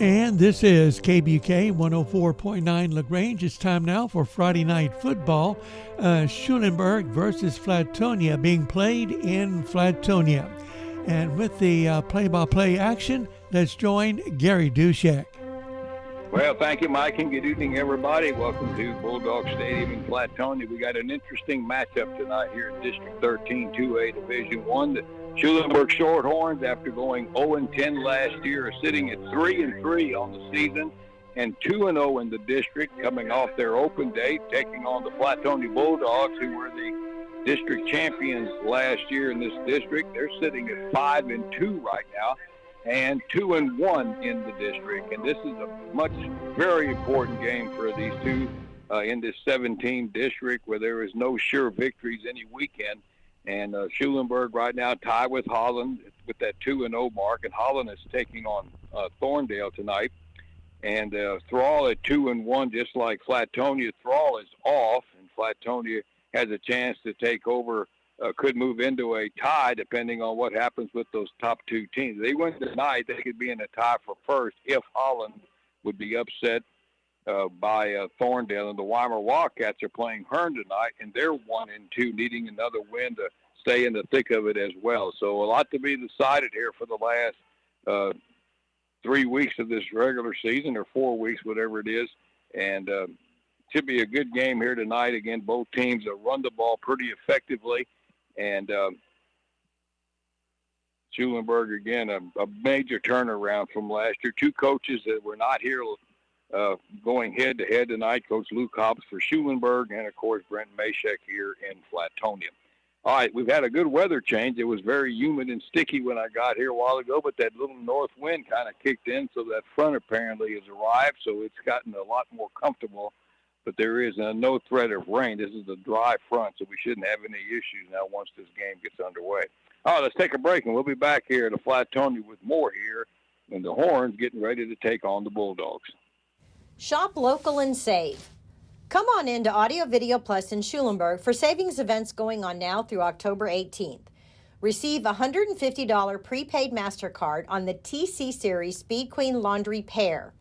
And this is KBUK 104.9 LaGrange. It's time now for Friday Night Football. Schulenburg versus Flatonia being played in Flatonia. And with the play-by-play action, let's join Gary Dushek. Well, thank you, Mike, and good evening, everybody. Welcome to Bulldog Stadium in Flatonia. We got an interesting matchup tonight here in District 13, 2A Division I. The Schulenburg Shorthorns, after going 0-10 last year, are sitting at 3-3 on the season and 2-0 in the district, coming off their open date, taking on the Flatonia Bulldogs, who were the district champions last year in this district. They're sitting at 5-2 right now, and 2-1 in the district. And this is a very important game for these two in this 17 district, where there is no sure victories any weekend. And Schulenburg right now tied with Holland with that 2-0 mark, and Holland is taking on Thorndale tonight. And Thrall at 2-1, just like Flatonia. Thrall is off, and Flatonia has a chance to take over. Could move into a tie depending on what happens with those top two teams. They win tonight, they could be in a tie for first if Holland would be upset by Thorndale. And the Weimar Wildcats are playing Hearn tonight, and they're 1-2, needing another win to stay in the thick of it as well. So a lot to be decided here for the last 3 weeks of this regular season, or 4 weeks, whatever it is. And should be a good game here tonight. Again, both teams run the ball pretty effectively. And Schulenburg, again, a major turnaround from last year. Two coaches that were not here going head-to-head tonight, Coach Luke Hobbs for Schulenburg and, of course, Brent Mashek here in Flatonia. All right, we've had a good weather change. It was very humid and sticky when I got here a while ago, but that little north wind kind of kicked in, so that front apparently has arrived, so it's gotten a lot more comfortable. But there is no threat of rain. This is a dry front, so we shouldn't have any issues now once this game gets underway. All right, let's take a break, and we'll be back here at Flatonia with more here, and the Horns getting ready to take on the Bulldogs. Shop local and save. Come on in to Audio Video Plus in Schulenburg for savings events going on now through October 18th. Receive a $150 prepaid MasterCard on the TC Series Speed Queen Laundry Pair.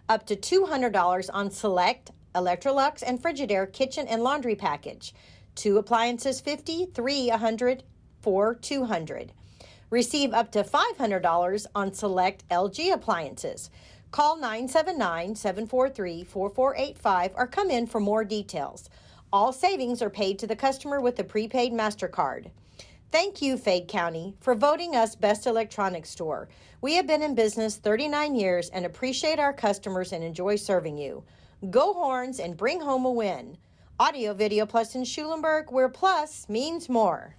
Up to $200 on select Electrolux and Frigidaire kitchen and laundry package. 2 appliances $50, 3 $100, 4 $200. Receive up to $500 on select LG appliances. Call 979-743-4485 or come in for more details. All savings are paid to the customer with a prepaid MasterCard. Thank you, Fayette County, for voting us Best Electronics Store. We have been in business 39 years and appreciate our customers and enjoy serving you. Go Horns and bring home a win. Audio Video Plus in Schulenburg, where plus means more.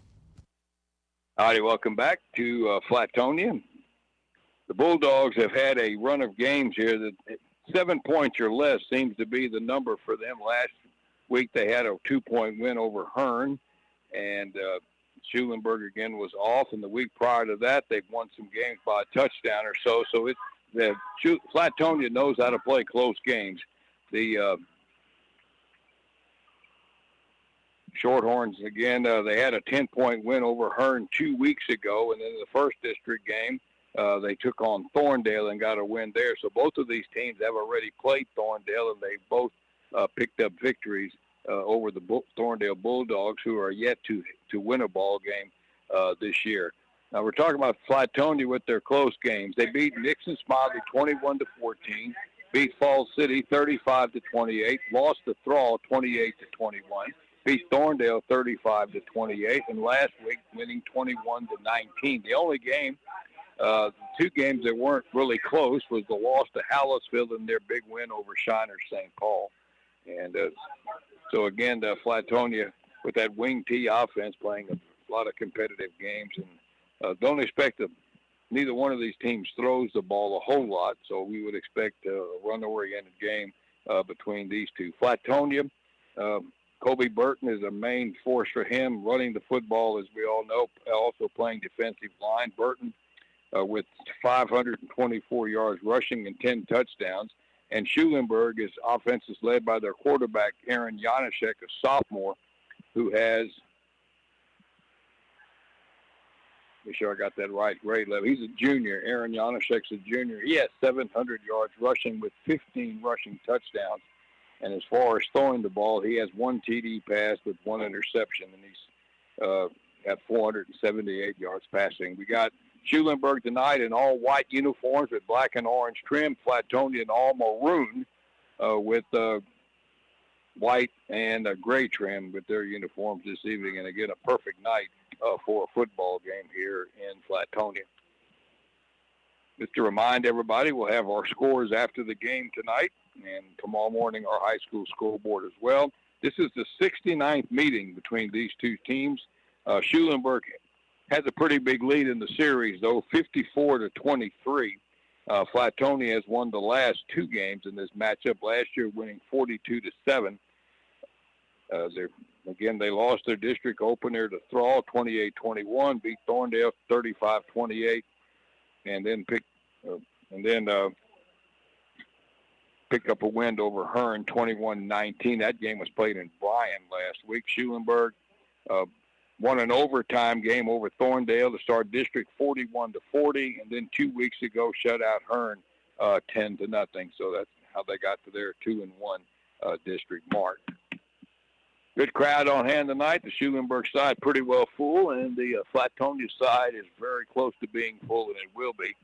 All right, welcome back to Flatonia. The Bulldogs have had a run of games here that 7 points or less seems to be the number for them. Last week they had a 2-point win over Hearn, and Schulenburg again was off. And the week prior to that, they've won some games by a touchdown or so. So Flatonia knows how to play close games. The Shorthorns, again, they had a 10-point win over Hearn 2 weeks ago, and then in the first district game, they took on Thorndale and got a win there. So both of these teams have already played Thorndale, and they both picked up victories over the Thorndale Bulldogs, who are yet to win a ball game this year. Now we're talking about Flatonia with their close games. They beat Nixon Smiley 21-14. Beat Falls City 35-28, lost to Thrall 28-21, beat Thorndale 35-28, and last week winning 21-19. The only game, two games that weren't really close, was the loss to Hallisville and their big win over Shiner St. Paul. And so again, Flatonia with that wing T offense playing a lot of competitive games, and don't expect neither one of these teams throws the ball a whole lot, so we would expect a run-oriented game between these two. Flatonia, Kobe Burton is a main force for him, running the football, as we all know, also playing defensive line. Burton with 524 yards rushing and 10 touchdowns. And Schulenburg, his offense is led by their quarterback, Aaron Janaszek, a sophomore, who has Make sure I got that right. Grade level. He's a junior. Aaron Janaszek's a junior. He has 700 yards rushing with 15 rushing touchdowns. And as far as throwing the ball, he has 1 TD pass with 1 interception, and he's got 478 yards passing. We got Schulenburg tonight in all white uniforms with black and orange trim. Flatonia in all maroon with white and gray trim with their uniforms this evening. And again, a perfect night for a football game here in Flatonia. Just to remind everybody, we'll have our scores after the game tonight, and tomorrow morning our high school scoreboard as well. This is the 69th meeting between these two teams. Schulenburg has a pretty big lead in the series, though, 54-23. Flatonia has won the last 2 games in this matchup. Last year, winning 42-7. Again, they lost their district opener to Thrall 28-21, beat Thorndale 35-28, and then picked up a win over Hearn 21-19. That game was played in Bryan last week. Schulenburg won an overtime game over Thorndale to start district 41-40, and then 2 weeks ago shut out Hearn 10-0. So that's how they got to their 2-1 district mark. Good crowd on hand tonight. The Schulenburg side pretty well full, and the Flatonia side is very close to being full, and it will be.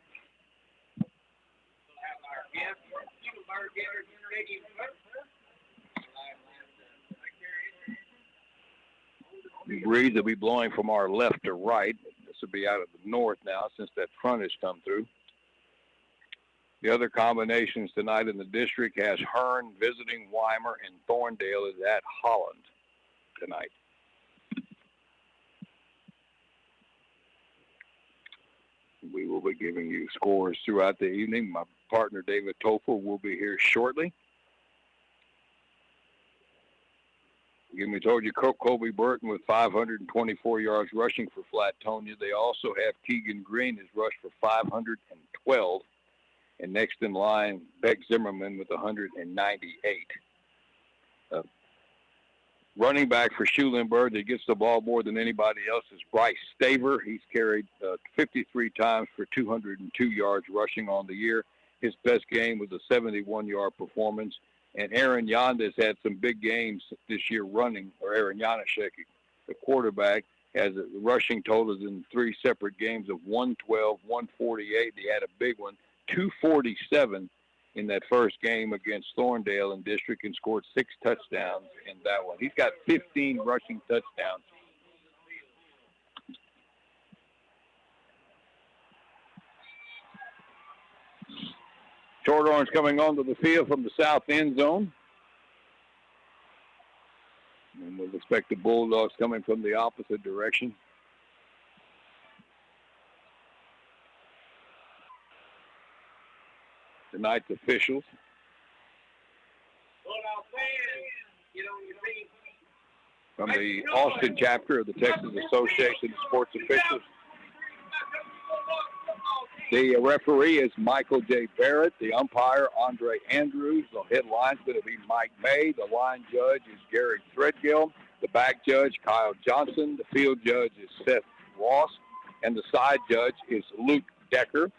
The breeze will be blowing from our left to right. This will be out of the north now since that front has come through. The other combinations tonight in the district has Hearn visiting Weimar, and Thorndale is at Holland tonight. We will be giving you scores throughout the evening. My partner, David Toffel, will be here shortly. Again, we told you Colby Burton with 524 yards rushing for Flatonia. They also have Keegan Green, who's rushed for 512. And next in line, Beck Zimmerman with 198. Running back for Schulenburg that gets the ball more than anybody else is Bryce Staver. He's carried 53 times for 202 yards rushing on the year. His best game was a 71-yard performance. And Aaron Yanda's had some big games this year running, or Aaron Janaszek, the quarterback, has a rushing totals in 3 separate games of 112, 148. He had a big one, 247 in that first game against Thorndale in district, and scored 6 touchdowns in that one. He's got 15 rushing touchdowns. Shorthorns coming onto the field from the south end zone. And we'll expect the Bulldogs coming from the opposite direction. Tonight's officials. From the Austin chapter of the Texas Association of Sports Officials. The referee is Michael J. Barrett. The umpire, Andre Andrews. The head line's going to be Mike May. The line judge is Gary Threadgill. The back judge, Kyle Johnson. The field judge is Seth Ross. And the side judge is Luke Decker.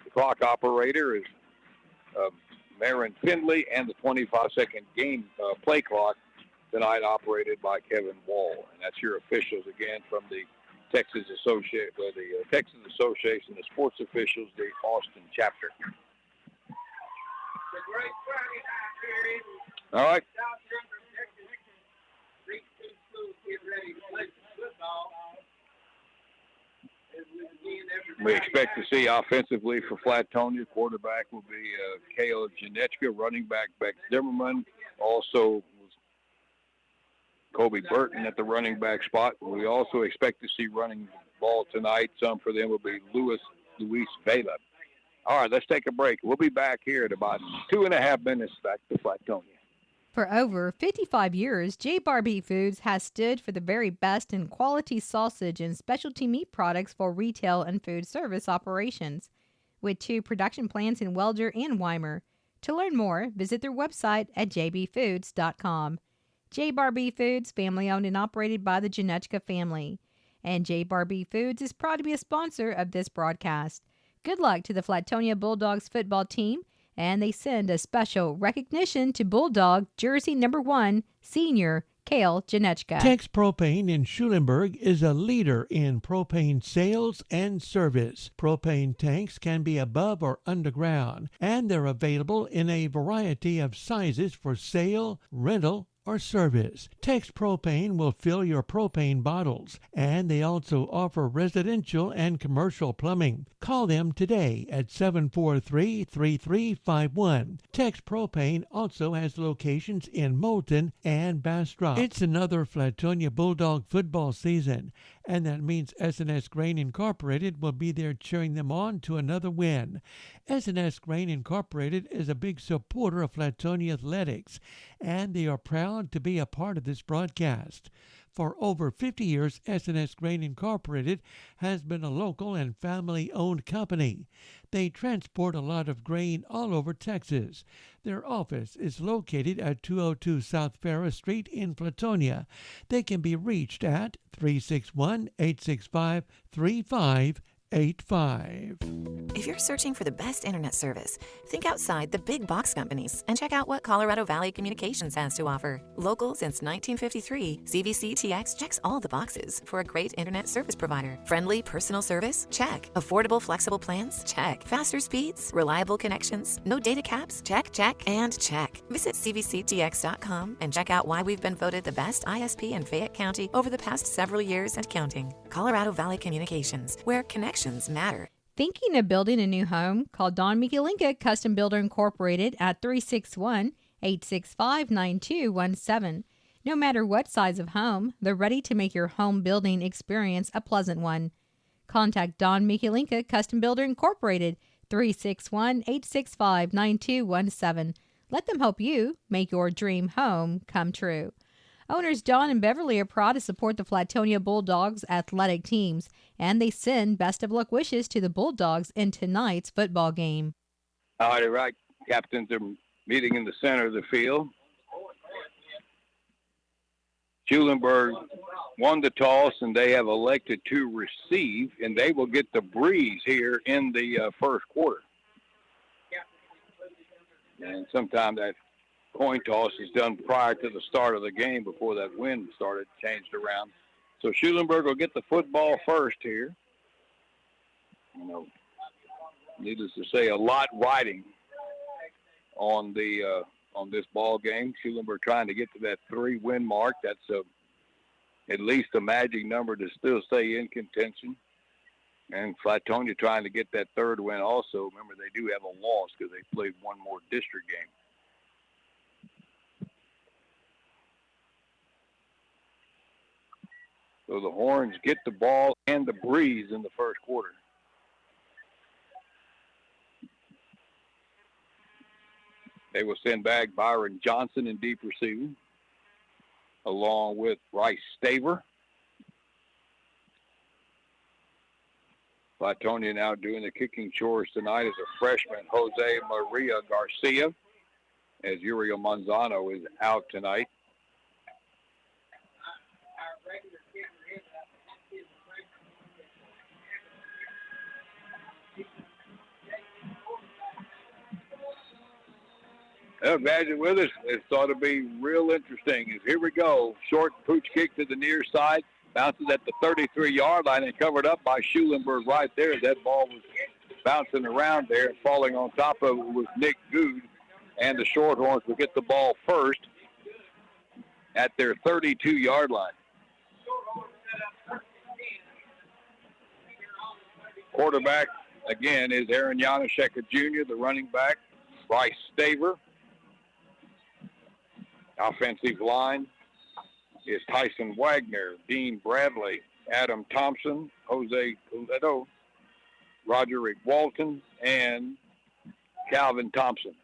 The clock operator is Marin Findlay. And the 25-second game play clock tonight operated by Kevin Wall. And that's your officials again from the Texas Association of Sports Officials, the Austin chapter. All right. We expect to see offensively for Flatonia. Quarterback will be Caleb Janeczka, running back Beck Zimmerman. Also Kobe Burton at the running back spot. We also expect to see running the ball tonight. Some for them will be Luis Vela. All right, let's take a break. We'll be back here in about 2.5 minutes back to Flatonia. For over 55 years, J. Barbie Foods has stood for the very best in quality sausage and specialty meat products for retail and food service operations, with 2 production plants in Welder and Weimar. To learn more, visit their website at jbfoods.com. J. Barbie Foods, family-owned and operated by the Janeczka family. And J. Barbie Foods is proud to be a sponsor of this broadcast. Good luck to the Flatonia Bulldogs football team, and they send a special recognition to Bulldog jersey number 1, senior Kale Janechka. Tex Propane in Schulenburg is a leader in propane sales and service. Propane tanks can be above or underground, and they're available in a variety of sizes for sale, rental, or service. Tex Propane will fill your propane bottles, and they also offer residential and commercial plumbing. Call them today at 743-3351. Tex Propane also has locations in Moulton and Bastrop. It's another Flatonia Bulldog football season, and that means S&S Grain Incorporated will be there cheering them on to another win. S&S Grain Incorporated is a big supporter of Flatonia athletics, and they are proud to be a part of this broadcast. For over 50 years, S&S Grain Incorporated has been a local and family-owned company. They transport a lot of grain all over Texas. Their office is located at 202 South Ferris Street in Flatonia. They can be reached at 361-865-3585. If you're searching for the best internet service, think outside the big box companies and check out what Colorado Valley Communications has to offer. Local since 1953, CVC-TX checks all the boxes for a great internet service provider. Friendly personal service? Check. Affordable flexible plans? Check. Faster speeds? Reliable connections? No data caps? Check, check, and check. Visit CVCTX.com and check out why we've been voted the best ISP in Fayette County over the past several years and counting. Colorado Valley Communications, where connections matter. Thinking of building a new home? Call Don Mikulinka Custom Builder Incorporated at 361-865-9217. No matter what size of home, they're ready to make your home building experience a pleasant one. Contact Don Mikulinka Custom Builder Incorporated, 361-865-9217. Let them help you make your dream home come true. Owners Don and Beverly are proud to support the Flatonia Bulldogs athletic teams, and they send best of luck wishes to the Bulldogs in tonight's football game. All right, captains are meeting in the center of the field. Schulenburg won the toss, and they have elected to receive, and they will get the breeze here in the first quarter. And sometimes that coin toss is done prior to the start of the game before that wind started, changed around. So Schulenburg will get the football first here. You know, needless to say, a lot riding on this ball game. Schulenburg trying to get to that 3-win mark. That's at least a magic number to still stay in contention. And Flatonia trying to get that 3rd win also. Remember, they do have a loss because they played one more district game. So the Horns get the ball and the breeze in the first quarter. They will send back Byron Johnson in deep receiving, along with Bryce Staver. Flatonia now doing the kicking chores tonight as a freshman, Jose Maria Garcia, as Uriel Manzano is out tonight. Imagine with us, it's thought to be real interesting. Here we go. Short pooch kick to the near side. Bounces at the 33-yard line and covered up by Schulenburg right there. That ball was bouncing around there and falling on top of it was Nick Good. And the Shorthorns will get the ball first at their 32-yard line. Quarterback, again, is Aaron Janaszek Jr., the running back. Bryce Staver. Offensive line is Tyson Wagner, Dean Bradley, Adam Thompson, Jose Coleto, Roderick Walton, and Calvin Thompson.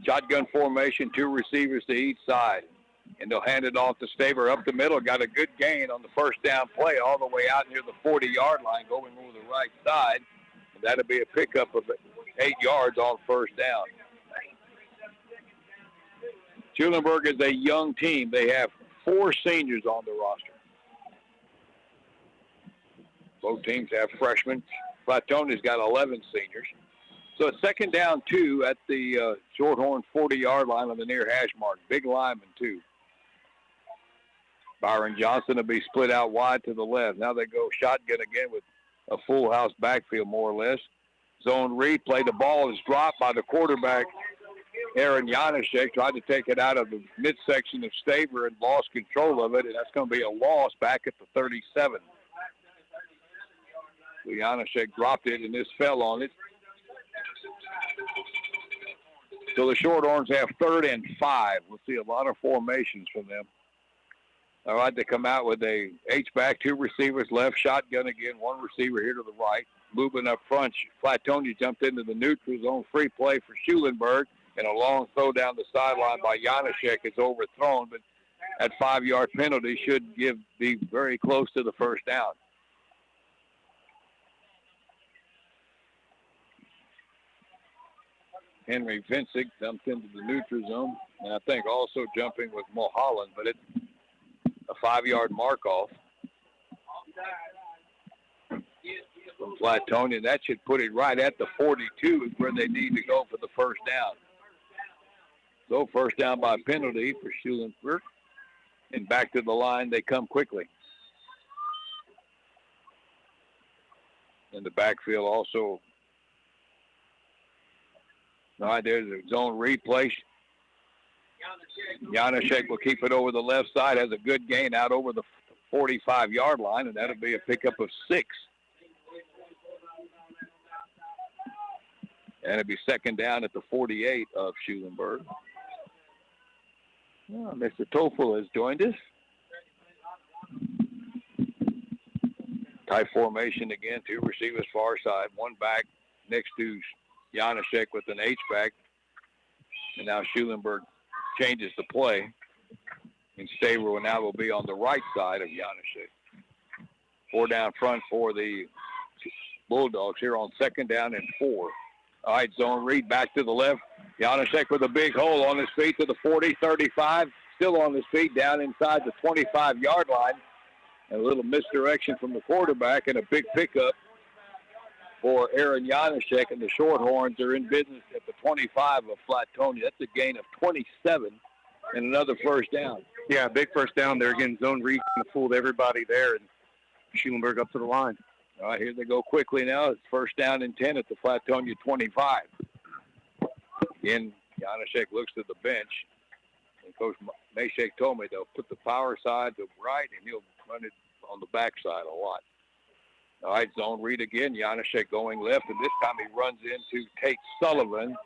Shotgun formation, 2 receivers to each side. And they'll hand it off to Staver up the middle. Got a good gain on the first down play all the way out near the 40-yard line going over the right side. And that'll be a pickup of 8 yards on first down. Schulenburg is a young team. They have 4 seniors on the roster. Both teams have freshmen. Flatonia's got 11 seniors. So it's second down 2 at the Shorthorn 40-yard line on the near hash mark. Big lineman, too. Byron Johnson will be split out wide to the left. Now they go shotgun again with a full house backfield, more or less. Zone read play. The ball is dropped by the quarterback, Aaron Janaszek. Tried to take it out of the midsection of Staver and lost control of it, and that's going to be a loss back at the 37. So Janaszek dropped it, and this fell on it. So the Shorthorns have 3rd and 5. We'll see a lot of formations from them. All right, they come out with a H-back, 2 receivers left, shotgun again, 1 receiver here to the right. Moving up front, Flatonia jumped into the neutral zone, free play for Schulenburg, and a long throw down the sideline by Janaszek is overthrown, but that 5-yard penalty should be very close to the first down. Henry Vincic jumped into the neutral zone, and I think also jumping with Mulholland, but it's a 5-yard mark off from Flatonia. That should put it right at the 42 is where they need to go for the first down. So first down by penalty for Schulenburg, and back to the line they come quickly. In the backfield also. All right, there's a zone replay. Janaszek will keep it over the left side, has a good gain out over the 45-yard line, and that'll be a pickup of 6. And it'll be second down at the 48 of Schulenburg. Well, Mr. Toffel has joined us. Tight formation again, 2 receivers far side, 1 back next to Janaszek with an H-back. And now Schulenburg changes the play. And Staver now will be on the right side of Janaszek. 4 down front for the Bulldogs here on second down and 4. All right, zone read back to the left. Janaszek with a big hole on his feet to the 40, 35. Still on his feet down inside the 25-yard line. And a little misdirection from the quarterback and a big pickup for Aaron Janaszek, and the Shorthorns are in business at the 25 of Flatonia. That's a gain of 27 and another first down. Yeah, big first down there. Again, zone read fooled everybody there, and Schulenburg up to the line. All right, here they go quickly now. It's first down and 10 at the Flatonia 25. Again, Janaszek looks to the bench. And Coach Mashek told me they'll put the power side to right, and he'll run it on the backside a lot. All right, zone read again. Janaszek going left, and this time he runs into Tate Sullivan,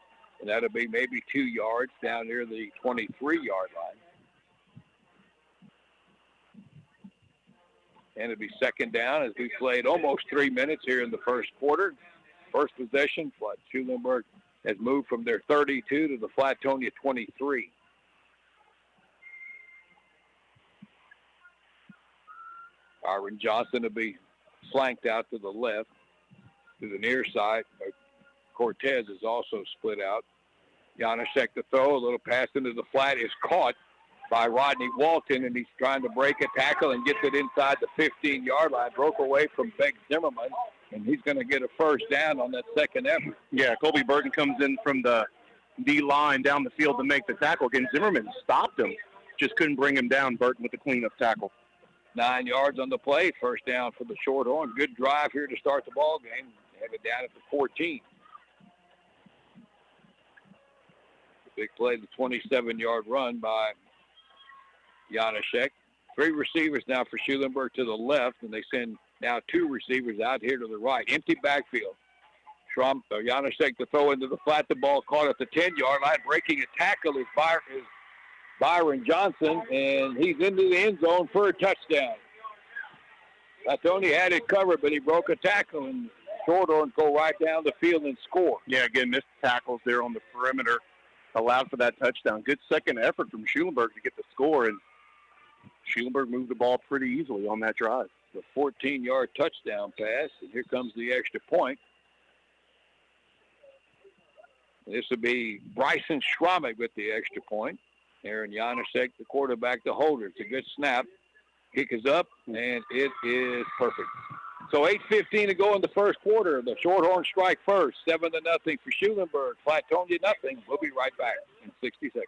and that'll be maybe 2 yards down near the 23-yard line. And it'll be second down as we played almost 3 minutes here in the first quarter. First possession, Schulenburg has moved from their 32 to the Flatonia 23. Byron Johnson will be flanked out to the left, to the near side. Cortez is also split out. Janaszek to throw, a little pass into the flat is caught by Rodney Walton, and he's trying to break a tackle and gets it inside the 15-yard line. Broke away from Beck Zimmerman, and he's going to get a first down on that second effort. Yeah, Colby Burton comes in from the D-line down the field to make the tackle. Again, Zimmerman stopped him, just couldn't bring him down. Burton with the cleanup tackle. 9 yards on the play, first down for the Shorthorns. Good drive here to start the ball game. Headed down at the 14. Big play, the 27-yard run by Janaszek. 3 receivers now for Schulenburg to the left, and they send now 2 receivers out here to the right. Empty backfield. Janaszek to throw into the flat. The ball caught at the 10-yard line. Breaking a tackle is Byron Johnson, and he's into the end zone for a touchdown. Flatonia had it covered, but he broke a tackle, and Shorthorns go right down the field and score. Yeah, again, missed tackles there on the perimeter, allowed for that touchdown. Good second effort from Schulenburg to get the score, and Schulenburg moved the ball pretty easily on that drive. The 14-yard touchdown pass, and here comes the extra point. This will be Bryson Schromick with the extra point. Aaron Janaszek, the quarterback, the holder. It's a good snap. Kick is up, and it is perfect. So 8:15 to go in the first quarter. The Shorthorns strike first, 7-0 for Schulenburg. Flatonia nothing. We'll be right back in 60 seconds.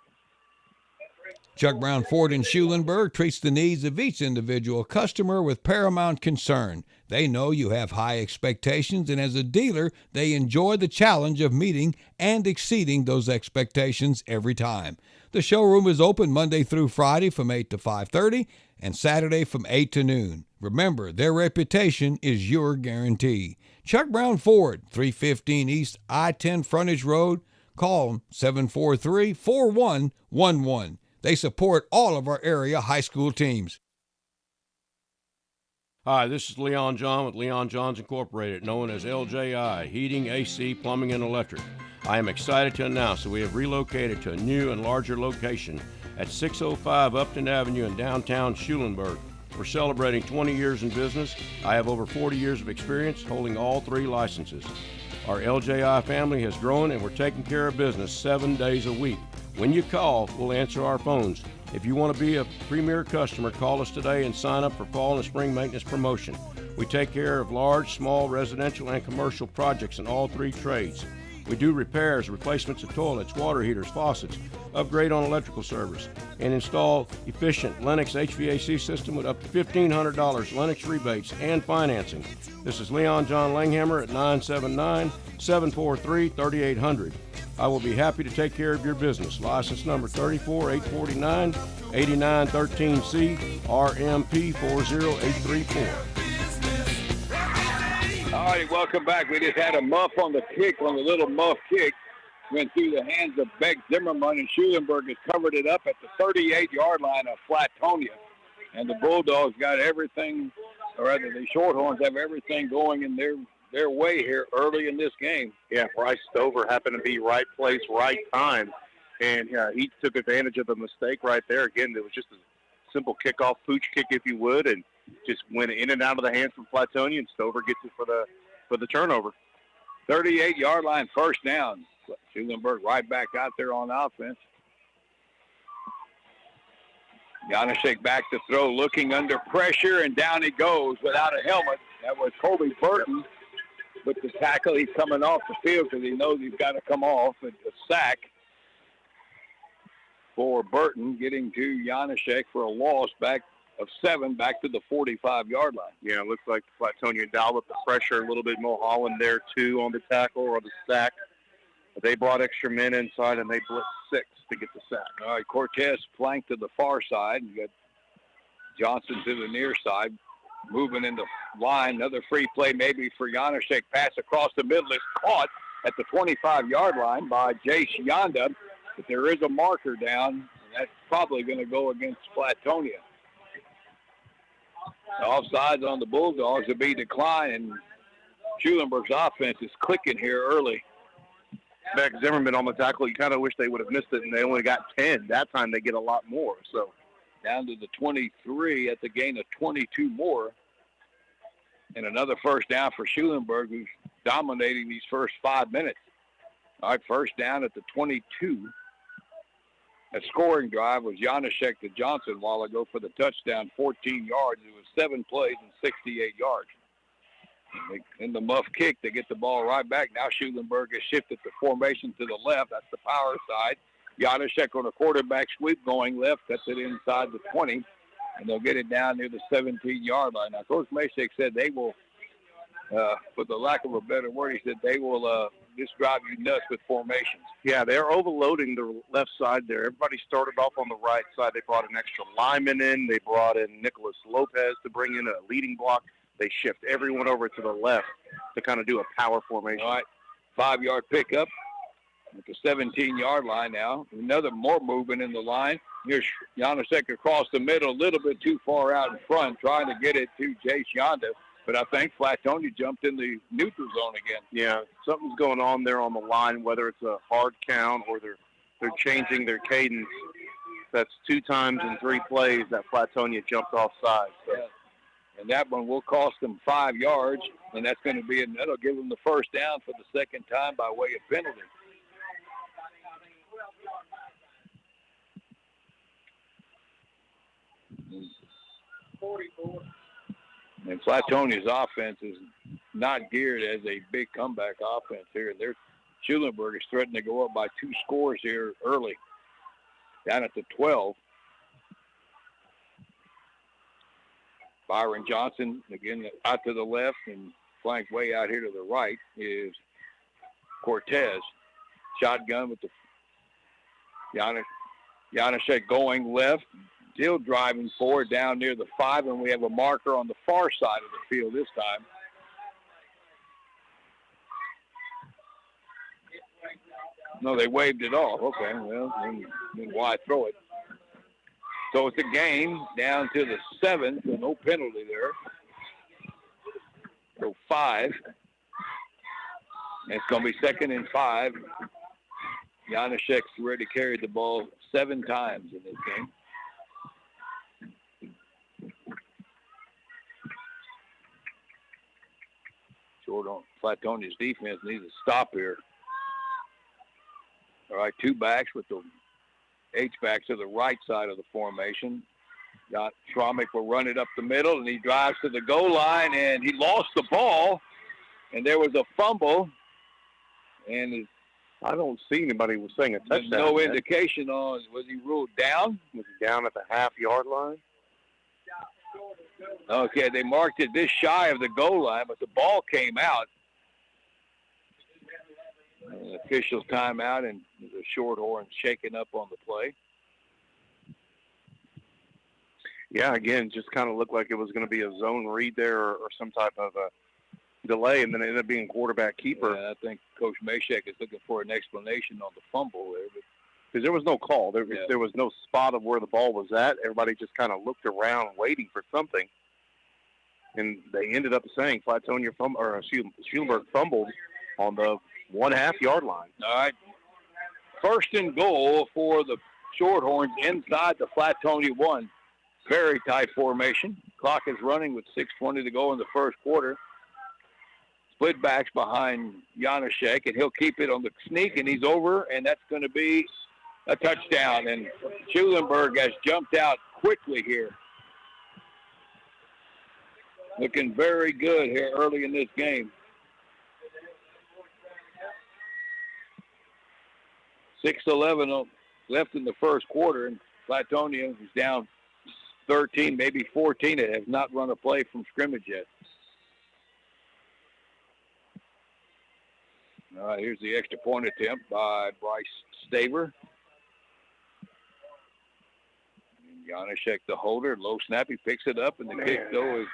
Chuck Brown Ford in Schulenburg treats the needs of each individual customer with paramount concern. They know you have high expectations, and as a dealer, they enjoy the challenge of meeting and exceeding those expectations every time. The showroom is open Monday through Friday from 8 to 5:30 and Saturday from 8 to noon. Remember, their reputation is your guarantee. Chuck Brown Ford, 315 East I-10 Frontage Road. Call them 743-4111. They support all of our area high school teams. Hi, this is Leon John with Leon Johns Incorporated, known as LJI, Heating, AC, Plumbing, and Electric. I am excited to announce that we have relocated to a new and larger location at 605 Upton Avenue in downtown Schulenburg. We're celebrating 20 years in business. I have over 40 years of experience holding all 3 licenses. Our LJI family has grown, and we're taking care of business 7 days a week. When you call, we'll answer our phones. If you want to be a premier customer, call us today and sign up for fall and spring maintenance promotion. We take care of large, small, residential, and commercial projects in all 3 trades. We do repairs, replacements of toilets, water heaters, faucets, upgrade on electrical service, and install efficient Lennox HVAC system with up to $1,500 Lennox rebates and financing. This is Leon John Langhammer at 979-743-3800. I will be happy to take care of your business. License number 34849, 8913C, RMP 40834. All right, welcome back. We just had a muff on the kick, on the little muff kick. Went through the hands of Beck Zimmerman, and Schulenburg has covered it up at the 38-yard line of Flatonia. And the Bulldogs got everything, or rather the Shorthorns have everything going in their way here early in this game. Yeah, Bryce Stover happened to be right place, right time. And he took advantage of the mistake right there. Again, it was just a simple kickoff, pooch kick, if you would, and just went in and out of the hands from Flatonia, and Stover gets it for the turnover. 38-yard line, first down. Schulenburg right back out there on offense. Janaszek back to throw, looking under pressure, and down he goes without a helmet. That was Kobe Burton with the tackle. He's coming off the field because he knows he's got to come off. It's a sack for Burton, getting to Janaszek for a loss back of 7 back to the 45-yard line. Yeah, it looks like Flatonia dialed up the pressure a little bit. Mulholland there, too, on the tackle or the sack. But they brought extra men inside, and they blitzed 6 to get the sack. All right, Cortez flanked to the far side. You got Johnson to the near side, moving in the line. Another free play maybe for Janaszek. Pass across the middle is caught at the 25-yard line by Jace Yonda. But there is a marker down, and that's probably going to go against Flatonia. The offsides on the Bulldogs will be declined, and Schulenburg's offense is clicking here early. Beck Zimmerman on the tackle. You kind of wish they would have missed it, and they only got 10. That time they get a lot more. So down to the 23 at the gain of 22 more. And another first down for Schulenburg, who's dominating these first 5 minutes. All right, first down at the 22. A scoring drive was Janaszek to Johnson a while ago for the touchdown, 14 yards. It was 7 plays and 68 yards. In the muff kick, they get the ball right back. Now Schulenburg has shifted the formation to the left. That's the power side. Janaszek on a quarterback sweep going left. That's it inside the 20. And they'll get it down near the 17-yard line. Now, Coach Masek said they will, for the lack of a better word, he said they will just drive you nuts with formations. Yeah, they're overloading the left side there. Everybody started off on the right side. They brought an extra lineman in. They brought in Nicholas Lopez to bring in a leading block. They shift everyone over to the left to kind of do a power formation. All right, 5-yard pickup at the 17-yard line now. Another more movement in the line. Here's Janaszek across the middle, a little bit too far out in front, trying to get it to Jace Yonda. But I think Flatonia jumped in the neutral zone again. Yeah, something's going on there on the line, whether it's a hard count or they're changing their cadence. That's 2 times in 3 plays that Flatonia jumped offside. So. Yeah. And that one will cost them 5 yards, and that's going to be that'll give them the first down for the second time by way of penalty. And Flatonia's offense is not geared as a big comeback offense here. Schulenburg is threatening to go up by 2 scores here early, down at the 12. Byron Johnson, again, out to the left and flanked way out here to the right is Cortez. Shotgun with the Janaszek going left, still driving forward down near the 5, and we have a marker on the far side of the field this time. No, they waved it off. Okay, well, then why throw it? So it's a game down to the 7, so no penalty there. So 5. And it's going to be 2nd and 5. Janaszek's already carried the ball 7 times in this game. Short on Flatonia's defense needs a stop here. All right, 2 backs with the H-back to the right side of the formation. Got Schromick will run it up the middle, and he drives to the goal line, and he lost the ball, and there was a fumble, and I don't see anybody was saying a touchdown. No indication on, was he ruled down? Was he down at the half-yard line? Okay, they marked it this shy of the goal line, but the ball came out. Officials timeout, and the Shorthorns shaking up on the play. Yeah, again, just kind of looked like it was going to be a zone read there or some type of a delay, and then it ended up being quarterback keeper. Yeah, I think Coach Mashek is looking for an explanation on the fumble there. Because there was no call. There was no spot of where the ball was at. Everybody just kind of looked around waiting for something. And they ended up saying Schulenburg fumbled on the 1.5-yard line. All right. 1st and goal for the Shorthorns inside the Flatonia 1. Very tight formation. Clock is running with 6:20 to go in the first quarter. Split backs behind Janaszek, and he'll keep it on the sneak, and he's over, and that's going to be a touchdown. And Schulenburg has jumped out quickly here. Looking very good here early in this game. 6:11 left in the first quarter, and Flatonia is down 13, maybe 14. It has not run a play from scrimmage yet. All right, here's the extra point attempt by Bryce Staver. Janaszek, the holder, low snap, he picks it up, and the kick though is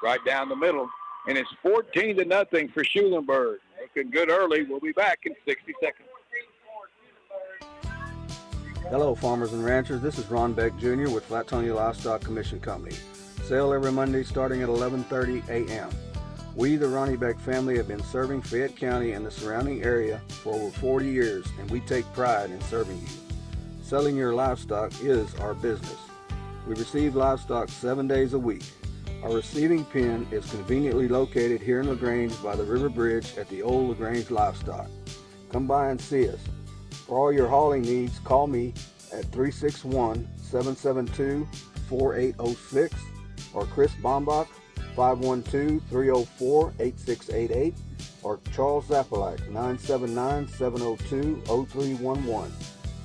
right down the middle. And it's 14-0 for Schulenburg. Looking good early. We'll be back in 60 seconds. Hello, farmers and ranchers. This is Ron Beck Jr. with Flatonia Livestock Commission Company. Sale every Monday starting at 11:30 a.m. We, the Ronnie Beck family, have been serving Fayette County and the surrounding area for over 40 years, and we take pride in serving you. Selling your livestock is our business. We receive livestock 7 days a week. Our receiving pen is conveniently located here in LaGrange by the River Bridge at the old LaGrange Livestock. Come by and see us. For all your hauling needs, call me at 361-772-4806 or Chris Bombach, 512-304-8688, or Charles Zapalak, 979-702-0311.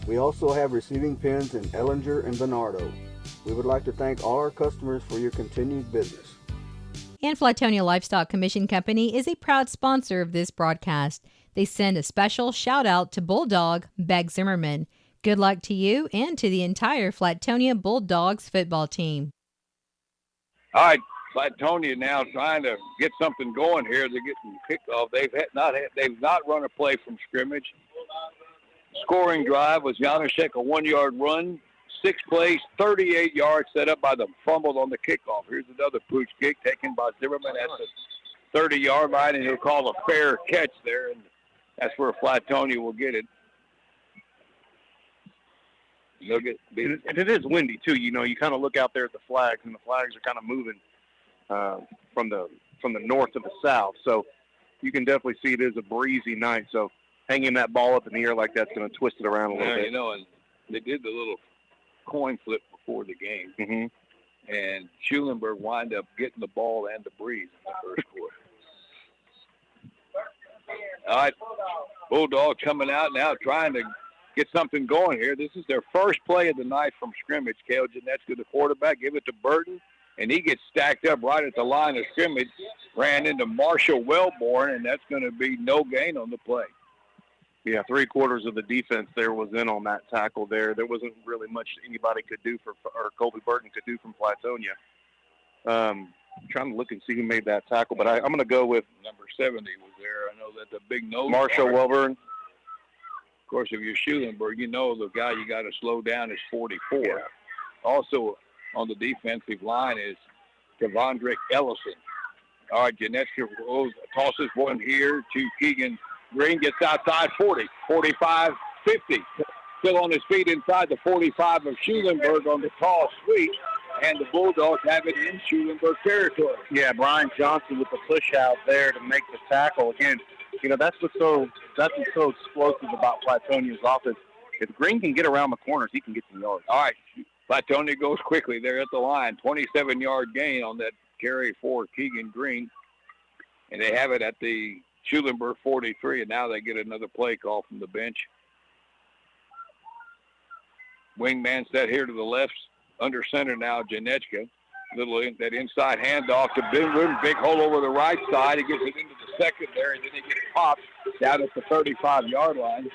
We also have receiving pens in Ellinger and Bernardo. We would like to thank all our customers for your continued business. And Flatonia Livestock Commission Company is a proud sponsor of this broadcast. They send a special shout out to Bulldog Beck Zimmerman. Good luck to you and to the entire Flatonia Bulldogs football team. All right, Flatonia now trying to get something going here. They're getting picked off. They've not run a play from scrimmage. Scoring drive was Janaszek, a 1-yard run. 6 plays, 38 yards set up by the fumble on the kickoff. Here's another pooch kick taken by Zimmerman at the 30-yard line, and he'll call a fair catch there, and that's where Flatonia will get it. And it is windy, too. You know, you kind of look out there at the flags, and the flags are kind of moving from the north to the south. So you can definitely see it is a breezy night. So hanging that ball up in the air like that's going to twist it around a little bit. You know, and they did the little coin flip before the game. Mm-hmm. and Schulenburg wind up getting the ball and the breeze in the first quarter. All right, Bulldogs coming out now trying to get something going here. This is their first play of the night from scrimmage. Cale Janetska, the quarterback, give it to Burton, and he gets stacked up right at the line of scrimmage, ran into Marshall Wellborn, and that's going to be no gain on the play. Yeah, 3/4 of the defense there was in on that tackle there. There wasn't really much anybody could do or Colby Burton could do from Flatonia. Trying to look and see who made that tackle, but I'm going to go with number 70 was there. I know that the big nose. Marshall Wellborn. Of course, if you're Schulenburg, you know the guy you got to slow down is 44. Yeah. Also on the defensive line is Devondrick Ellison. All right, Janetska tosses one here to Keegan Green, gets outside 40, 45, 50. Still on his feet inside the 45 of Schulenburg on the tall sweep, and the Bulldogs have it in Schulenburg territory. Yeah, Brian Johnson with the push out there to make the tackle. Again, you know, that's what's so explosive about Flatonia's offense. If Green can get around the corners, he can get some yards. All right, Flatonia goes quickly there at the line. 27-yard gain on that carry for Keegan Green. And they have it at the Schulenburg 43, and now they get another play call from the bench. Wingman set here to the left, under center now, Janetska. That inside handoff to Binwood, big hole over the right side. He gets it into the secondary, then he gets popped down at the 35-yard line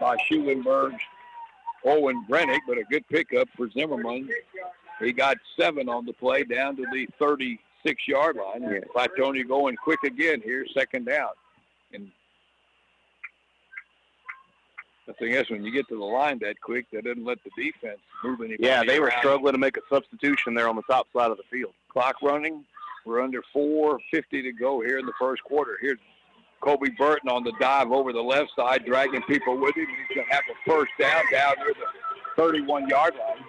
by Schulenburg's Owen Brennick, but a good pickup for Zimmerman. He got 7 on the play down to the 36-yard line. Yeah. Flatonia going quick again here, second down. And the thing is, when you get to the line that quick, that doesn't let the defense move anybody. Yeah, they were struggling to make a substitution there on the top side of the field. Clock running. We're under 4:50 to go here in the first quarter. Here's Kobe Burton on the dive over the left side, dragging people with him. He's going to have a first down near the 31-yard line.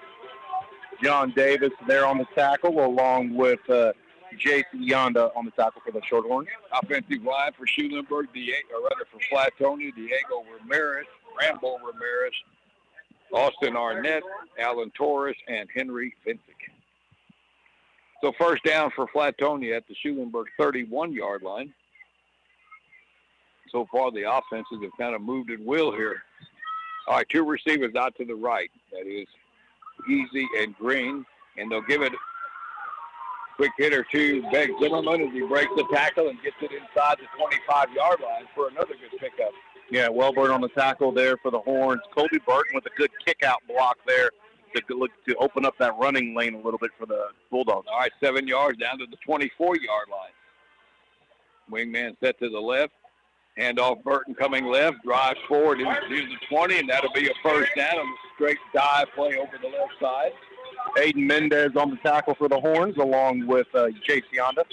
John Davis there on the tackle, along with Jason Yonda on the tackle for the Shorthorns. Offensive line for Schulenburg, for Flatonia, Diego Ramirez, Rambo Ramirez, Austin Arnett, Alan Torres, and Henry Finsick. So first down for Flatonia at the Schulenburg 31-yard line. So far, the offenses have kind of moved at will here. All right, 2 receivers out to the right. That is Easy and Green, and they'll give it quick hitter to Beck Zimmerman as he breaks the tackle and gets it inside the 25-yard line for another good pickup. Yeah, Wellborn on the tackle there for the Horns. Colby Burton with a good kick-out block there to open up that running lane a little bit for the Bulldogs. All right, 7 yards down to the 24-yard line. Wingman set to the left. Handoff Burton coming left, drives forward into the 20, and that'll be a first down on the straight dive play over the left side. Aiden Mendez on the tackle for the Horns, along with Chase Yonda.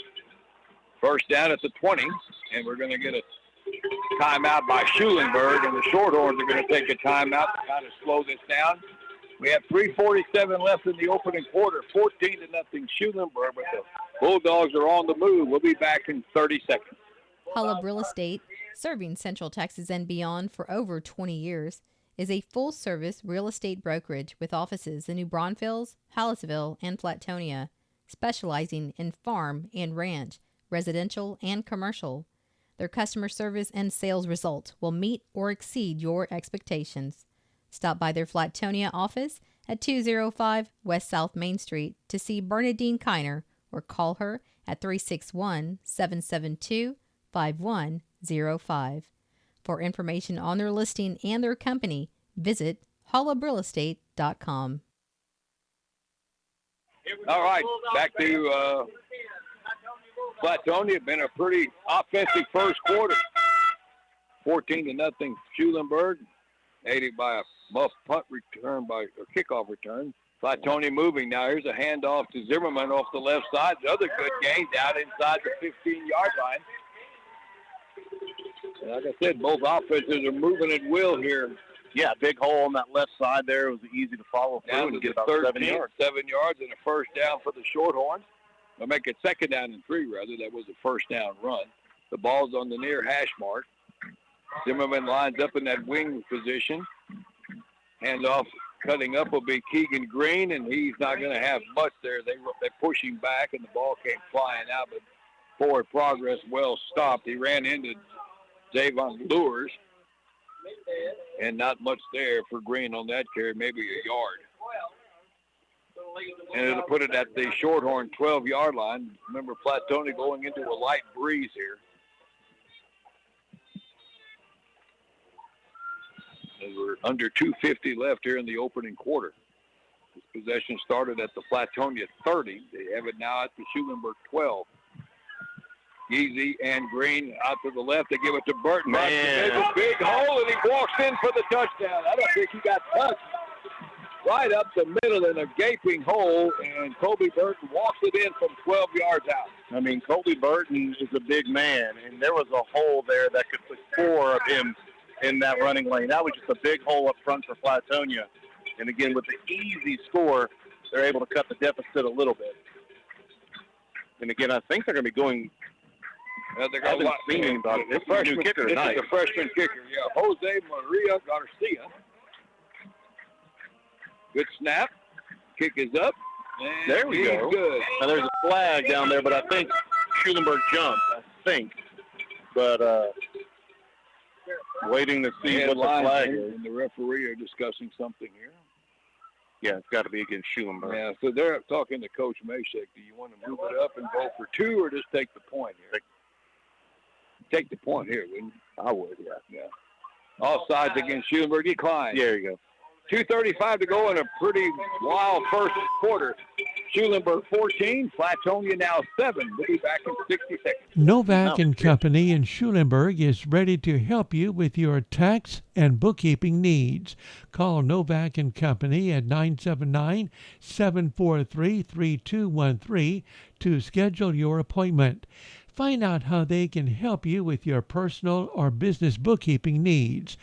First down at the 20, and we're going to get a timeout by Schulenburg, and the Shorthorns are going to take a timeout to kind of slow this down. We have 3:47 left in the opening quarter, 14-0 Schulenburg, but the Bulldogs are on the move. We'll be back in 30 seconds. Hullab Real Estate, serving Central Texas and beyond for over 20 years, is a full-service real estate brokerage with offices in New Braunfels, Hallettsville, and Flatonia, specializing in farm and ranch, residential, and commercial. Their customer service and sales results will meet or exceed your expectations. Stop by their Flatonia office at 205 West South Main Street to see Bernadine Kiner, or call her at 361-772-5105. For information on their listing and their company, visit hullabrealestate.com. All right, back to Flatonia. Been a pretty offensive first quarter. 14-0 Schulenburg, aided by a muff punt return or kickoff return. Flatonia moving now. Here's a handoff to Zimmerman off the left side. Another good gain down inside the 15-yard line. And like I said, both offenses are moving at will here. Yeah, big hole on that left side there. It was easy to follow through and get about 7 yards. 7 yards and a first down for the Shorthorns. They'll make it second down and 3, rather. That was a first down run. The ball's on the near hash mark. Zimmerman lines up in that wing position. Hands off Cutting up will be Keegan Green, and he's not going to have much there. They push him back, and the ball came flying out, but forward progress well stopped. He ran into Javon Lures, and not much there for Green on that carry, maybe a yard. And it'll put it at the Shorthorn 12-yard line. Remember, Flatonia going into a light breeze here. And we're under 2:50 left here in the opening quarter. This possession started at the Flatonia 30. They have it now at the Schulenburg 12. Easy and Green out to the left. They give it to Burton. There's a big hole, and he walks in for the touchdown. I don't think he got touched. Right up the middle in a gaping hole, and Kobe Burton walks it in from 12 yards out. I mean, Kobe Burton is a big man, and there was a hole there that could put 4 of him in that running lane. That was just a big hole up front for Flatonia. And again, with the easy score, they're able to cut the deficit a little bit. And again, I think they're going to be going. They're going to be about it. This is a new kicker tonight. This is the freshman kicker, yeah. Jose Maria Garcia. Good snap. Kick is up. And there we go. Good. Now there's a flag down there, but I think Schulenburg jumped. I think. But waiting to see what the flag is. And the referee are discussing something here. Yeah, it's got to be against Schulenburg. Yeah, so they're talking to Coach Mashek. Do you want to move it up and go for 2 or just take the point here? Take the point here, wouldn't you? I would, yeah. All sides against Schulenburg. Decline. There you go. 2:35 to go in a pretty wild first quarter. Schulenburg 14, Flatonia now 7. We'll be back in 60 seconds. Novak and Company in Schulenburg is ready to help you with your tax and bookkeeping needs. Call Novak and Company at 979-743-3213 to schedule your appointment. Find out how they can help you with your personal or business bookkeeping needs.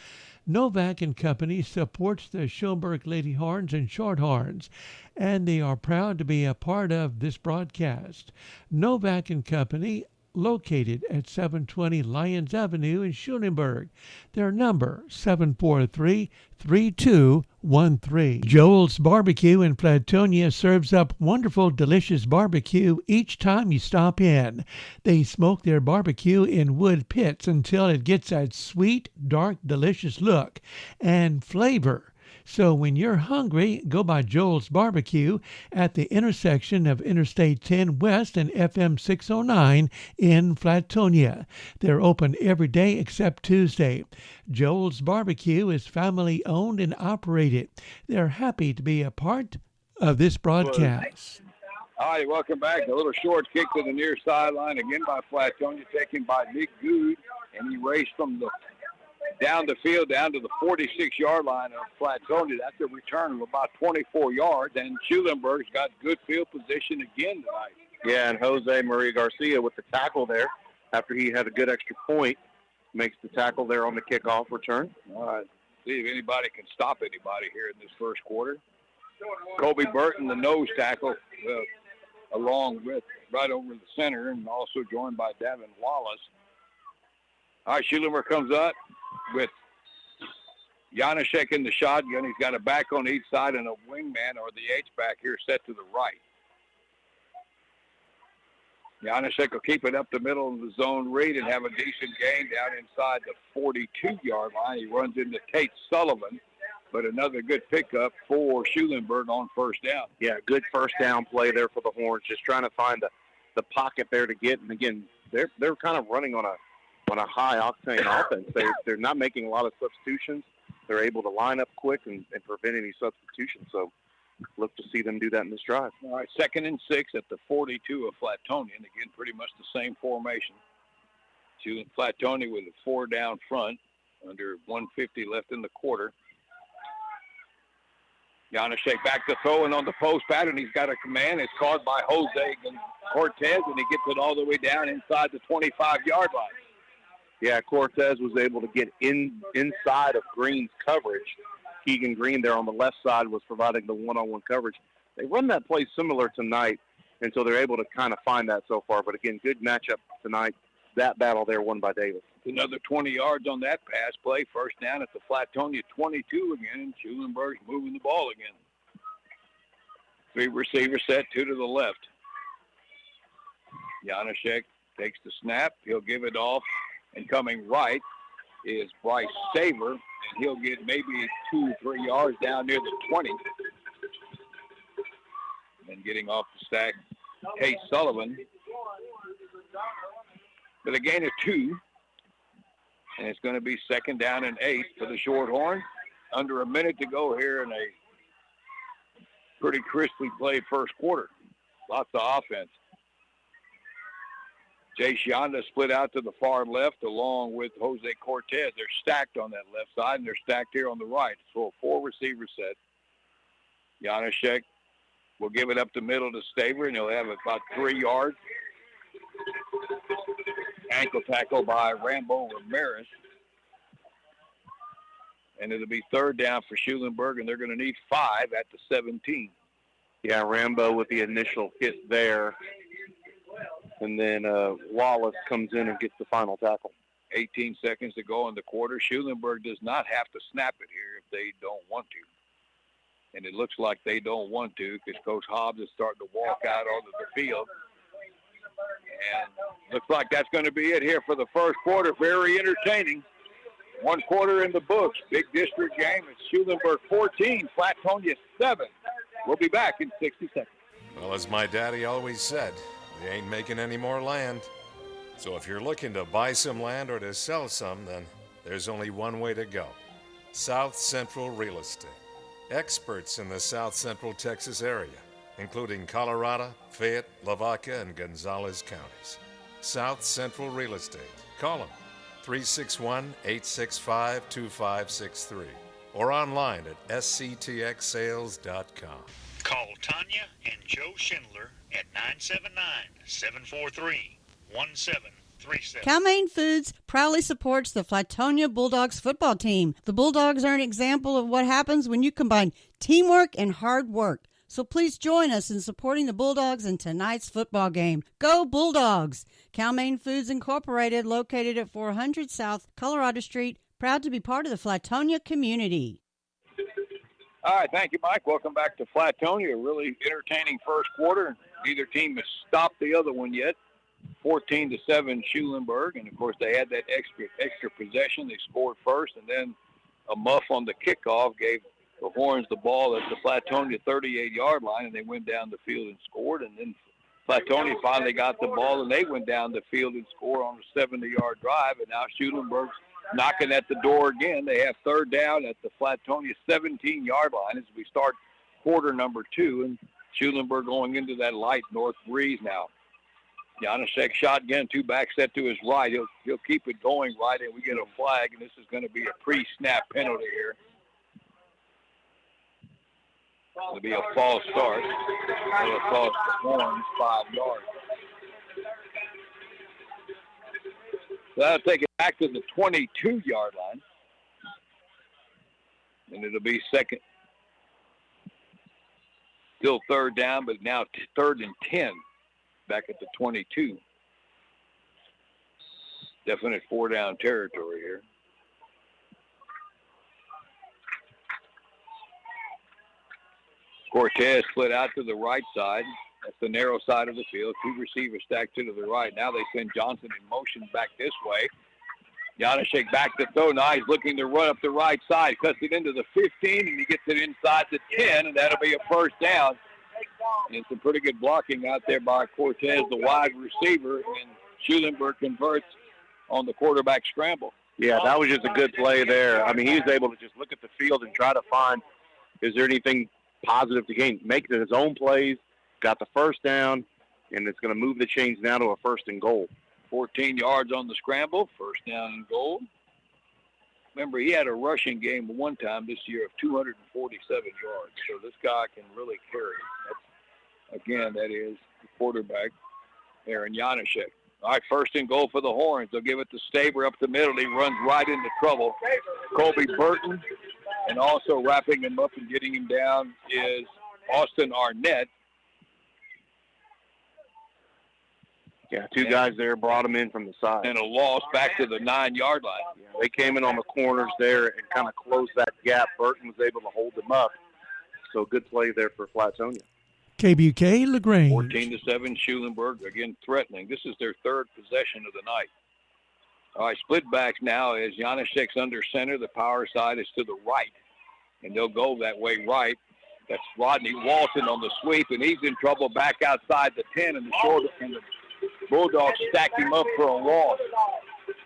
Novak and Company supports the Schulenburg Lady Horns and Shorthorns, and they are proud to be a part of this broadcast. Novak and Company, located at 720 Lyons Avenue in Schulenburg. Their number, 743-3213. Joel's Barbecue in Flatonia serves up wonderful, delicious barbecue each time you stop in. They smoke their barbecue in wood pits until it gets that sweet, dark, delicious look and flavor. So when you're hungry, go by Joel's Barbecue at the intersection of Interstate 10 West and FM 609 in Flatonia. They're open every day except Tuesday. Joel's Barbecue is family owned and operated. They're happy to be a part of this broadcast. All right, welcome back. A little short kick to the near sideline again by Flatonia, taken by Nick Good, and he raced from the down the field, down to the 46-yard line of Flatonia. That's a return of about 24 yards, and Schulenburg's got good field position again tonight. Yeah, and Jose Maria Garcia with the tackle there after he had a good extra point, makes the tackle there on the kickoff return. All right, see if anybody can stop anybody here in this first quarter. Kobe Burton, the nose tackle, along with right over the center, and also joined by Davin Wallace. All right, Schulenburg comes up with Janaszek in the shotgun. He's got a back on each side and a wingman, or the H-back here, set to the right. Janaszek will keep it up the middle of the zone read and have a decent gain down inside the 42-yard line. He runs into Tate Sullivan, but another good pickup for Schulenburg on first down. Yeah, good first down play there for the Horns, just trying to find the pocket there to get. And again, they're kind of running on a high-octane offense. They're not making a lot of substitutions. They're able to line up quick and prevent any substitutions. So look to see them do that in this drive. All right, 2nd and 6 at the 42 of Flatonia. And again, pretty much the same formation. Flatonia with a 4 down front, under 150 left in the quarter. Janaszek back to throw, and on the post pattern, he's got a command. It's caught by Jose Cortez, and he gets it all the way down inside the 25-yard line. Yeah, Cortez was able to get inside of Green's coverage. Keegan Green there on the left side was providing the one-on-one coverage. They run that play similar tonight, and so they're able to kind of find that so far. But again, good matchup tonight. That battle there won by Davis. Another 20 yards on that pass play. First down at the Flatonia 22 again, and Schulenburg's moving the ball again. 3 receiver set, 2 to the left. Janaszek takes the snap. He'll give it off, and coming right is Bryce Saver, and he'll get maybe 2-3 yards down near the 20. And getting off the stack, Case Sullivan with a gain of 2. And it's going to be 2nd down and 8 for the Shorthorns. Under a minute to go here in a pretty crisply played first quarter. Lots of offense. Jay Shionda split out to the far left along with Jose Cortez. They're stacked on that left side, and they're stacked here on the right. So a 4-receiver set. Janaszek will give it up the middle to Staver, and he'll have about 3 yards. Ankle tackle by Rambo Ramirez. And it'll be 3rd down for Schulenburg, and they're going to need 5 at the 17. Yeah, Rambo with the initial hit there. And then Wallace comes in and gets the final tackle. 18 seconds to go in the quarter. Schulenburg does not have to snap it here if they don't want to. And it looks like they don't want to because Coach Hobbs is starting to walk out onto the field. And looks like that's going to be it here for the first quarter. Very entertaining. 1 quarter in the books. Big district game. It's Schulenburg 14, Flatonia 7. We'll be back in 60 seconds. Well, as my daddy always said, they ain't making any more land. So if you're looking to buy some land or to sell some, then there's only one way to go. South Central Real Estate. Experts in the South Central Texas area, including Colorado, Fayette, Lavaca, and Gonzales counties. South Central Real Estate. Call them 361-865-2563 or online at sctxsales.com. Call Tanya and Joe Schindler at 979-743-1737. Cal-Maine Foods proudly supports the Flatonia Bulldogs football team. The Bulldogs are an example of what happens when you combine teamwork and hard work. So please join us in supporting the Bulldogs in tonight's football game. Go Bulldogs! Cal-Maine Foods Incorporated, located at 400 South Colorado Street, proud to be part of the Flatonia community. All right, thank you, Mike. Welcome back to Flatonia. A really entertaining first quarter. Neither team has stopped the other one yet. 14-7 Schulenburg, and of course they had that extra possession. They scored first, and then a muff on the kickoff gave the Horns the ball at the Flatonia 38-yard line, and they went down the field and scored. And then Flatonia finally got the ball, and they went down the field and scored on a 70-yard drive. And now Schulenburg's knocking at the door again. They have 3rd down at the Flatonia 17-yard line as we start quarter number 2, and Schulenburg going into that light north breeze now. Janaszek shotgun, 2 back set to his right. He'll keep it going right, and we get a flag, and this is going to be a pre-snap penalty here. It'll be a false start. It'll cost the Horns 5 yards. So that'll take it back to the 22-yard line. And it'll be second. Still 3rd down, but now 3rd and 10 back at the 22. Definite 4-down territory here. Cortez split out to the right side. That's the narrow side of the field. 2 receivers stacked to the right. Now they send Johnson in motion back this way. Janaszek back to throw. Now he's looking to run up the right side. Cuts it into the 15, and he gets it inside the 10, and that'll be a first down. And some pretty good blocking out there by Cortez, the wide receiver, and Schulenburg converts on the quarterback scramble. Yeah, that was just a good play there. I mean, he was able to just look at the field and try to find, is there anything positive to gain? Make it his own plays, got the first down, and it's going to move the chains now to a 1st and goal. 14 yards on the scramble, 1st down and goal. Remember, he had a rushing game one time this year of 247 yards, so this guy can really carry. Again, that is the quarterback, Aaron Janaszek. All right, 1st and goal for the Horns. They'll give it to Staber up the middle. He runs right into trouble. Colby Burton, and also wrapping him up and getting him down is Austin Arnett. Yeah, two guys there brought him in from the side. And a loss back to the 9-yard line. Yeah, they came in on the corners there and kind of closed that gap. Burton was able to hold them up. So good play there for Flatonia. KBUK LaGrange. 14-7, Schulenburg again threatening. This is their third possession of the night. All right, split backs now as Janaszek's under center. The power side is to the right, and they'll go that way right. That's Rodney Walton on the sweep, and he's in trouble back outside the 10, and the Bulldogs stacked him up for a loss.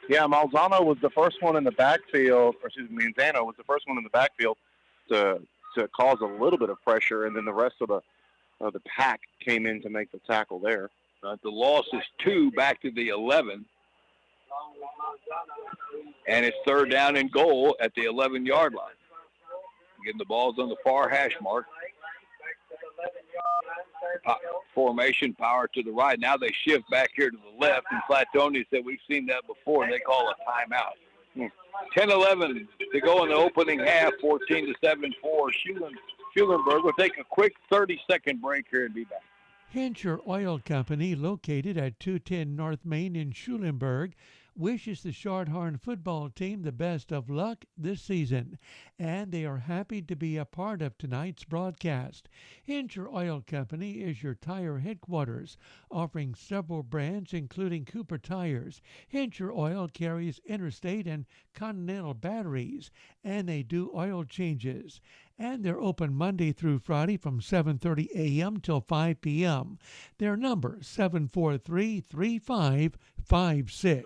Yeah, Malzano was the first one in the backfield, or excuse me, Manzano was the first one in the backfield to cause a little bit of pressure, and then the rest of the pack came in to make the tackle there. The loss is 2 back to the 11. And it's third down and goal at the 11-yard line. Getting the balls on the far hash mark. Formation, power to the right. Now they shift back here to the left, and Flatonia said we've seen that before, and they call a timeout. 10-11 to go in the opening half, 14-7 for Schulenburg. We'll take a quick 30-second break here and be back. Hincher Oil Company, located at 210 North Main in Schulenburg, wishes the Shorthorn football team the best of luck this season, and they are happy to be a part of tonight's broadcast. Hincher Oil Company is your tire headquarters, offering several brands including Cooper Tires. Hincher Oil carries Interstate and Continental batteries, and they do oil changes. And they're open Monday through Friday from 7:30 a.m. till 5 p.m. Their number, 743-3556.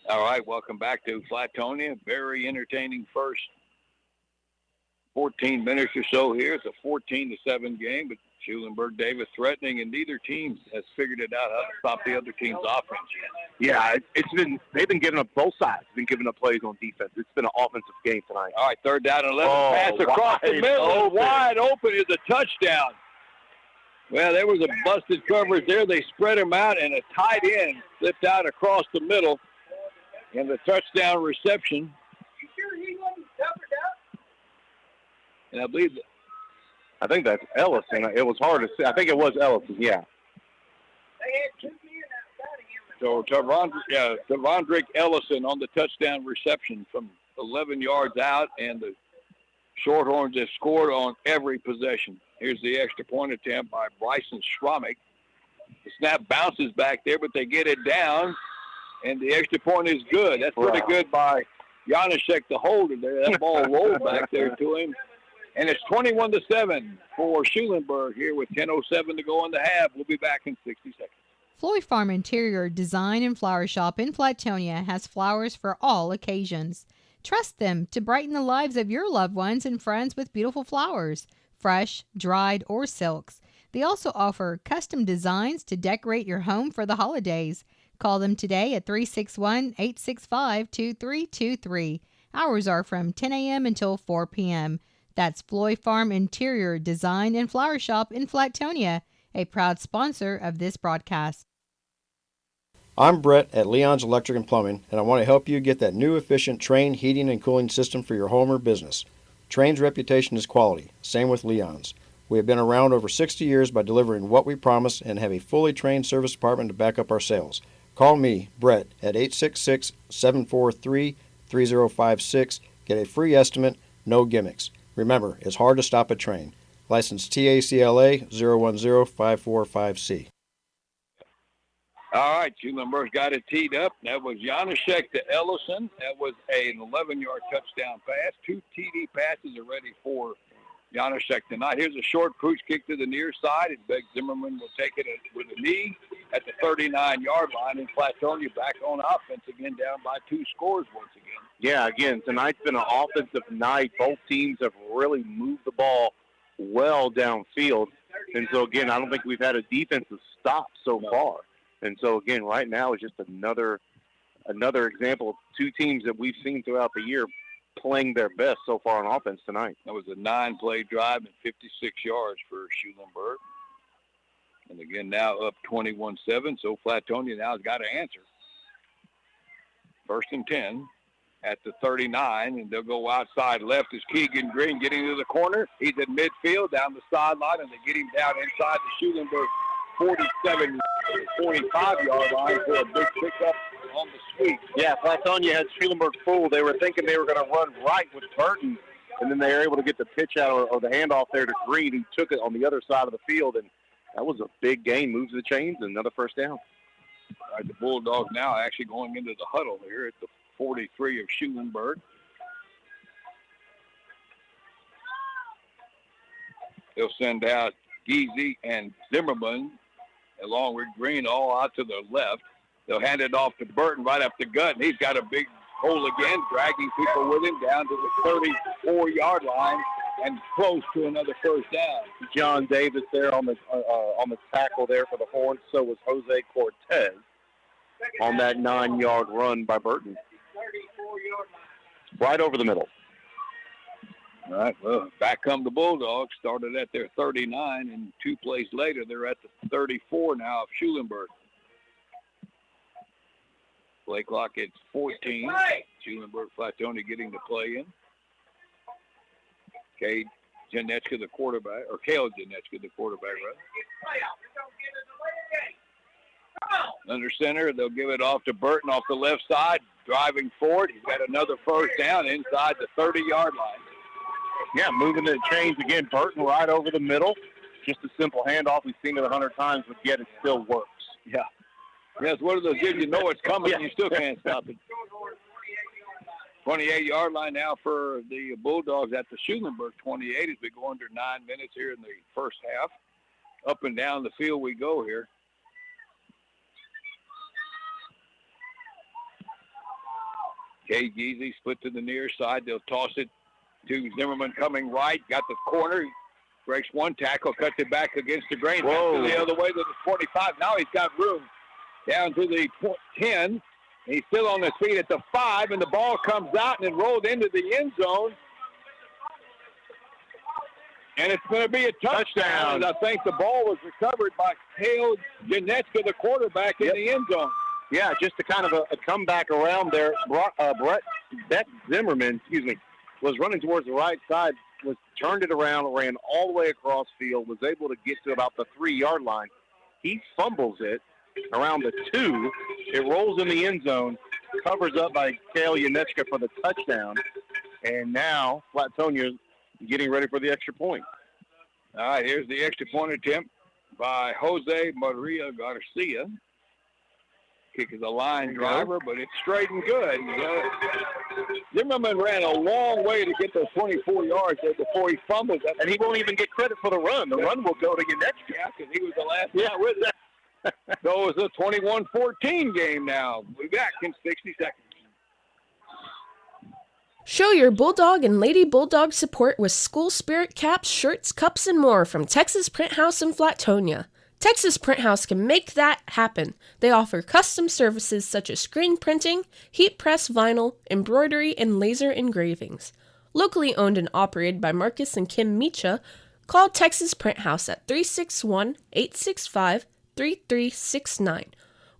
All right, welcome back to Flatonia. Very entertaining first 14 minutes or so here. It's a 14-7 game, but Schulenburg Davis threatening, and neither team has figured it out how to stop the other team's offense yet. Yeah, they've been giving up, both sides have been giving up plays on defense. It's been an offensive game tonight. All right, third down and 11. Pass across the middle. Wide open is a touchdown. Well, there was a busted coverage there. They spread them out, and a tight end slipped out across the middle. And the touchdown reception. You sure he wasn't covered up? And I think that's Ellison. It was hard to see. I think it was Ellison, yeah. They had 2 men outside of him. So Tavondrick Ellison on the touchdown reception from 11 yards out, and the Shorthorns have scored on every possession. Here's the extra point attempt by Bryson Schromick. The snap bounces back there, but they get it down, and the extra point is good. That's pretty good by Janaszek, the holder there. That ball rolled back there to him. And it's 21-7 for Schulenburg here with 10:07 to go in the half. We'll be back in 60 seconds. Floyd Farm Interior Design and Flower Shop in Flatonia has flowers for all occasions. Trust them to brighten the lives of your loved ones and friends with beautiful flowers, fresh, dried, or silks. They also offer custom designs to decorate your home for the holidays. Call them today at 361-865-2323. Hours are from 10 a.m. until 4 p.m. That's Floyd Farm Interior Design and Flower Shop in Flatonia, a proud sponsor of this broadcast. I'm Brett at Leon's Electric and Plumbing, and I want to help you get that new efficient Trane heating and cooling system for your home or business. Trane's reputation is quality, same with Leon's. We have been around over 60 years by delivering what we promise and have a fully trained service department to back up our sales. Call me, Brett, at 866-743-3056. Get a free estimate, no gimmicks. Remember, it's hard to stop a train. License TACLA 010-545C. All right, Schulenburg's got it teed up. That was Janaszek to Ellison. That was an 11-yard touchdown pass. 2 TD passes are ready for Janaszek tonight. Here's a short pooch kick to the near side, and Beck Zimmerman will take it with a knee at the 39-yard line. And Flatonia back on offense again, down by 2 scores once again. Yeah, again, tonight's been an offensive night. Both teams have really moved the ball well downfield. And so, again, I don't think we've had a defensive stop so far. And so, again, right now is just another example of 2 teams that we've seen throughout the year playing their best so far on offense tonight. That was a 9-play drive and 56 yards for Schulenburg. And, again, now up 21-7, so Flatonia now has got to answer. 1st and 10 at the 39, and they'll go outside left as Keegan Green getting to the corner. He's at midfield down the sideline, and they get him down inside the Schulenburg 47 the 45-yard line for a big pickup on the sweep. Yeah, Flatonia had Schulenburg fooled. They were thinking they were going to run right with Burton, and then they were able to get the pitch out or the handoff there to Green, who took it on the other side of the field, and that was a big gain. Moves the chains, and another first down. All right, the Bulldogs now actually going into the huddle here at the 43 of Schulenburg. They'll send out Geezy and Zimmerman along with Green all out to the left. They'll hand it off to Burton right up the gut, and he's got a big hole again, dragging people with him down to the 34-yard line and close to another first down. John Davis there on the tackle there for the Horns. So was Jose Cortez on that 9-yard run by Burton. Right over the middle. All right, well, back come the Bulldogs. Started at their 39, and 2 plays later, they're at the 34 now of Schulenburg. Play clock at 14. Schulenburg Flatonia getting the play in. Cade Janechka, the quarterback, or Kale Janechka, the quarterback, right? Under center, they'll give it off to Burton off the left side, driving forward. He's got another first down inside the 30-yard line. Yeah, moving the chains again. Burton right over the middle. Just a simple handoff. We've seen it 100 times, but yet it still works. Yeah. Yeah, it's one of those games you know it's coming and you still can't stop it. 28-yard line now for the Bulldogs at the Schulenburg 28 as we go under 9 minutes here in the first half. Up and down the field we go here. Cade Geezy split to the near side. They'll toss it to Zimmerman coming right. Got the corner. Breaks one tackle, cuts it back against the grain. Back to the other way to the 25. Now he's got room down to the 10. He's still on his feet at the 5, and the ball comes out and it rolled into the end zone. And it's going to be a touchdown. I think the ball was recovered by Kale Janechka, the quarterback, in the end zone. Yeah, just a kind of a comeback around there. Beck Zimmerman, was running towards the right side, turned it around, ran all the way across field, was able to get to about the 3-yard line. He fumbles it around the 2. It rolls in the end zone, covers up by Kale Janechka for the touchdown. And now Flatonia getting ready for the extra point. All right, here's the extra point attempt by Jose Maria Garcia. Kick is a line driver, but it's straight and good. Zimmerman ran a long way to get those 24 yards there before he fumbled. And he won't even get credit for the run. The run will go to Janechka. Yeah, because he was the last guy with it. So it's a 21-14 game now. We're back in 60 seconds. Show your Bulldog and Lady Bulldog support with school spirit caps, shirts, cups, and more from Texas Print House in Flatonia. Texas Print House can make that happen. They offer custom services such as screen printing, heat press vinyl, embroidery, and laser engravings. Locally owned and operated by Marcus and Kim Micha, call Texas Print House at 361-865-3369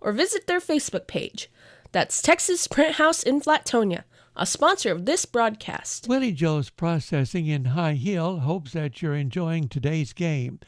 or visit their Facebook page. That's Texas Print House in Flatonia, a sponsor of this broadcast. Willie Joe's Processing in High Hill hopes that you're enjoying today's game.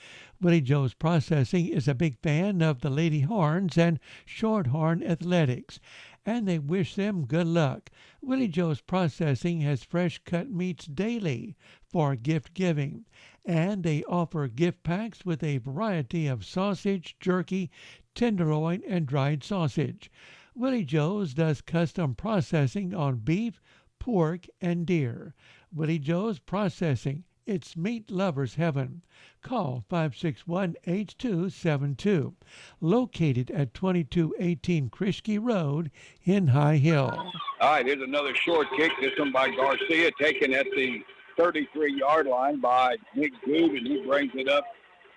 Willie Joe's Processing is a big fan of the Lady Horns and Shorthorn Athletics, and they wish them good luck. Willie Joe's Processing has fresh cut meats daily for gift giving, and they offer gift packs with a variety of sausage, jerky, tenderloin, and dried sausage. Willie Joe's does custom processing on beef, pork, and deer. Willie Joe's Processing. It's meat lovers' heaven. Call 561-8272. Located at 2218 Krishke Road in High Hill. All right, here's another short kick. This one by Garcia, taken at the 33-yard line by Nick Good, and he brings it up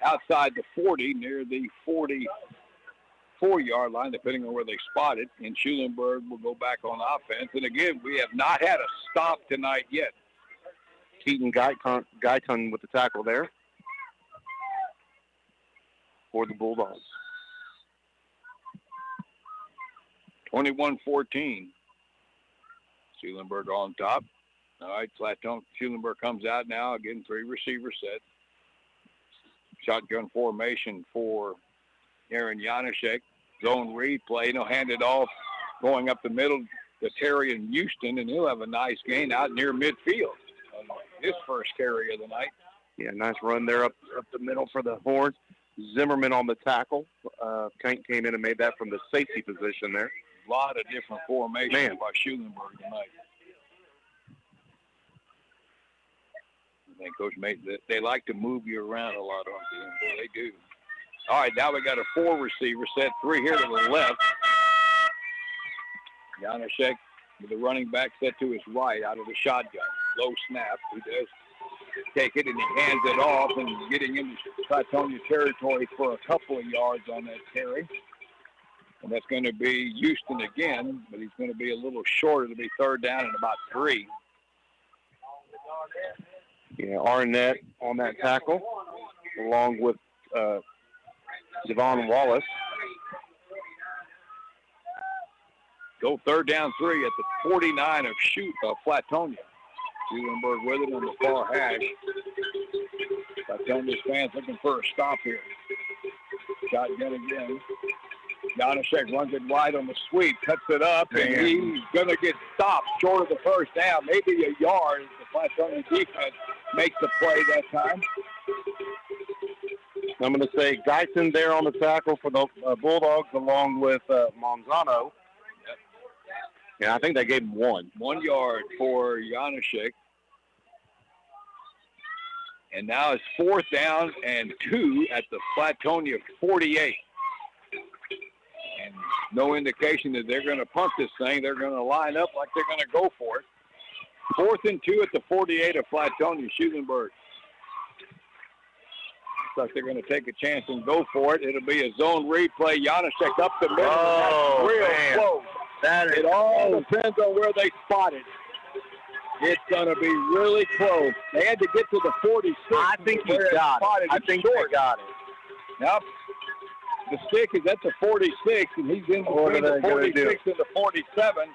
outside the 40, near the 44-yard line, depending on where they spot it. And Schulenburg will go back on offense. And again, we have not had a stop tonight yet. Keaton Guyton with the tackle there for the Bulldogs. 21-14. Schulenburg on top. All right, Schulenburg comes out now. Again, 3 receiver set. Shotgun formation for Aaron Janaszek, zone replay. He'll hand it off going up the middle to Terry and Houston, and he'll have a nice gain out near midfield on his first carry of the night. Yeah, nice run there up the middle for the Horns. Zimmerman on the tackle. Came in and made that from the safety position there. A lot of different formations by Schulenburg tonight. I think Coach Mate, they like to move you around a lot on the end. They do. All right, now we got a 4 receiver set, 3 here to the left. Janaszek with the running back set to his right out of the shotgun. Low snap. He does take it, and he hands it off, and getting into Flatonia territory for a couple of yards on that carry. And that's going to be Houston again, but he's going to be a little short. It'll be 3rd down and about 3. Yeah, Arnett on that tackle, along with Devon Wallace. Go 3rd down 3 at the 49 of Flatonia. Schulenburg with it on the far hash. Flatonia's fans looking for a stop here. Shotgun again. Janaszek runs it wide on the sweep, cuts it up, and he's going to get stopped short of the 1st down, maybe a yard. The Flatonia defense makes the play that time. I'm going to say Guyton there on the tackle for the Bulldogs, along with Monzano. Yeah, I think they gave him 1. 1 yard for Janaszek. And now it's 4th down and 2 at the Flatonia 48. And no indication that they're going to punt this thing. They're going to line up like they're going to go for it. 4th and 2 at the 48 of Flatonia. Schulenburg. Looks like they're going to take a chance and go for it. It'll be a zone replay. Janaszek up the middle. Oh, real man. close. It all depends on where they spot it. It's going to be really close. They had to get to the 46. I think he got it. I think they got it. Yep. The stick is at the 46, and he's in between the 46 and the 47.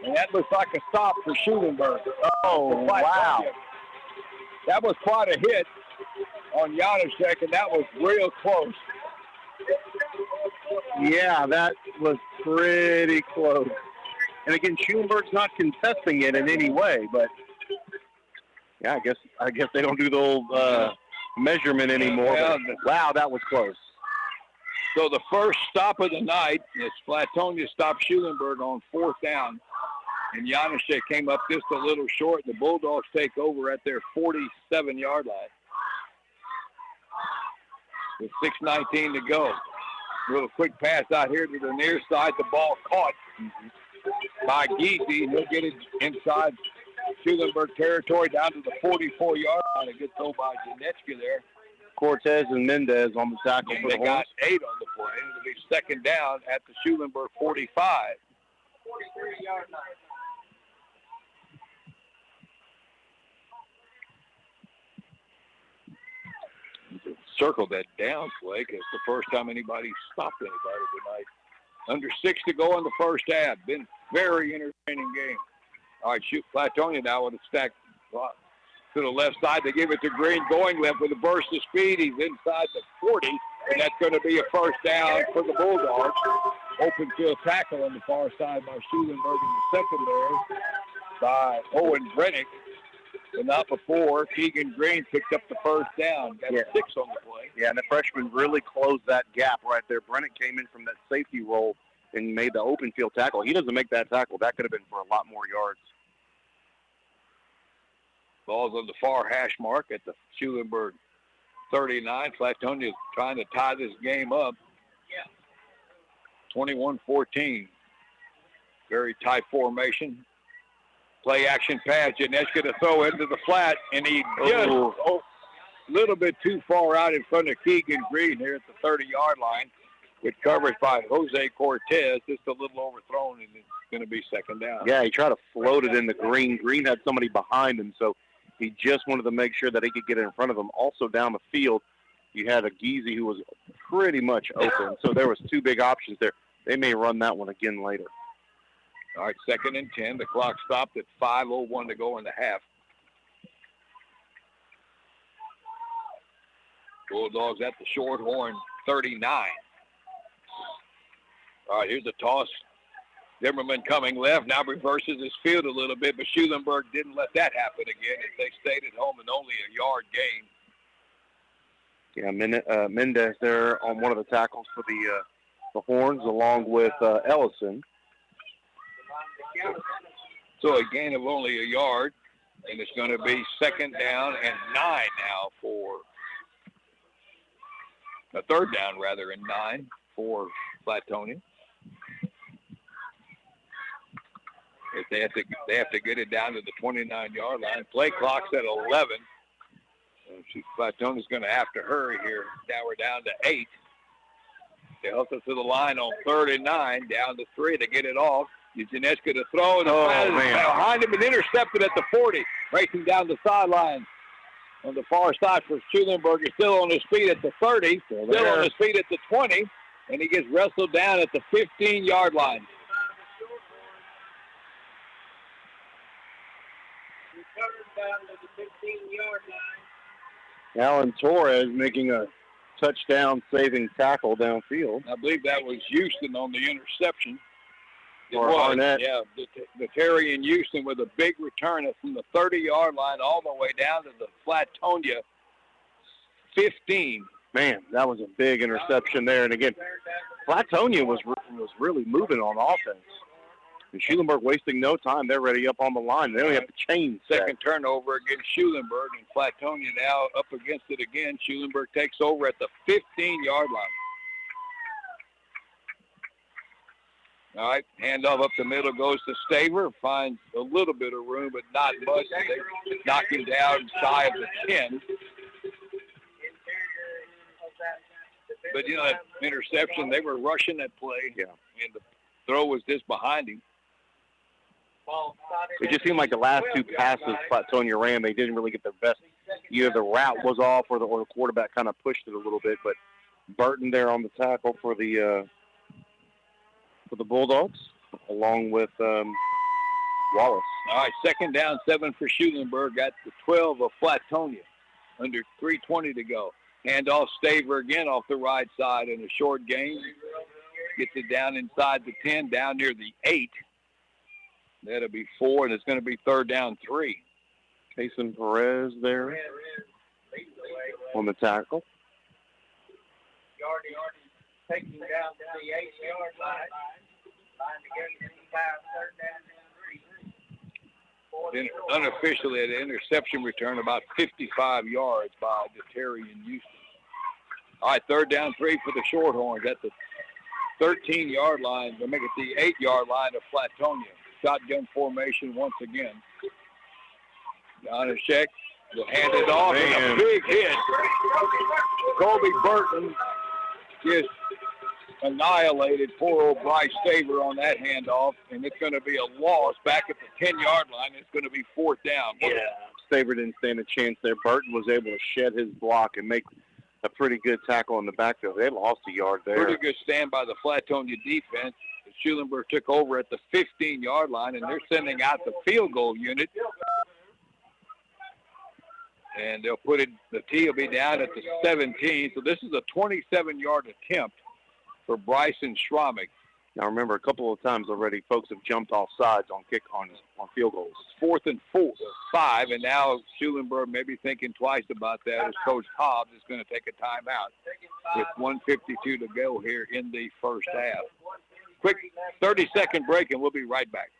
And that looks like a stop for Schulenburg. Oh, wow. That was quite a hit on Janaszek, and that was real close. Yeah, that was pretty close. And again, Schulenburg's not contesting it in any way, but yeah, I guess they don't do the old measurement anymore. Wow, that was close. So the first stop of the night is Flatonia stopped Schulenburg on 4th down, and Janaszek came up just a little short. The Bulldogs take over at their 47-yard line with 6:19 to go. A little quick pass out here to the near side. The ball caught by Giese. He'll get it inside Schulenburg territory down to the 44-yard line. It gets over by Janeczka there. Cortez and Mendez on the tackle for the Horns. They got 8 on the play. It'll be 2nd down at the Schulenburg 45. 43-yard line. Circle that down play because it's the first time anybody stopped anybody tonight. Under 6 to go in the first half. Been very entertaining game. All right, Flatonia now with a stack to the left side. They give it to Green going left with a burst of speed. He's inside the 40, and that's going to be a 1st down for the Bulldogs. Open field tackle on the far side by Schulenburg in the secondary by Owen Brennick. The night before, Keegan Green picked up the 1st down. Got 6 on the play. Yeah, and the freshman really closed that gap right there. Brennick came in from that safety role and made the open field tackle. He doesn't make that tackle. That could have been for a lot more yards. Ball's on the far hash mark at the Schulenburg 39. Flatonia trying to tie this game up. 21-14. Very tight formation. Play action pass. Janeczka to throw into the flat, and he just a little bit too far out in front of Keegan Green here at the 30-yard line. With coverage by Jose Cortez, just a little overthrown, and it's going to be 2nd down. Yeah, he tried to float it in the Green. Green had somebody behind him, so he just wanted to make sure that he could get in front of him. Also down the field, you had a Giese who was pretty much open, so there was 2 big options there. They may run that one again later. All right, 2nd and 10. The clock stopped at 5:01 to go in the half. Bulldogs at the Shorthorn 39. All right, here's the toss. Zimmerman coming left, now reverses his field a little bit, but Schulenburg didn't let that happen again as they stayed at home and only a yard gain. Yeah, Mendez there on one of the tackles for the Horns, along with Ellison. So a gain of only a yard, and it's going to be 2nd down and 9 now for a 3rd down rather and 9 for Flatonia. If they have to get it down to the 29-yard line. Play clock's at 11. Flatonia's going to have to hurry here. Now we're down to 8. They help us to the line on 3rd and 9, down to 3 to get it off. Janeska to throw, and the pass is behind him and intercepted at the 40. Racing down the sideline on the far side for Schulenburg. Is still on his feet at the 30, still on his feet at the 20, and he gets wrestled down at the 15-yard line. Alan Torres making a touchdown-saving tackle downfield. I believe that was Houston on the interception. Or Arnett. Yeah, the Terry and Houston with a big return from the 30-yard line all the way down to the Flatonia 15. Man, that was a big interception there. And again, Flatonia was really moving on offense. And Schulenburg wasting no time. They're ready up on the line. They only have to change. Second turnover against Schulenburg, and Flatonia now up against it again. Schulenburg takes over at the 15-yard line. All right, handoff up the middle goes to Staver. Finds a little bit of room, but not much. They knock him down shy of the 10. But, you know, that interception, they were rushing that play. Yeah. And the throw was just behind him. It just seemed like the last two passes Flatonia ran, they didn't really get their best. Either the route was off or the quarterback kind of pushed it a little bit. But Burton there on the tackle for the Bulldogs, along with Wallace. All right, 2nd down, 7 for Schulenburg at the 12 of Flatonia. Under 3:20 to go. Handoff, Staver again off the right side in a short gain. Gets it down inside the 10, down near the 8. That'll be 4, and it's going to be 3rd down 3. Jason Perez there on the tackle. Taking down to the 8-yard line. Unofficially, an interception return about 55 yards by Terry and Houston. All right, 3rd down 3 for the Shorthorns at the 13-yard line. They'll make it the 8-yard line of Flatonia. Shotgun formation once again. Donishek will hand it off. And a big hit. Colby Burton just annihilated poor old Bryce Staver on that handoff, and it's going to be a loss back at the 10-yard line. It's going to be 4th down. Yeah, Staver didn't stand a chance there. Burton was able to shed his block and make a pretty good tackle in the backfield. They lost a yard there. Pretty good stand by the Flatonia defense. Schulenburg took over at the 15-yard line, and they're sending out the field goal unit. And they'll put it, the tee will be down at the 17. So this is a 27-yard attempt for Bryson Schromick. Now remember, a couple of times already, folks have jumped off sides on field goals. 4th and 5, and now Schulenburg may be thinking twice about that as Coach Hobbs is going to take a timeout with 1:52 to go here in the first half. Quick 30-second break, and we'll be right back.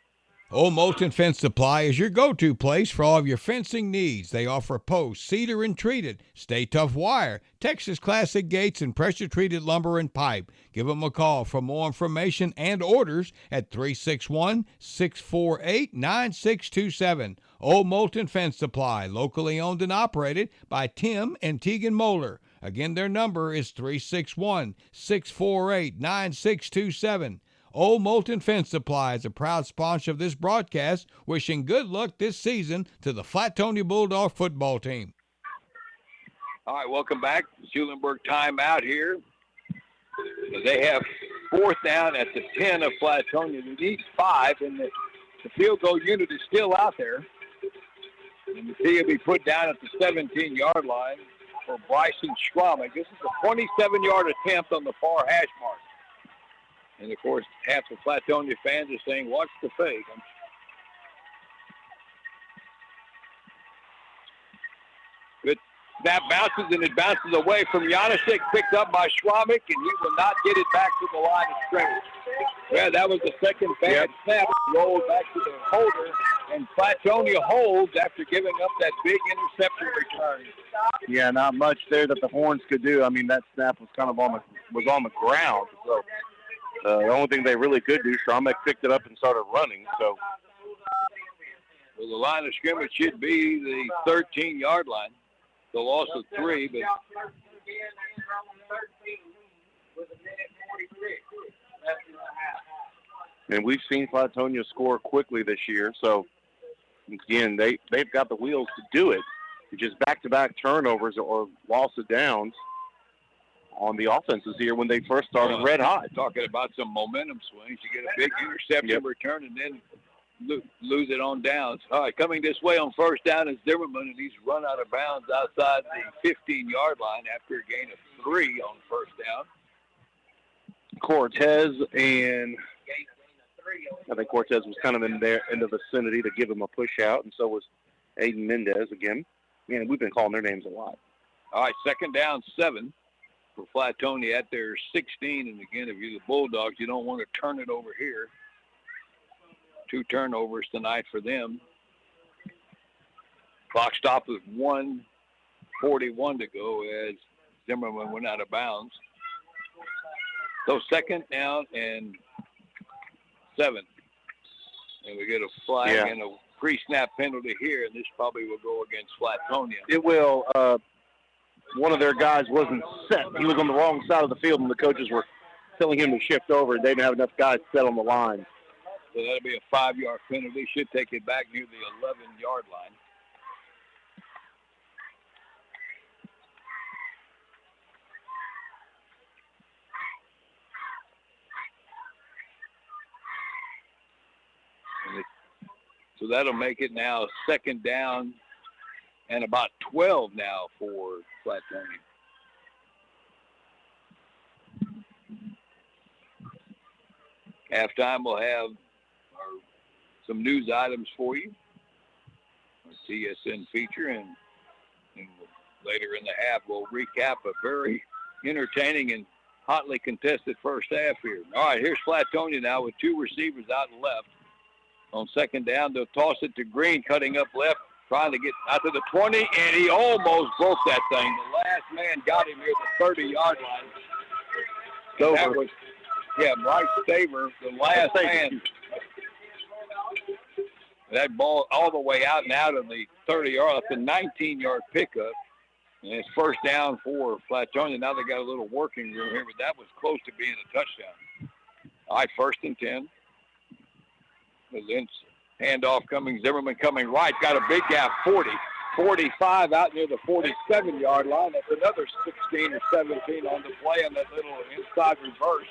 Old Moulton Fence Supply is your go-to place for all of your fencing needs. They offer posts, cedar and treated, Stay Tough wire, Texas Classic gates, and pressure-treated lumber and pipe. Give them a call for more information and orders at 361-648-9627. Old Moulton Fence Supply, locally owned and operated by Tim and Tegan Moeller. Again, their number is 361-648-9627. Old Moulton Fence Supply is a proud sponsor of this broadcast, wishing good luck this season to the Flatonia Bulldog football team. All right, welcome back. Schulenburg timeout here. They have 4th down at the 10 of Flatonia. They need 5, and the field goal unit is still out there. And the tee will be put down at the 17-yard line for Bryson Schromick. This is a 27-yard attempt on the far hash mark. And, of course, half the Flatonia fans are saying, watch the fake. Good snap, bounces, and it bounces away from Janusik, picked up by Schwamick, and he will not get it back to the line of scrimmage. Yeah, that was the second bad snap. Rolled back to the holder, and Flatonia holds after giving up that big interception return. Yeah, not much there that the Horns could do. I mean, that snap was kind of on the ground. So the only thing they really could do, Schwamick picked it up and started running. So well, the line of scrimmage should be the 13-yard line. The loss of 3, but and we've seen Flatonia score quickly this year. So again, they've got the wheels to do it. Just back-to-back turnovers or loss of downs on the offenses here when they first started red hot. Talking about some momentum swings. You get a big interception return and then lose it on downs. All right, coming this way on first down is Zimmerman, and he's run out of bounds outside the 15-yard line after a gain of 3 on first down. Cortez, and I think Cortez was kind of in the vicinity to give him a push out, and so was Aiden Mendez again. Man, we've been calling their names a lot. All right, second down 7 for Flatonia at their 16. And again, if you're the Bulldogs, you don't want to turn it over here. 2 turnovers tonight for them. Clock stop with 1:41 to go as Zimmerman went out of bounds. So second down and 7. And we get a flag and a pre-snap penalty here, and this probably will go against Flatonia. It will. One of their guys wasn't set. He was on the wrong side of the field, and the coaches were telling him to shift over. They didn't have enough guys set on the line. So that'll be a 5-yard penalty. Should take it back near the 11-yard line. So that'll make it now second down and about 12 now for Flatonia. Halftime we'll have some news items for you. Our TSN feature, and later in the half we'll recap a very entertaining and hotly contested first half here. All right, here's Flatonia now with 2 receivers out and left. On second down, they'll toss it to Green, cutting up left, trying to get out to the 20, and he almost broke that thing. The last man got him near the 30-yard line. So that was, Bryce Staver, the last man. That ball all the way out and out of the 30-yard, that's a 19-yard pickup. And it's first down for Flatonia. Now they got a little working room here, but that was close to being a touchdown. All right, first and 10. The Lentz handoff coming, Zimmerman coming right, got a big gap, 40, 45 out near the 47-yard line. That's another 16 or 17 on the play on that little inside reverse.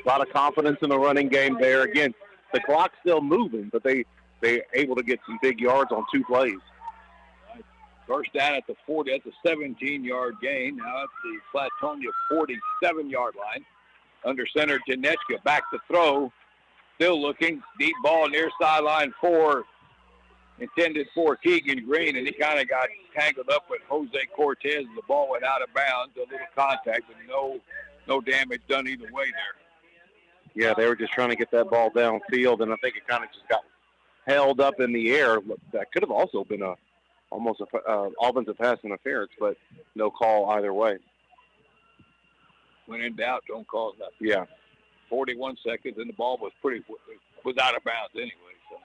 A lot of confidence in the running game there. Again, the clock's still moving, but they're able to get some big yards on 2 plays. First down at the 40, that's a 17-yard gain. Now at the Flatonia 47-yard line. Under center, Janechka back to throw. Still looking. Deep ball near sideline 4. Intended for Keegan Green, and he kind of got tangled up with Jose Cortez. The ball went out of bounds. A little contact, but no damage done either way there. Yeah, they were just trying to get that ball downfield, and I think it kind of just got held up in the air. That could have also been almost a offensive pass interference, but no call either way. When in doubt, don't call nothing. Yeah. 41 seconds, and the ball was out of bounds anyway. So.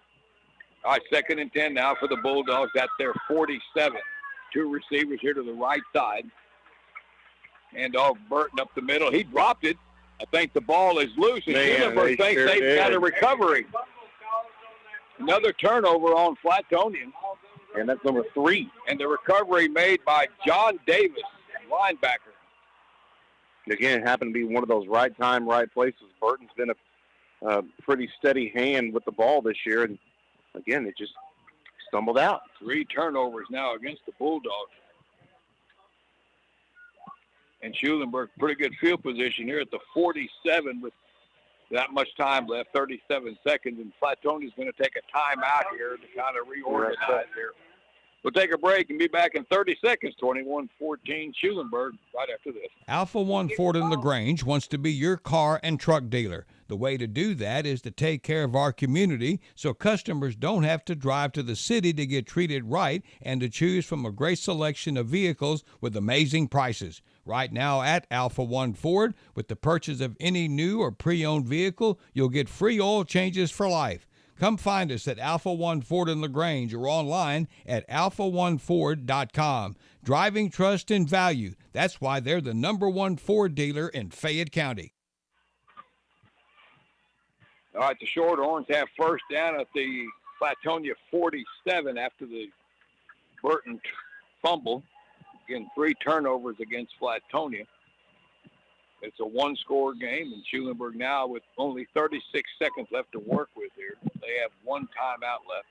All right, second and 10 now for the Bulldogs. That's their 47. 2 receivers here to the right side. And off Burton up the middle. He dropped it. I think the ball is loose, and Schulenburg thinks they've got a recovery. Another turnover on Flatonia. And that's number 3. And the recovery made by John Davis, linebacker. Again, it happened to be one of those right time, right places. Burton's been a pretty steady hand with the ball this year, and again, it just stumbled out. 3 turnovers now against the Bulldogs. And Schulenburg, pretty good field position here at the 47 with not much time left, 37 seconds. And Flatonia's going to take a timeout here to kind of reorganize here. We'll take a break and be back in 30 seconds. 21-14 Schulenburg right after this. Alpha One Ford in LaGrange wants to be your car and truck dealer. The way to do that is to take care of our community so customers don't have to drive to the city to get treated right and to choose from a great selection of vehicles with amazing prices. Right now at Alpha One Ford, with the purchase of any new or pre-owned vehicle, you'll get free oil changes for life. Come find us at Alpha One Ford in LaGrange or online at alpha1ford.com. Driving trust and value. That's why they're the #1 Ford dealer in Fayette County. All right, the Shorthorns have first down at the Flatonia 47 after the Burton fumble. Again, 3 turnovers against Flatonia. It's a one-score game, and Schulenburg now with only 36 seconds left to work with here. They have 1 timeout left.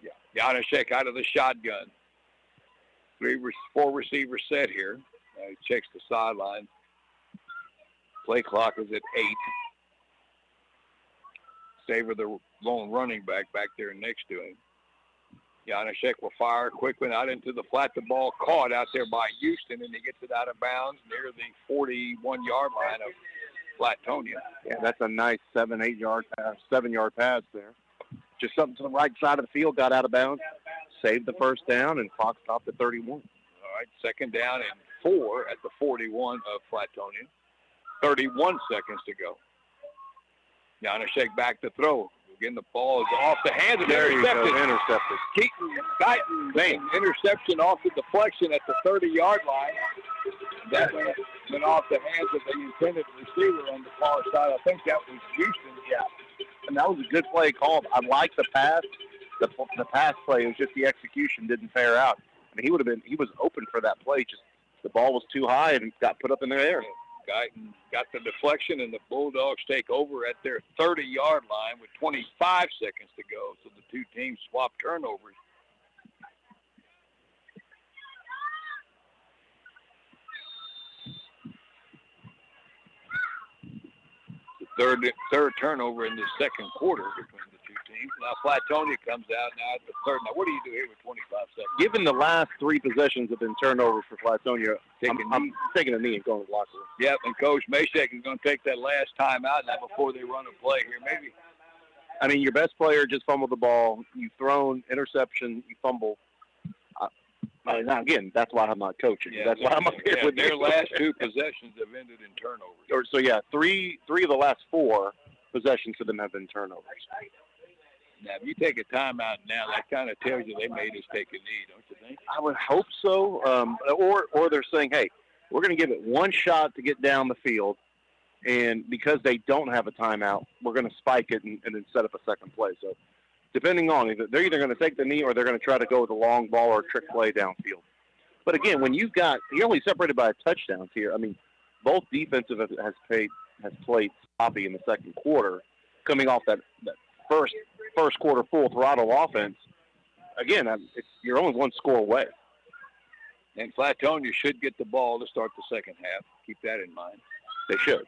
Yeah, Janaszek out of the shotgun. 4 receivers set here. He checks the sideline. Play clock is at 8. Saver, the lone running back there next to him. Janaszek will fire a quick one out into the flat. The ball caught out there by Houston, and he gets it out of bounds near the 41-yard line of Flatonia. Yeah, that's a nice 7-yard pass there. Just something to the right side of the field, got out of bounds, saved the first down, and clock stopped at 31. All right, second down and 4 at the 41 of Flatonia. 31 seconds to go. Janaszek back to throw. Again, the ball is off the hands of intercepted. Keaton Guyton, interception off the deflection at the 30-yard line. That went off the hands of the intended receiver on the far side. I think that was Houston. Yeah, and that was a good play called. I like the pass. The pass play, it was just the execution didn't fare out. I mean, he was open for that play. Just the ball was too high and got put up in the air. Guyton got the deflection, and the Bulldogs take over at their 30-yard line with 25 seconds to go. So the two teams swap turnovers. The third turnover in the second quarter between the two teams. Now Flatonia comes out now at the third. Now what do you do here with 25 seconds? Given the last 3 possessions have been turnovers for Flatonia, I'm taking a knee and going to the locker room. Yep, and Coach Mashek is going to take that last time out now before they run a play here. Maybe. I mean, your best player just fumbled the ball. You've thrown interception. You fumble. Now, again, that's why I'm not coaching. Yeah, that's why I'm up here with their you. last 2 possessions have ended in turnovers. So, yeah, three of the last 4 possessions for them have been turnovers. Now, if you take a timeout now, that kind of tells you they made us take a knee, don't you think? I would hope so. Or they're saying, hey, we're going to give it one shot to get down the field, and because they don't have a timeout, we're going to spike it and then set up a second play. So, depending on it, they're either going to take the knee or they're going to try to go with a long ball or a trick play downfield. But again, when you're only separated by touchdowns here. I mean, both defensive has played sloppy in the second quarter, coming off that first quarter full throttle offense. Again, you're only 1 score away. And Flatonia should get the ball to start the second half. Keep that in mind. They should.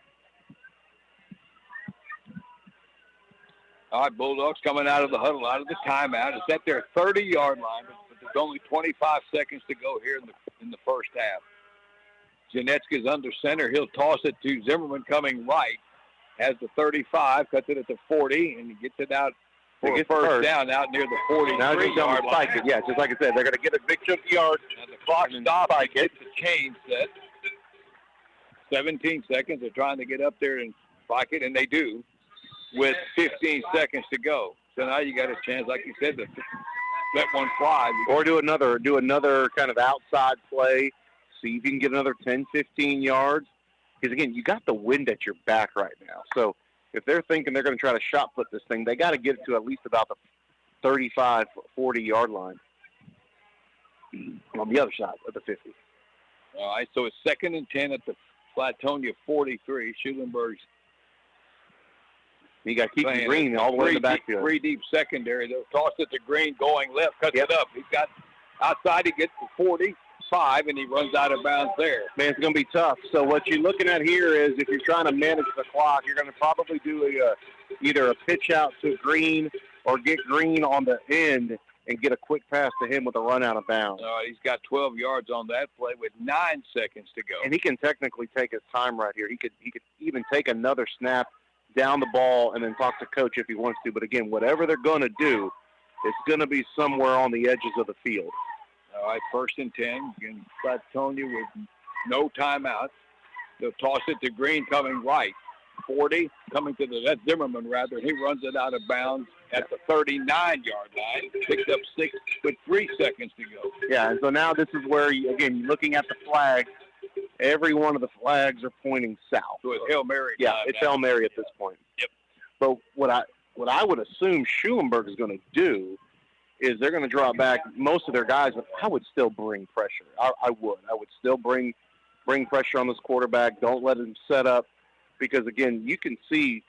All right, Bulldogs coming out of the huddle, out of the timeout. It's at their 30-yard line, but there's only 25 seconds to go here in the first half. Janetsky's under center. He'll toss it to Zimmerman coming right. Has the 35, cuts it at the 40, and he gets it out for a first down out near the 43-yard line. Yeah, just like I said, they're going to get a big chunk of yards. And the clock stops. It gets the chain set. 17 seconds. They're trying to get up there and spike it, and they do, with 15 seconds to go. So now you got a chance, like you said, to let one fly. Or do another kind of outside play, see if you can get another 10, 15 yards. Because, again, you got the wind at your back right now. So if they're thinking they're going to try to shot put this thing, they got to get it to at least about the 35, 40-yard line on the other side of the 50. All right, so it's 2nd and 10 at the Flatonia 43. Schulenburg's. You got to keep the Green all the way in the backfield. 3 deep secondary. They'll toss it to Green going left, cuts it up. He's got outside. He gets the 40. 5, and he runs out of bounds there. Man, it's going to be tough. So what you're looking at here is if you're trying to manage the clock, you're going to probably do either a pitch out to Green or get Green on the end and get a quick pass to him with a run out of bounds. He's got 12 yards on that play with 9 seconds to go. And he can technically take his time right here. He could even take another snap down the ball and then talk to coach if he wants to. But, again, whatever they're going to do, it's going to be somewhere on the edges of the field. All right, 1st and 10. Again, Flatonia with no timeouts. They'll toss it to Green coming right. 40 coming to that's Zimmerman rather. He runs it out of bounds at the 39-yard line. Picked up 6 with 3 seconds to go. Yeah, and so now this is where, you're looking at the flags. Every one of the flags are pointing south. So it's Hail Mary. Yeah, it's Hail Mary at this point. Yep. But what I would assume Schulenburg is going to do is they're going to draw back most of their guys, but I would still bring pressure. I would still bring pressure on this quarterback. Don't let him set up because, again, you can see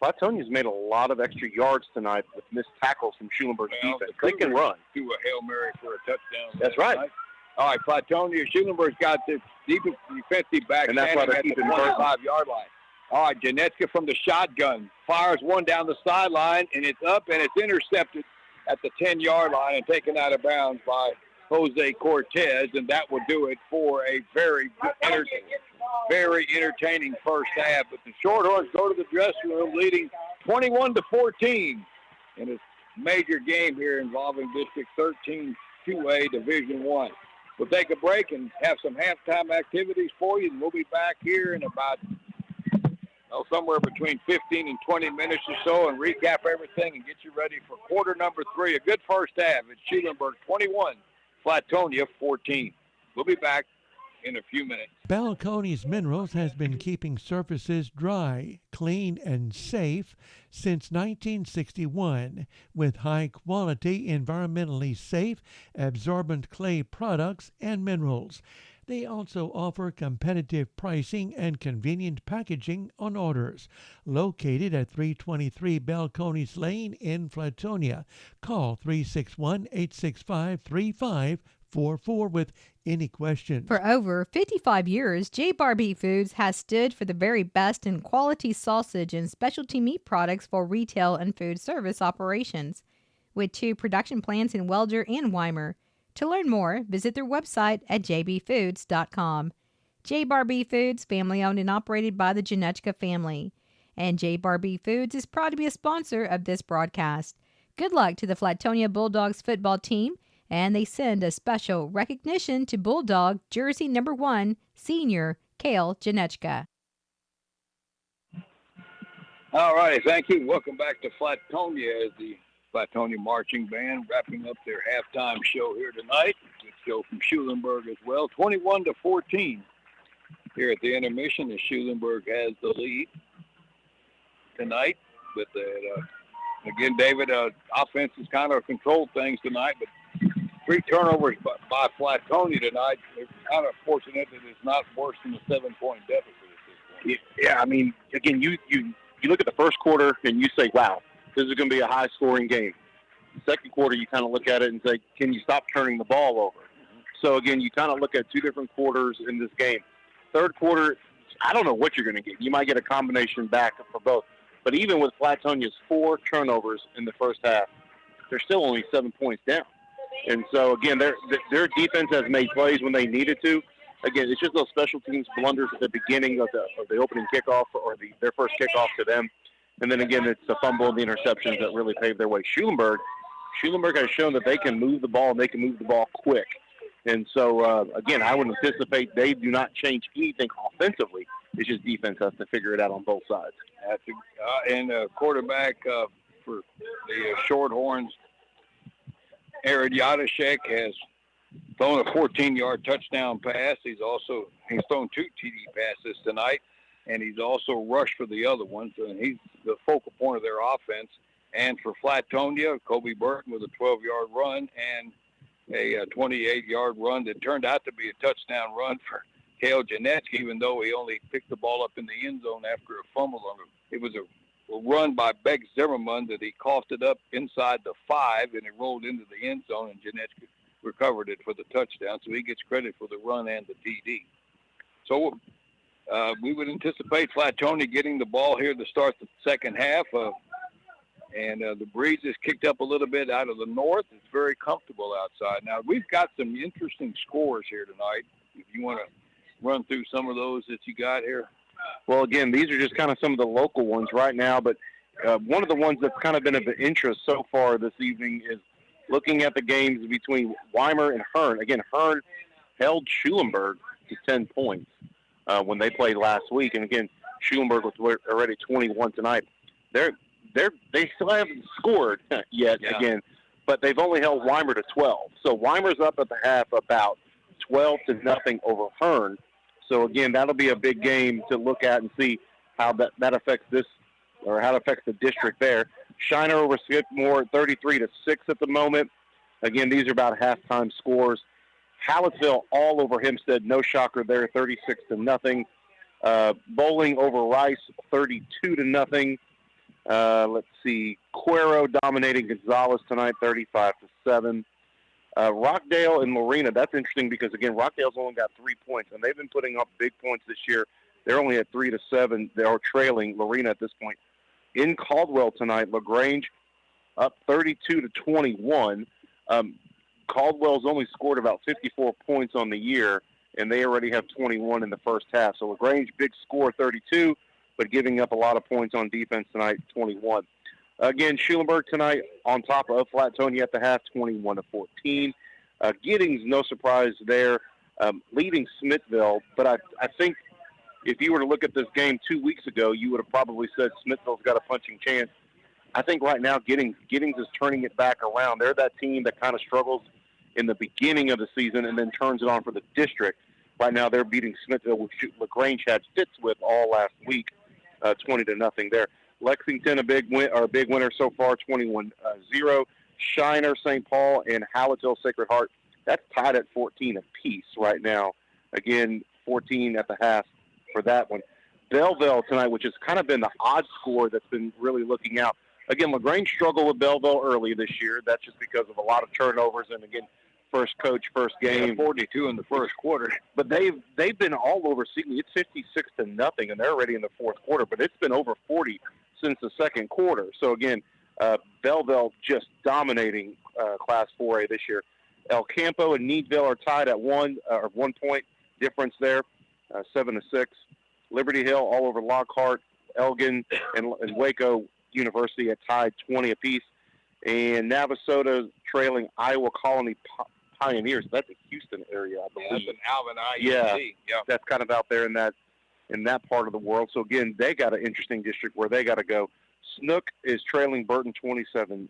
Flatonia's made a lot of extra yards tonight with missed tackles from Schulenburg's defense. They can run. Do a Hail Mary for a touchdown. That's right. Tonight. All right, Flatonia, Schulenburg's got the defensive back and that's why they're at the keeping 25-yard line. All right, Janetska from the shotgun fires one down the sideline, and it's up, and it's intercepted at the 10-yard line and taken out of bounds by Jose Cortez, and that will do it for a very entertaining first half. But the Shorthorns go to the dressing room leading 21-14 in a major game here involving District 13 2A Division I. We'll take a break and have some halftime activities for you, and we'll be back here in about somewhere between 15 and 20 minutes or so and recap everything and get you ready for quarter number 3. A good first half. It's Schulenburg 21, Flatonia 14. We'll be back in a few minutes. Balcones Minerals has been keeping surfaces dry, clean, and safe since 1961 with high-quality, environmentally safe, absorbent clay products and minerals. They also offer competitive pricing and convenient packaging on orders. Located at 323 Balcones Lane in Flatonia. Call 361-865-3544 with any questions. For over 55 years, J. Bar Beef Foods has stood for the very best in quality sausage and specialty meat products for retail and food service operations. With 2 production plants in Welder and Weimar. To learn more, visit their website at jbfoods.com. J. Bar Beef Foods, family owned and operated by the Janechka family. And J. Bar Beef Foods is proud to be a sponsor of this broadcast. Good luck to the Flatonia Bulldogs football team, and they send a special recognition to Bulldog jersey number 1, senior Kale Janechka. All right, thank you. Welcome back to Flatonia as the Flatonia Marching Band wrapping up their halftime show here tonight. Good show from Schulenburg as well. 21-14 here at the intermission as Schulenburg has the lead tonight. But again, David, offense has kind of controlled things tonight, but 3 turnovers by Flatonia tonight. They're kind of fortunate that it's not worse than a 7-point deficit at this point. Yeah, I mean, again, you look at the first quarter and you say, wow, this is going to be a high-scoring game. The second quarter, you kind of look at it and say, can you stop turning the ball over? So, again, you kind of look at 2 different quarters in this game. Third quarter, I don't know what you're going to get. You might get a combination back for both. But even with Flatonia's 4 turnovers in the first half, they're still only 7 points down. And so, again, their defense has made plays when they needed to. Again, it's just those special teams blunders at the beginning of the opening kickoff or their first kickoff to them. And then, again, it's the fumble and the interceptions that really paved their way. Schulenburg has shown that they can move the ball, and they can move the ball quick. And so, again, I would anticipate they do not change anything offensively. It's just defense has to figure it out on both sides. And quarterback for the Shorthorns, Aaron Yadashek, has thrown a 14-yard touchdown pass. He's thrown 2 TD passes tonight. And he's also rushed for the other ones, and he's the focal point of their offense. And for Flatonia, Kobe Burton with a 12-yard run and a 28-yard run that turned out to be a touchdown run for Kale Janetsky, even though he only picked the ball up in the end zone after a fumble on him. It was a run by Beck Zimmerman that he coughed it up inside the 5, and it rolled into the end zone, and Janetsky recovered it for the touchdown, so he gets credit for the run and the TD. So we would anticipate Flatonia getting the ball here to start the second half. And the breeze has kicked up a little bit out of the north. It's very comfortable outside. Now, we've got some interesting scores here tonight. If you want to run through some of those that you got here. Well, again, these are just kind of some of the local ones right now, but one of the ones that's kind of been of interest so far this evening is looking at the games between Weimar and Hearn. Again, Hearn held Schulenburg to 10 points when they played last week. And again, Schulenburg was already 21 tonight. They still haven't scored yet, again, but they've only held Weimar to 12. So Weimar's up at the half about 12-0 over Hearn. So again, that'll be a big game to look at and see how that affects this, or how it affects the district there. Shiner over Skidmore 33-6 at the moment. Again, these are about halftime scores. Hallettsville all over Hempstead, no shocker there, 36-0. Bowling over Rice 32-0. Let's see, Cuero dominating Gonzales tonight, 35-7. Rockdale and Lorena, that's interesting because, again, Rockdale's only got 3 points, and they've been putting up big points this year. They're only at 3-7. They are trailing Lorena at this point. In Caldwell tonight, LaGrange up 32-21. Caldwell's only scored about 54 points on the year, and they already have 21 in the first half. So LaGrange, big score, 32, but giving up a lot of points on defense tonight, 21. Again, Schulenburg tonight on top of Flatonia at the half, 21-14. Giddings, no surprise there, leading Smithville. But I think if you were to look at this game 2 weeks ago, you would have probably said Smithville's got a punching chance. I think right now Giddings is turning it back around. They're that team that kind of struggles in the beginning of the season and then turns it on for the district. Right now they're beating Smithville, which LaGrange had fits with all last week, 20-0 there. Lexington, a big winner so far, 21-0. Shiner, St. Paul, and Hallettsville, Sacred Heart, that's tied at 14 apiece right now. Again, 14 at the half for that one. Belleville tonight, which has kind of been the odd score that's been really looking out. Again, LaGrange struggled with Belleville early this year. That's just because of a lot of turnovers and, again, first coach, first game. 42 in the first quarter. But they've been all over season. It's 56-0, and they're already in the fourth quarter. But it's been over 40 since the second quarter. So, again, Belleville just dominating Class 4A this year. El Campo and Needville are tied at 1 point difference there, 7-6. Liberty Hill all over Lockhart, Elgin, and Waco University at tied 20 apiece. And Navasota trailing Iowa Colony Pioneers. That's a Houston area, I believe. That's an Alvin IUC. Yeah, that's kind of out there in that part of the world. So, again, they got an interesting district where they got to go. Snook is trailing Burton 27-0.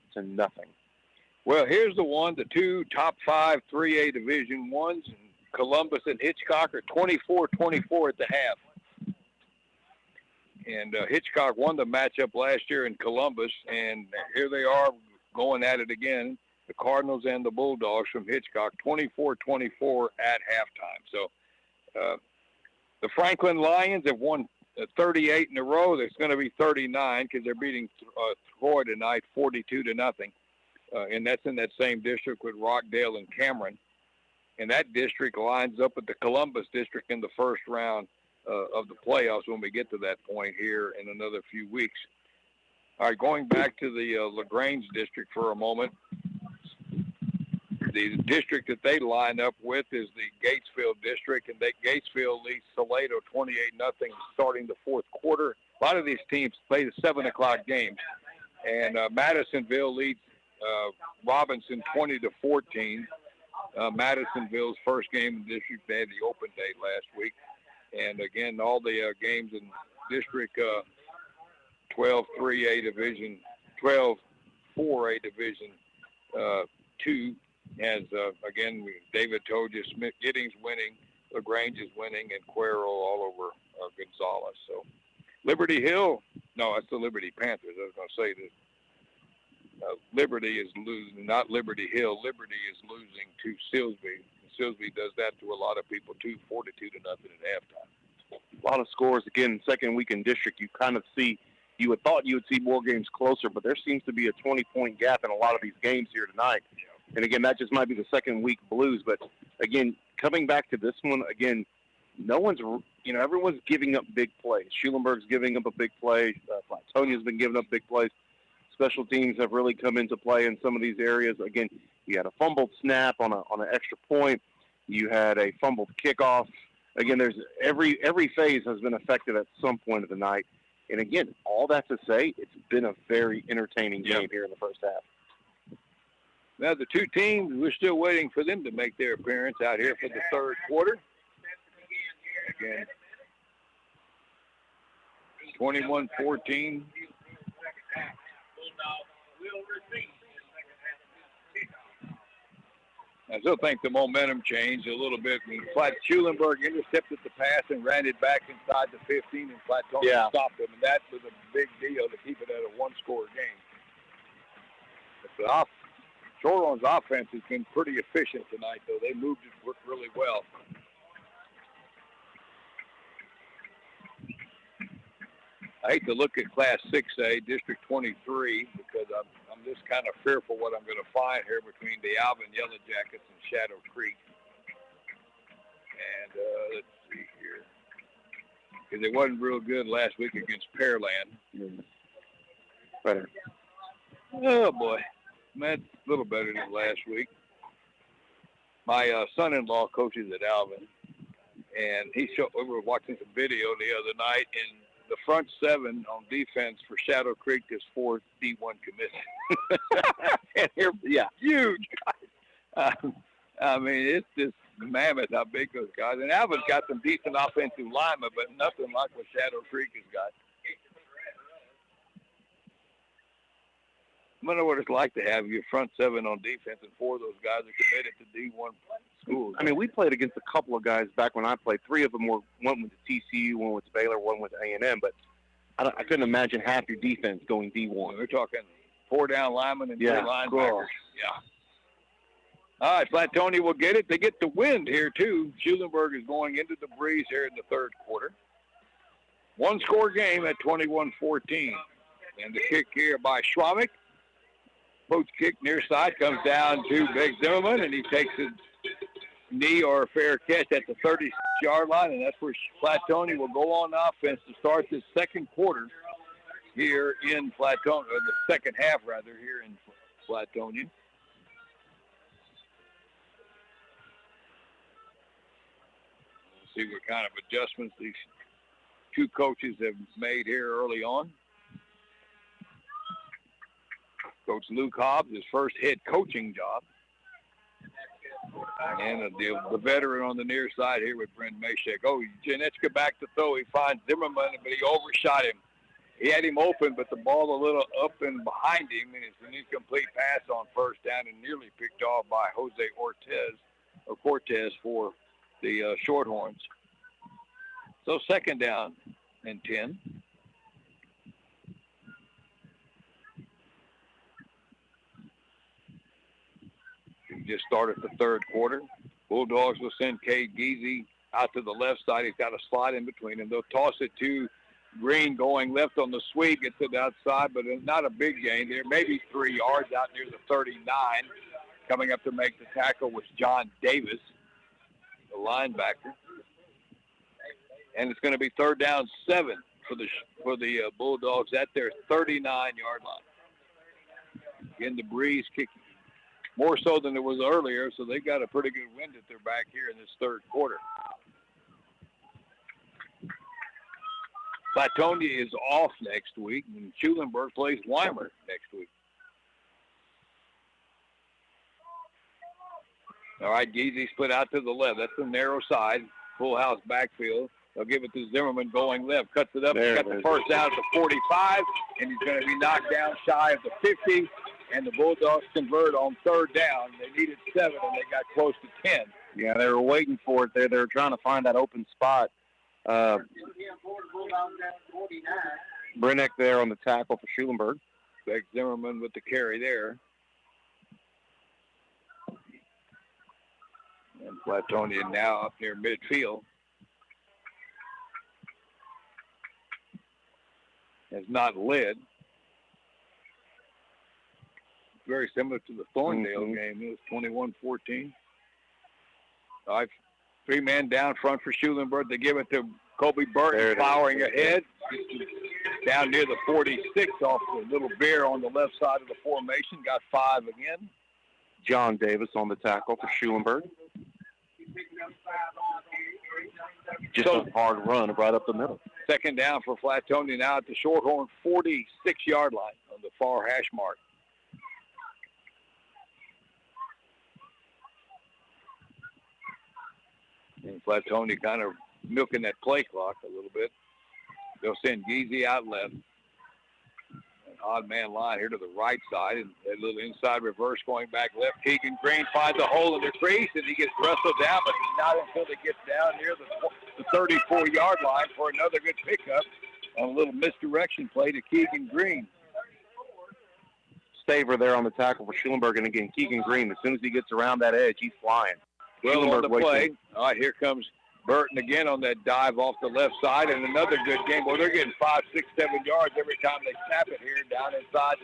Well, here's the two top 5 3A Division Ones, and Columbus and Hitchcock are 24-24 at the half. And Hitchcock won the matchup last year in Columbus, and here they are going at it again, the Cardinals and the Bulldogs from Hitchcock, 24-24 at halftime. So the Franklin Lions have won 38 in a row. There's going to be 39 because they're beating Troy tonight 42-0. And that's in that same district with Rockdale and Cameron. And that district lines up with the Columbus district in the first round of the playoffs when we get to that point here in another few weeks. All right, going back to the LaGrange district for a moment. The district that they line up with is the Gatesville district, and Gatesville leads Salado 28-0 starting the fourth quarter. A lot of these teams play the 7 o'clock games, and Madisonville leads Robinson 20-14. Madisonville's first game in the district, they had the open day last week. And, again, all the games in District 12 3A Division, 12 4A Division 2 has, again, David told you, Smith Giddings winning, LaGrange is winning, and Cuero all over Gonzales. So Liberty Hill, no, that's the Liberty Panthers. I was going to say that Liberty is losing, not Liberty Hill. Liberty is losing to Silsbee. Silsbee does that to a lot of people too, 42-0 at halftime. A lot of scores. Again, second week in district, you kind of see, you would thought you would see more games closer, but there seems to be a 20-point gap in a lot of these games here tonight. And again, that just might be the second week blues. But again, coming back to this one, again, no one's, everyone's giving up big plays. Schulenburg's giving up a big play. Flatonia's been giving up big plays. Special teams have really come into play in some of these areas. Again, you had a fumbled snap on an extra point. You had a fumbled kickoff. Again, there's every phase has been affected at some point of the night. And again, all that to say, it's been a very entertaining game here in the first half. Now the two teams, we're still waiting for them to make their appearance out here for the third quarter. Again, 21-14. I still think the momentum changed a little bit. Schulenburg intercepted the pass and ran it back inside the 15, and Flatonia stopped them, and that was a big deal to keep it at a one-score game. But the Shorthorns' offense has been pretty efficient tonight, though. They moved it really well. I hate to look at Class 6A, District 23, because I'm just kind of fearful what I'm going to find here between the Alvin Yellow Jackets and Shadow Creek. And let's see here. Because it wasn't real good last week against Pearland. Better. Oh, boy. Man, a little better than last week. My son-in-law coaches at Alvin, and we were watching some video the other night, and the front seven on defense for Shadow Creek is 4 D1 commits. And they're huge guys. I mean, it's just mammoth how big those guys. And Alvin's got some decent offensive linemen, but nothing like what Shadow Creek has got. I wonder what it's like to have your front seven on defense and 4 of those guys are committed to D1 schools. I mean, we played against a couple of guys back when I played. 3 of them one went to TCU, one went to Baylor, one went to A&M. But I couldn't imagine half your defense going D1. We're talking 4 down linemen and 3 linebackers. Cool. Yeah. All right, Flatonia will get it. They get the wind here, too. Schulenburg is going into the breeze here in the third quarter. One-score game at 21-14. And the kick here by Schwamick. Poach kick near side comes down to Big Zimmerman, and he takes a knee or a fair catch at the 36-yard line, and that's where Flatonia will go on offense to start this second quarter here in Flatonia, or the second half, rather, here in Flatonia. We'll see what kind of adjustments these two coaches have made here early on. Coach Luke Hobbs, his first head coaching job. And the veteran on the near side here with Brent Mashek. Oh, Janetska back to throw. He finds Zimmerman, but he overshot him. He had him open, but the ball a little up and behind him, and it's an incomplete pass on first down and nearly picked off by Jose Cortez for the Shorthorns. So second down and 10. Just started the third quarter. Bulldogs will send Cade Geezy out to the left side. He's got a slot in between him. They'll toss it to Green going left on the sweep, gets it outside, but it's not a big gain there. Maybe 3 yards out near the 39. Coming up to make the tackle was John Davis, the linebacker. And it's going to be third down 7 for the Bulldogs at their 39-yard line. Again, the breeze kicking. More so than it was earlier, so they've got a pretty good wind at their back here in this third quarter. Flatonia is off next week, and Schulenburg plays Weimer next week. All right, Geezy split out to the left. That's the narrow side, full house backfield. They'll give it to Zimmerman going left. Cuts it up. He's got the first down at the 45, and he's going to be knocked down shy of the 50. And the Bulldogs convert on third down. They needed 7, and they got close to 10. Yeah, they were waiting for it there. They were trying to find that open spot. Brennick there on the tackle for Schulenburg. Beck Zimmerman with the carry there. And Flatonia now up near midfield. Has not led. very similar to the Thorndale game. It was 21-14. All right, 3 men down front for Schulenburg. They give it to Kobe Burton, powering ahead. Down near the 46 off the little bear on the left side of the formation. Got 5 again. John Davis on the tackle for Schulenburg. Just a hard run right up the middle. Second down for Flatonia now at the Shorthorn 46-yard line on the far hash mark. And Flatonia kind of milking that play clock a little bit. They'll send Geezy out left. An odd man line here to the right side, and a little inside reverse going back left. Keegan Green finds a hole in the crease, and he gets wrestled down, but not until he gets down near the 34-yard line for another good pickup on a little misdirection play to Keegan Green. Staver there on the tackle for Schulenburg, and again, Keegan Green, as soon as he gets around that edge, he's flying. Well on the play. All right, here comes Burton again on that dive off the left side, and another good game. Well, they're getting 5, 6, 7 yards every time they snap it here down inside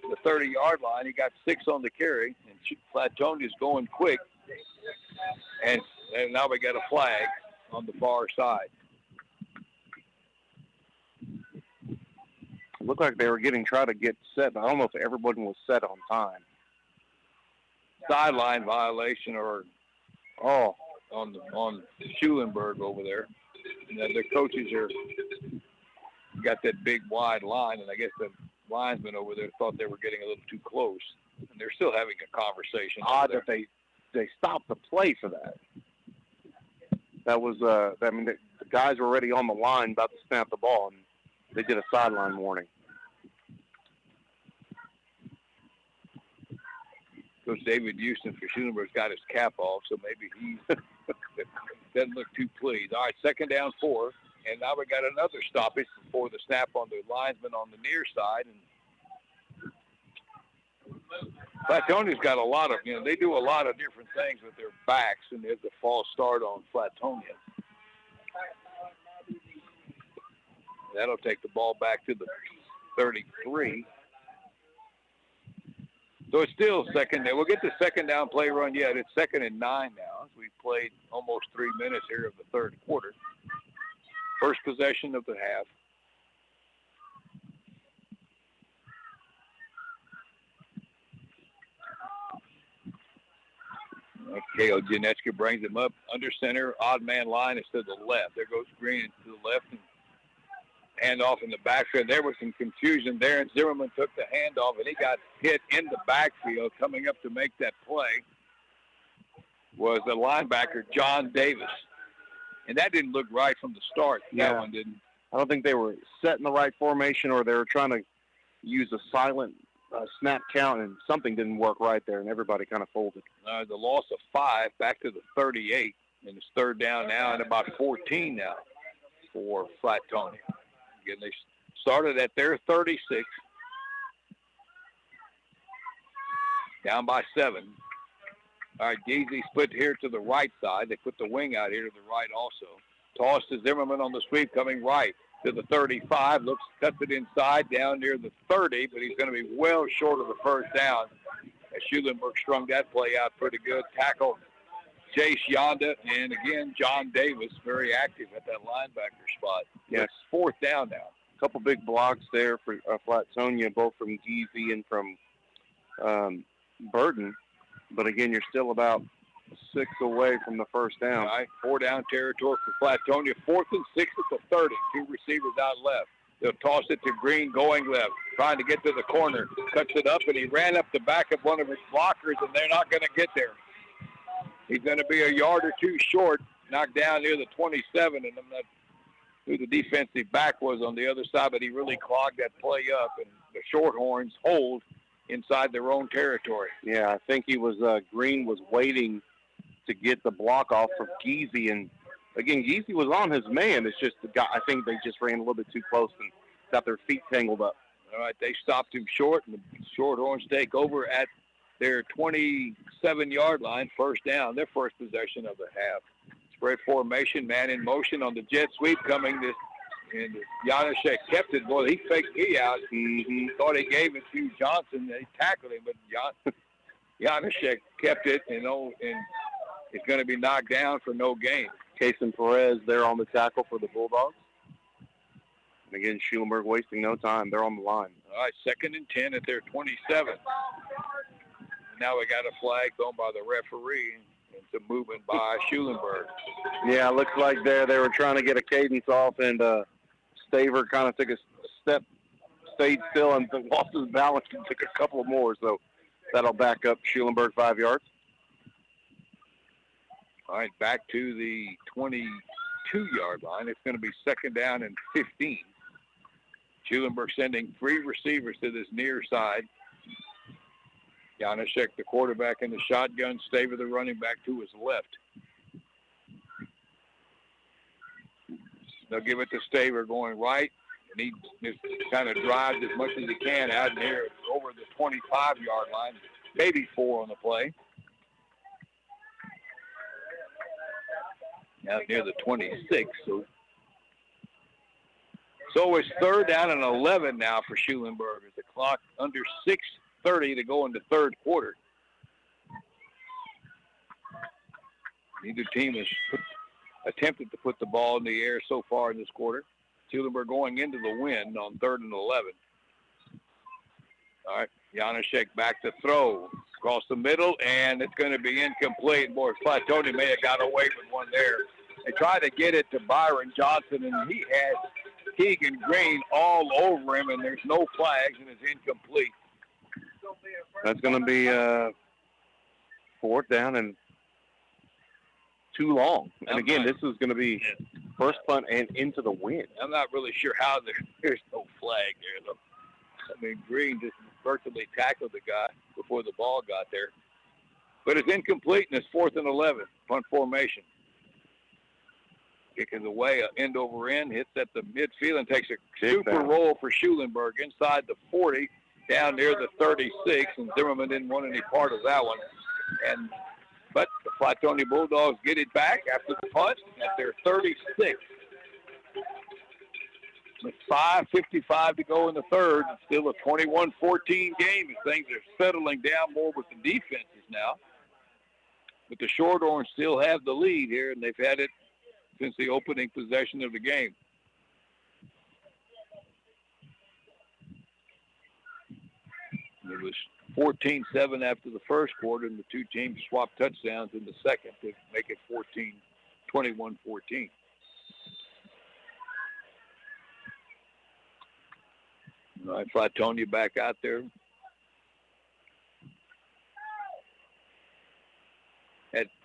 the 30-yard line. He got 6 on the carry, and Flatonia's going quick. And now we got a flag on the far side. It looked like they were trying to get set, but I don't know if everyone was set on time. Sideline violation on Schulenburg over there. And the coaches got that big wide line, and I guess the linesmen over there thought they were getting a little too close, and they're still having a conversation. Odd that they stopped the play for that. That was the guys were already on the line about to snap the ball, and they did a sideline warning. Coach David Houston for Schulenburg's got his cap off, so maybe he doesn't look too pleased. All right, second down 4, and now we got another stoppage before the snap on the linesman on the near side. And Flatonia's got a lot of, they do a lot of different things with their backs, and there's a false start on Flatonia. That'll take the ball back to the 33. So it's still second down. We'll get the second down play run yet. It's 2nd and 9 now. We've played almost 3 minutes here of the third quarter. First possession of the half. Okay, Janetska brings him up under center. Odd man line is to the left. There goes Green to the left and handoff in the backfield. There was some confusion there, and Zimmerman took the handoff, and he got hit in the backfield. Coming up to make that play was the linebacker, John Davis. And that didn't look right from the start. Yeah. That one didn't. I don't think they were set in the right formation, or they were trying to use a silent snap count, and something didn't work right there, and everybody kind of folded. The loss of 5 back to the 38, and it's third down now and about 14 now for Flatonia. Again, they started at their 36, down by 7. All right, Geezy split here to the right side. They put the wing out here to the right also. Toss to Zimmerman on the sweep, coming right to the 35. Cuts it inside down near the 30, but he's going to be well short of the first down. As Schulenburg strung that play out pretty good. Tackle Chase Yonda, and again, John Davis, very active at that linebacker spot. Yeah. It's fourth down now. A couple big blocks there for Flatonia, both from Geezy and from Burton. But again, you're still about 6 away from the first down. All right, 4 down territory for Flatonia. 4th and 6 at the 30. 2 receivers out left. They'll toss it to Green going left, trying to get to the corner. Cuts it up, and he ran up the back of one of his blockers, and they're not going to get there. He's going to be a yard or 2 short, knocked down near the 27, and I'm not who the defensive back was on the other side, but he really clogged that play up, and the Shorthorns hold inside their own territory. Yeah, I think he was Green was waiting to get the block off of Geezy, and again, Geezy was on his man. It's just the guy. I think they just ran a little bit too close and got their feet tangled up. All right, they stopped him short, and the Shorthorns take over at their 27-yard line, first down, their first possession of the half. Spread formation, man in motion on the jet sweep, coming to And Janacek kept it. Boy, he faked me out. Thought he gave it to Johnson. They tackled him, but Janacek kept it, and it's going to be knocked down for no gain. Kason Perez there on the tackle for the Bulldogs. And again, Schulenburg wasting no time. They're on the line. All right, 2nd and 10 at their 27. Now we got a flag thrown by the referee. It's a movement by Schulenburg. Yeah, it looks like they were trying to get a cadence off, and Staver kind of took a step, stayed still, and lost his balance and took a couple more. So that'll back up Schulenburg 5 yards. All right, back to the 22-yard line. It's going to be 2nd down and 15. Schulenburg sending 3 receivers to this near side. Janacek, the quarterback, in the shotgun. Staver, the running back, to his left. They'll give it to Staver going right. And he just kind of drives as much as he can out in here over the 25-yard line. Maybe 4 on the play. Out near the 26. So it's 3rd down and 11 now for Schulenburg. The clock under 6:30 to go into 3rd quarter. Neither team has attempted to put the ball in the air so far in this quarter. Schulenburg going into the wind on 3rd and 11. All right, Janacek back to throw. Across the middle, and it's going to be incomplete. Boy, Flatonia may have got away with one there. They tried to get it to Byron Johnson, and he had Keegan Green all over him, and there's no flags, and it's incomplete. That's going to be 4th down and too long. And again, this is going to be first punt and into the wind. I'm not really sure how there's no flag there, though. I mean, Green just virtually tackled the guy before the ball got there. But it's incomplete, and it's 4th and 11, punt formation. Kicking away, end over end, hits at the midfield and takes a super roll for Schulenburg inside the 40, down near the 36, and Zimmerman didn't want any part of that one. But the Flatonia Bulldogs get it back after the punt at their 36. With 5:55 to go in the 3rd, it's still a 21-14 game, and things are settling down more with the defenses now. But the Shorthorns still have the lead here, and they've had it since the opening possession of the game. It was 14-7 after the first quarter, and the two teams swapped touchdowns in the second to make it 21-14. All right, Flatonia back out there.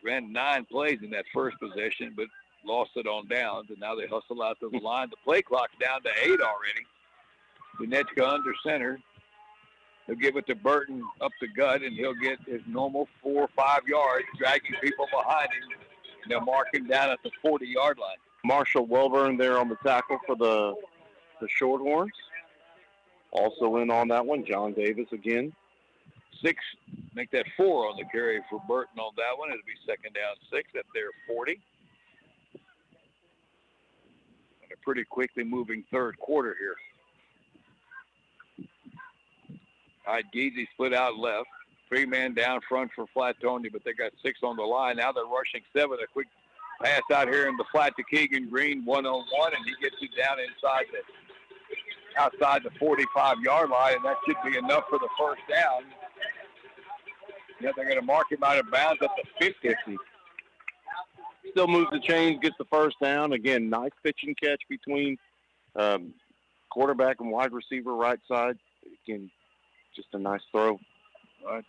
Ran 9 plays in that first possession, but lost it on downs, and now they hustle out to the line. The play clock's down to 8 already. Dunetska under center. He'll give it to Burton up the gut, and he'll get his normal 4 or 5 yards, dragging people behind him. And they'll mark him down at the 40-yard line. Marshall Welburn there on the tackle for the Shorthorns. Also in on that one, John Davis again. 6, make that 4 on the carry for Burton on that one. It'll be 2nd down 6 at their 40. And a pretty quickly moving 3rd quarter here. All right, Geezy split out left. 3-man down front for Flatonia, but they got 6 on the line. Now they're rushing 7. A quick pass out here in the flat to Keegan Green, 1-on-1, and he gets it down outside the 45-yard line, and that should be enough for the first down. Yeah, they're going to mark him out of bounds at the 50. Still moves the chains, gets the first down. Again, nice pitch and catch between quarterback and wide receiver right side. Again, just a nice throw. All right.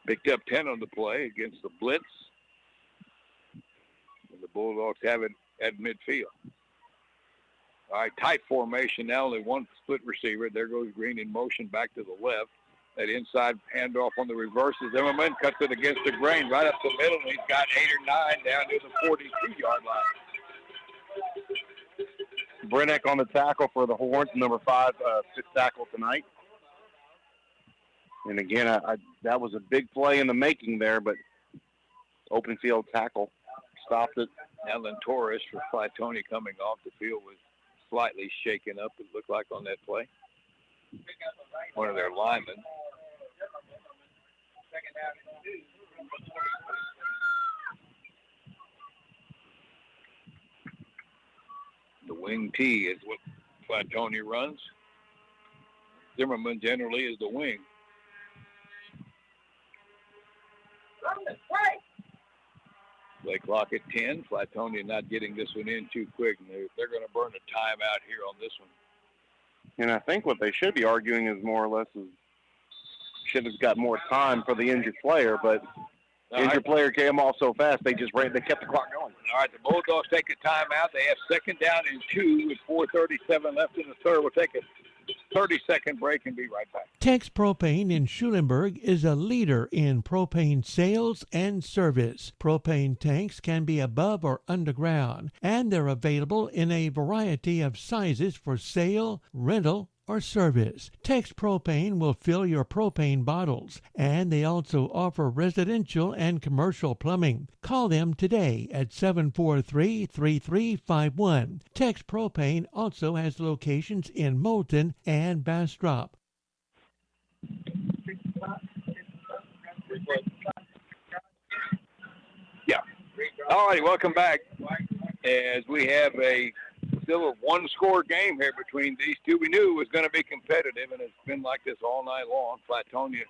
Picked up 10 on the play against the blitz. And the Bulldogs have it at midfield. All right, tight formation now, only one split receiver. There goes Green in motion back to the left. That inside handoff on the reverses. Zimmerman cuts it against the grain right up the middle, and he's got 8 or 9 down near the 42-yard line. Brennick on the tackle for the Horns, number 5, 6th tackle tonight. And again, that was a big play in the making there, but open field tackle stopped it. Alan Torres for Flatonia coming off the field with slightly shaken up, it looked like, on that play. One of their linemen. The wing T is what Flatonia runs. Zimmerman generally is the wing. Play clock at 10. Flatonia not getting this one in too quick, and they're going to burn a timeout here on this one. And I think what they should be arguing is more or less is should have got more time for the injured player, but injured player came off so fast they kept the clock going. All right, the Bulldogs take a timeout. They have second down and 2 with 4:37 left in the third. We'll take a 30-second break and be right back. Tex Propane in Schulenburg is a leader in propane sales and service. Propane tanks can be above or underground, and they're available in a variety of sizes for sale, rental, or service. Tex Propane will fill your propane bottles, and they also offer residential and commercial plumbing. Call them today at 743-3351. Tex Propane also has locations in Moulton and Bastrop. Yeah. All righty, welcome back. As we have still a one-score game here between these two. We knew it was going to be competitive, and it's been like this all night long. Flatonia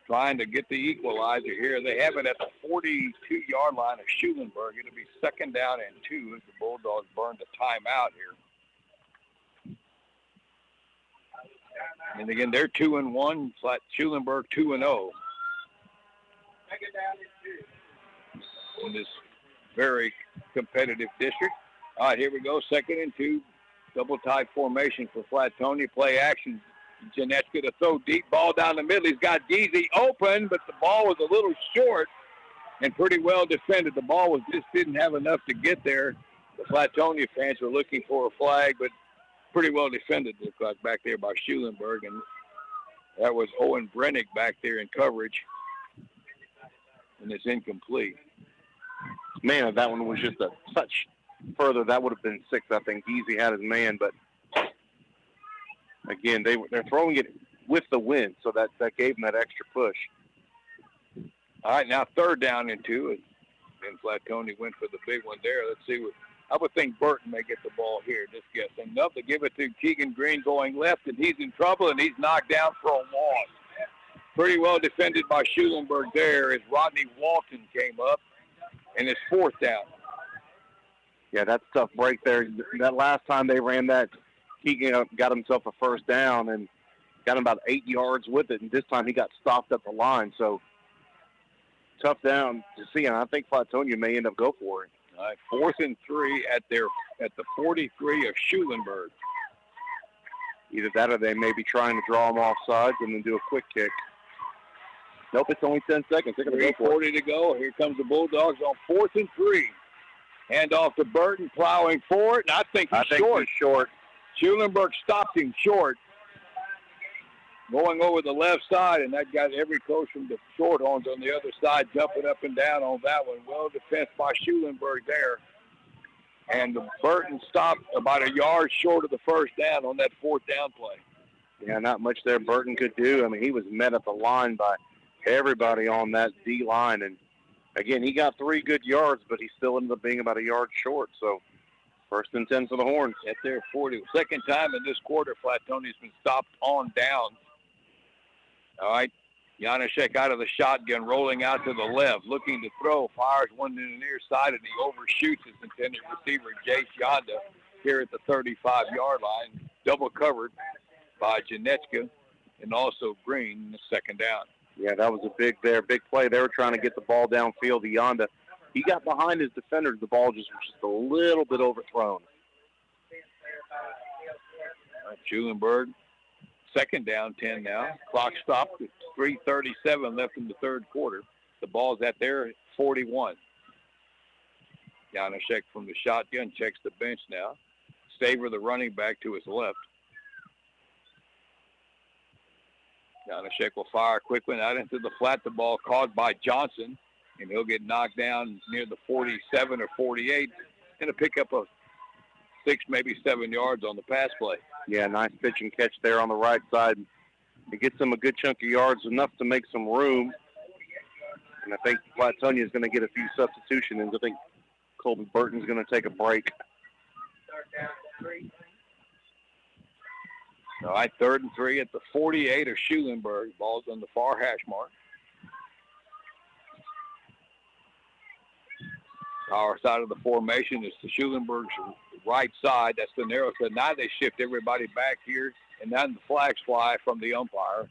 trying to get the equalizer here. They have it at the 42-yard line of Schulenburg. It'll be second down and 2 as the Bulldogs burn the timeout here. And again, they're 2-1. Schulenburg 2-0. In this very competitive district. All right, here we go. Second and 2. Double tight formation for Flatonia. Play action. Jeanette's going to throw deep ball down the middle. He's got Geezy open, but the ball was a little short and pretty well defended. The ball just didn't have enough to get there. The Flatonia fans were looking for a flag, but pretty well defended, looked like, back there by Schulenburg. And that was Owen Brennick back there in coverage. And it's incomplete. Man, if that one was just a touch further, that would have been 6. I think Geezy had his man, but again, they're throwing it with the wind, so that gave them that extra push. All right, now third down and 2, and Flatonia went for the big one there. Let's see I would think Burton may get the ball here, just guessing. Enough to give it to Keegan Green going left, and he's in trouble, and he's knocked down for a loss. Pretty well defended by Schulenburg there as Rodney Walton came up, and it's fourth down. Yeah, that's a tough break there. That last time they ran that, Keegan got himself a first down and got him about 8 yards with it, and this time he got stopped at the line. So tough down to see, and I think Flatonia may end up go for it. All right, 4th and 3 at the 43 of Schulenburg. Either that or they may be trying to draw them off sides and then do a quick kick. Nope, it's only 10 seconds. They're going to go for it. 3:40 to go. Here comes the Bulldogs on 4th and 3. Hand off to Burton, plowing for it, and I think he's short. Schulenburg stopped him short. Going over the left side, and that got every coach from the Shorthorns on the other side jumping up and down on that one. Well defense by Schulenburg there. And the Burton stopped about a yard short of the first down on that fourth down play. Yeah, not much there Burton could do. I mean, he was met at the line by everybody on that D-line. And, again, he got 3 good yards, but he still ended up being about a yard short. So, 1st and 10 for the Horns. At their 40. Second time in this quarter, Flatonia's been stopped on downs. All right, Janaszek out of the shotgun, rolling out to the left, looking to throw, fires one to the near side, and he overshoots his intended receiver, Jace Yonda, here at the 35-yard line, double covered by Janetska and also Green in the second down. Yeah, that was a big play. They were trying to get the ball downfield to Yonda. He got behind his defenders. The ball just was just a little bit overthrown. Schulenburg, second down, 10 now. Clock stopped at 3:37 left in the third quarter. The ball's at their 41. Janaszek from the shotgun checks the bench now. Staver, the running back, to his left. Janaszek will fire quickly out into the flat. The ball caught by Johnson, and he'll get knocked down near the 47 or 48. Going to pick up a 6, maybe 7 yards on the pass play. Yeah, nice pitch and catch there on the right side. It gets them a good chunk of yards, enough to make some room. And I think Flatonia is going to get a few substitutions. I think Colby Burton's going to take a break. All right, 3rd and 3 at the 48 of Schulenburg. Ball's on the far hash mark. Our side of the formation is the Schulenburg's right side. That's the narrow side. Now they shift everybody back here, and then the flags fly from the umpire,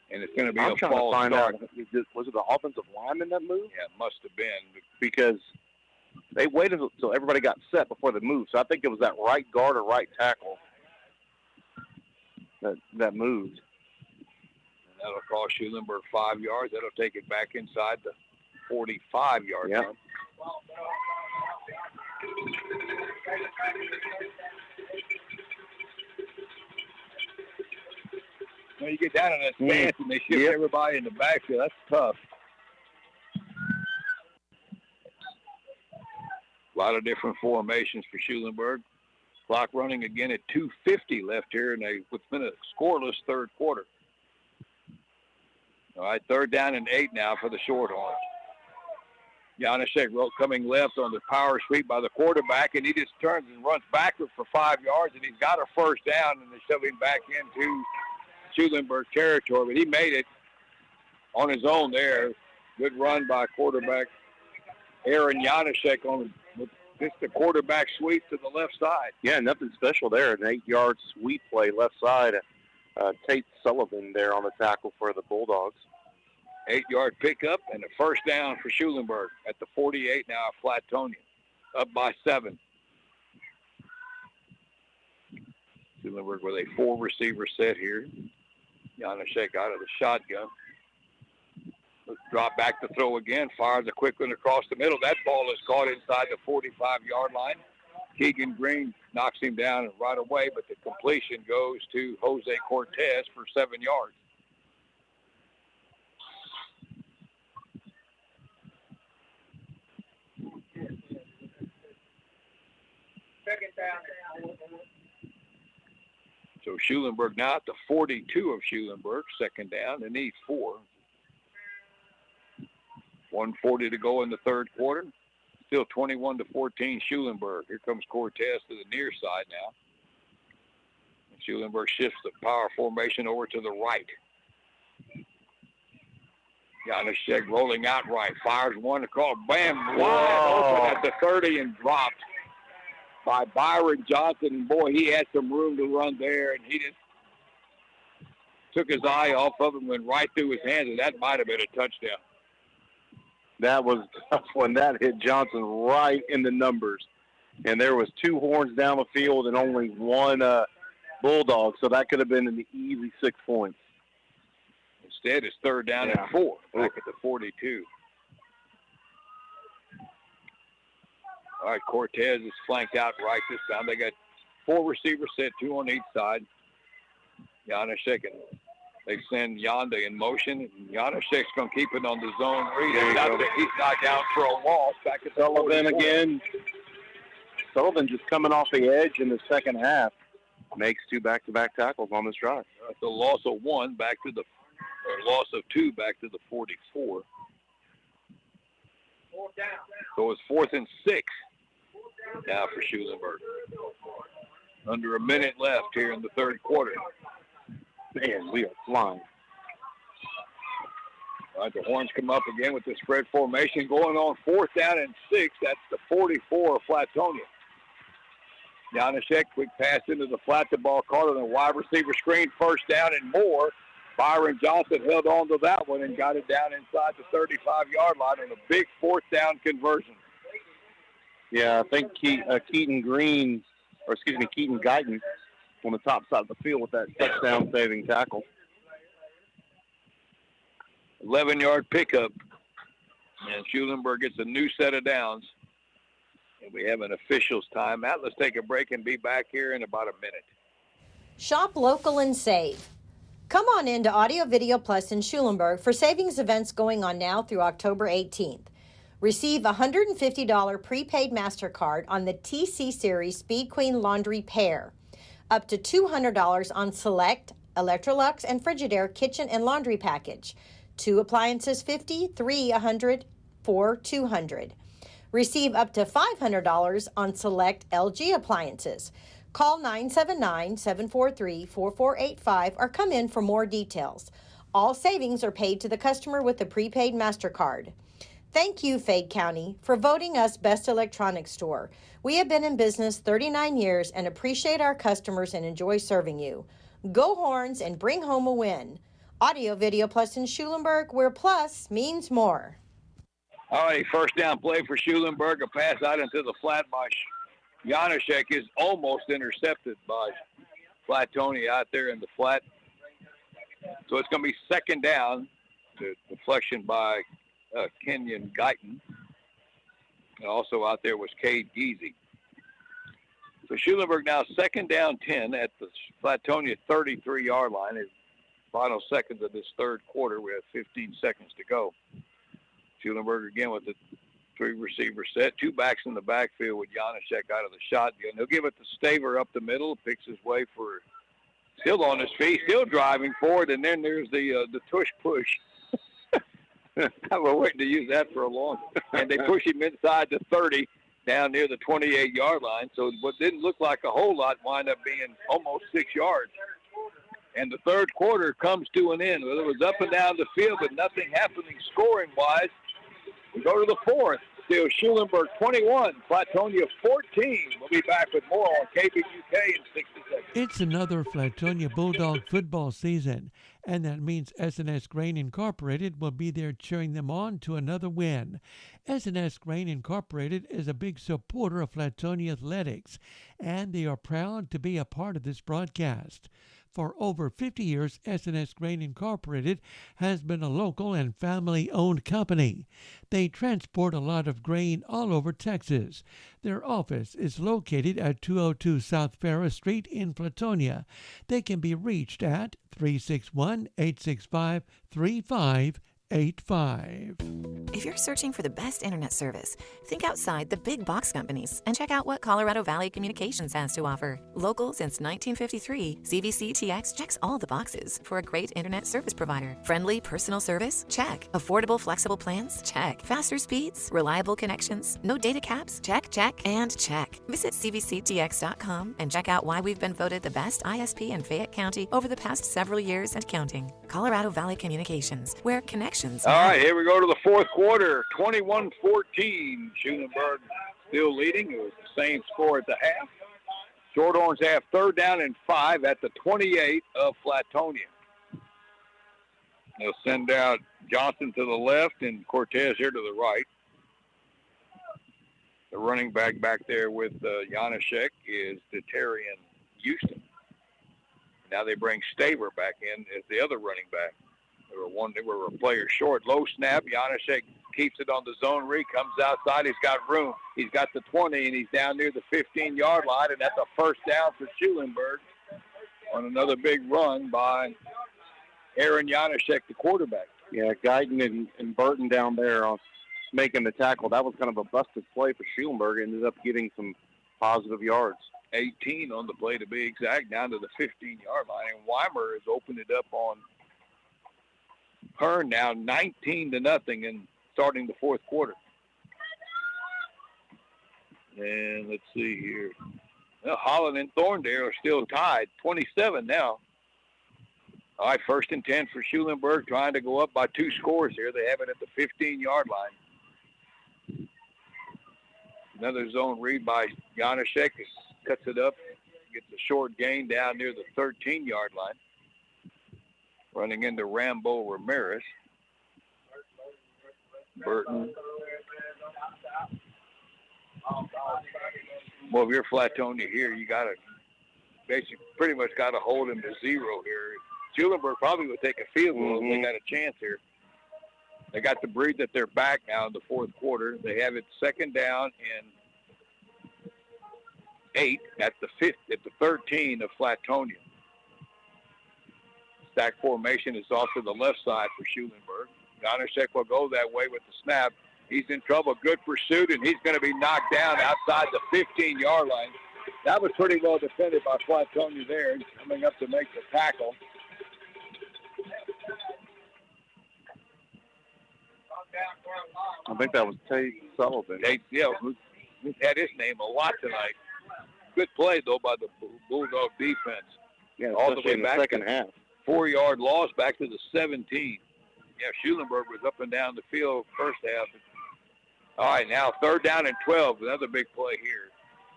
and it's going to be a false start. Was it the offensive lineman that moved? Yeah, it must have been. Because they waited until everybody got set before they moved. So I think it was that right guard or right tackle that moved. And that'll cost Schulenburg 5 yards. That'll take it back inside the 45-yard line. When you get down in that stance and they shift everybody in the backfield, that's tough. A lot of different formations for Schulenburg. Clock running again at 2:50 left here, and it's been a scoreless third quarter. All right, 3rd down and 8 now for the Shorthorns. Janaszek coming left on the power sweep by the quarterback, and he just turns and runs backward for 5 yards, and he's got a first down, and they're shoving back into Schulenburg territory. But he made it on his own there. Good run by quarterback Aaron Janaszek with just the quarterback sweep to the left side. Yeah, nothing special there. An 8-yard sweep play left side. Tate Sullivan there on the tackle for the Bulldogs. 8-yard pickup and a first down for Schulenburg at the 48 now, Flatonia, up by 7. Schulenburg with a 4-receiver set here. Janaszek out of the shotgun. Let's drop back to throw again. Fires a quick one across the middle. That ball is caught inside the 45-yard line. Keegan Green knocks him down right away, but the completion goes to Jose Cortez for 7 yards. Second down. So Schulenburg now at the 42 of Schulenburg, second down. They need 4. 1:40 to go in the third quarter. Still 21-14 Schulenburg. Here comes Cortez to the near side now. Schulenburg shifts the power formation over to the right. Janaszek rolling out right. Fires one across. Bam! Wide open at the 30 and dropped by Byron Johnson. And boy, he had some room to run there, and he just took his eye off of him, went right through his hands, and that might have been a touchdown. That was tough when that hit Johnson right in the numbers. And there was 2 horns down the field and only 1 Bulldog, so that could have been an easy 6 points. Instead, it's 3rd down and 4, back at the 42. All right, Cortez is flanked out right this time. They got 4 receivers set, 2 on each side. Janaszek, and they send Yonda in motion. And Janaszek's going to keep it on the zone read. He's knocked out for a loss. Back at Sullivan again. Sullivan just coming off the edge in the second half. Makes 2 back-to-back tackles on this drive. It's a loss of 1 back to the, or loss of 2 back to the 44. So it's 4th and 6 now for Schulenburg. Under a minute left here in the third quarter. Man, we are flying. All right, the Horns come up again with the spread formation going on 4th down and 6. That's the 44 of Flatonia. Janaszek, quick pass into the flat, the ball caught on a wide receiver screen, first down and more. Byron Johnson held on to that one and got it down inside the 35-yard line on a big 4th down conversion. Yeah, I think Keaton Guyton on the top side of the field with that touchdown-saving tackle. 11-yard pickup. And Schulenburg gets a new set of downs. And we have an officials timeout. Let's take a break and be back here in about a minute. Shop local and save. Come on into Audio Video Plus in Schulenburg for savings events going on now through October 18th. Receive a $150 prepaid MasterCard on the TC Series Speed Queen Laundry Pair. Up to $200 on select Electrolux and Frigidaire kitchen and laundry package. 2 appliances $50, 3 $100, 4 $200. Receive up to $500 on select LG appliances. Call 979-743-4485 or come in for more details. All savings are paid to the customer with the prepaid MasterCard. Thank you, Fayette County, for voting us Best Electronics Store. We have been in business 39 years and appreciate our customers and enjoy serving you. Go Horns and bring home a win. Audio Video Plus in Schulenburg, where plus means more. All right, first down play for Schulenburg. A pass out into the flat by Janaszek is almost intercepted by Flatonia out there in the flat. So it's going to be second down. The deflection by Kenyon Guyton. And also out there was Cade Geezy. So Schulenburg now second down 10 at the Flatonia 33-yard line. In final seconds of this third quarter, we have 15 seconds to go. Schulenburg again with the 3-receiver set. 2 backs in the backfield with Janaszek out of the shotgun. He'll give it to Staver up the middle. Picks his way for, still on his feet, still driving forward. And then there's the tush push. I've been waiting to use that for a long time. And they push him inside the 30 down near the 28-yard line. So what didn't look like a whole lot wound up being almost 6 yards. And the third quarter comes to an end. Well, it was up and down the field, but nothing happening scoring-wise. We go to the fourth. Still Schulenburg 21, Flatonia 14. We'll be back with more on KVUK in 60 seconds. It's another Flatonia Bulldog football season, and that means S&S Grain Incorporated will be there cheering them on to another win. S&S Grain Incorporated is a big supporter of Flatonia athletics, and they are proud to be a part of this broadcast. For over 50 years, S&S Grain Incorporated has been a local and family-owned company. They transport a lot of grain all over Texas. Their office is located at 202 South Ferris Street in Flatonia. They can be reached at 361-865-3585. If you're searching for the best internet service, think outside the big box companies and check out what Colorado Valley Communications has to offer. Local since 1953, CVC-TX checks all the boxes for a great internet service provider. Friendly personal service? Check. Affordable flexible plans? Check. Faster speeds? Reliable connections? No data caps? Check, check, and check. Visit CVCTX.com and check out why we've been voted the best ISP in Fayette County over the past several years and counting. Colorado Valley Communications, where connections All right, here we go to the fourth quarter, 21-14. Schulenburg still leading. It was the same score at the half. Shorthorns have third down and 5 at the 28 of Flatonia. They'll send out Johnson to the left and Cortez here to the right. The running back there with Janaszek is Deterian Houston. Now they bring Staver back in as the other running back. They were a player short. Low snap. Janaszek keeps it on the zone read. Comes outside. He's got room. He's got the 20, and he's down near the 15-yard line, and that's a first down for Schulenburg on another big run by Aaron Janaszek, the quarterback. Yeah, Guyton and Burton down there making the tackle. That was kind of a busted play for Schulenburg. Ended up getting some positive yards. 18 on the play to be exact, down to the 15-yard line. And Weimer has opened it up on Hearn now 19-0 and starting the fourth quarter. And let's see here. Well, Holland and Thorndale are still tied, 27 now. All right, first and 10 for Schulenburg, trying to go up by 2 scores here. They have it at the 15-yard line. Another zone read by Janaszek. Cuts it up, gets a short gain down near the 13-yard line. Running into Rambo Ramirez. Burton. Well, if you're Flatonia here, you got to pretty much got to hold him to 0 here. Schulenburg probably would take a field goal if they got a chance here. They got to breathe at their back now in the fourth quarter. They have it second down and 8 at the 13 of Flatonia. Stack formation is off to the left side for Schulenburg. Janaszek will go that way with the snap. He's in trouble. Good pursuit, and he's going to be knocked down outside the 15-yard line. That was pretty well defended by Flatonia there. He's coming up to make the tackle. I think that was Tate Sullivan. Tate, yeah, who's had his name a lot tonight. Good play, though, by the Bulldog defense. Yeah, all the way in back the second to half. 4-yard loss back to the 17. Yeah, Schulenburg was up and down the field first half. All right, now 3rd down and 12. Another big play here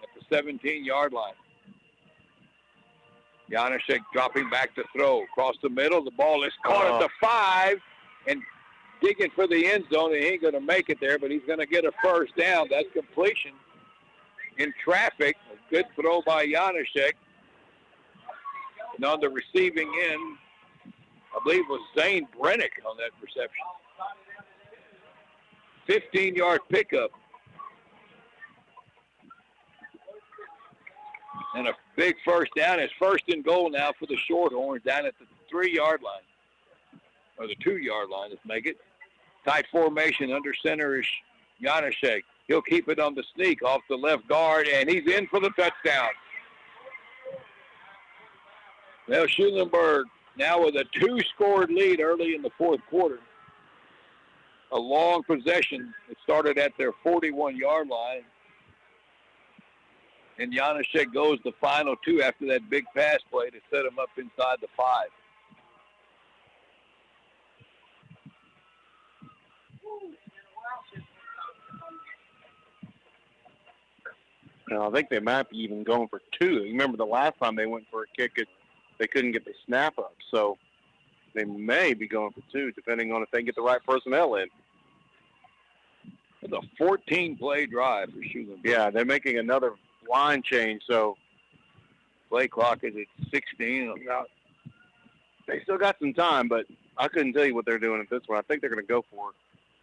at the 17-yard line. Janusek dropping back to throw. Across the middle, the ball is caught at the 5 and digging for the end zone. He ain't going to make it there, but he's going to get a first down. That's completion in traffic. A good throw by Janusek. And on the receiving end, I believe it was Zane Brennick on that reception. 15-yard pickup. And a big first down. It's 1st and goal now for the Shorthorns down at the 3-yard line. Or the 2-yard line, let's make it. Tight formation. Under center is Janusek. He'll keep it on the sneak off the left guard, and he's in for the touchdown. Well, Schulenburg now with a 2-scored lead early in the 4th quarter. A long possession. It started at their 41-yard line. And Janusek goes the final 2 after that big pass play to set him up inside the 5. Now, I think they might be even going for 2. Remember the last time they went for a kick, they couldn't get the snap up. So they may be going for 2, depending on if they can get the right personnel in. It's a 14-play drive for Schulenburg. Yeah, they're making another line change, so play clock is at 16. They still got some time, but I couldn't tell you what they're doing at this one. I think they're going to go for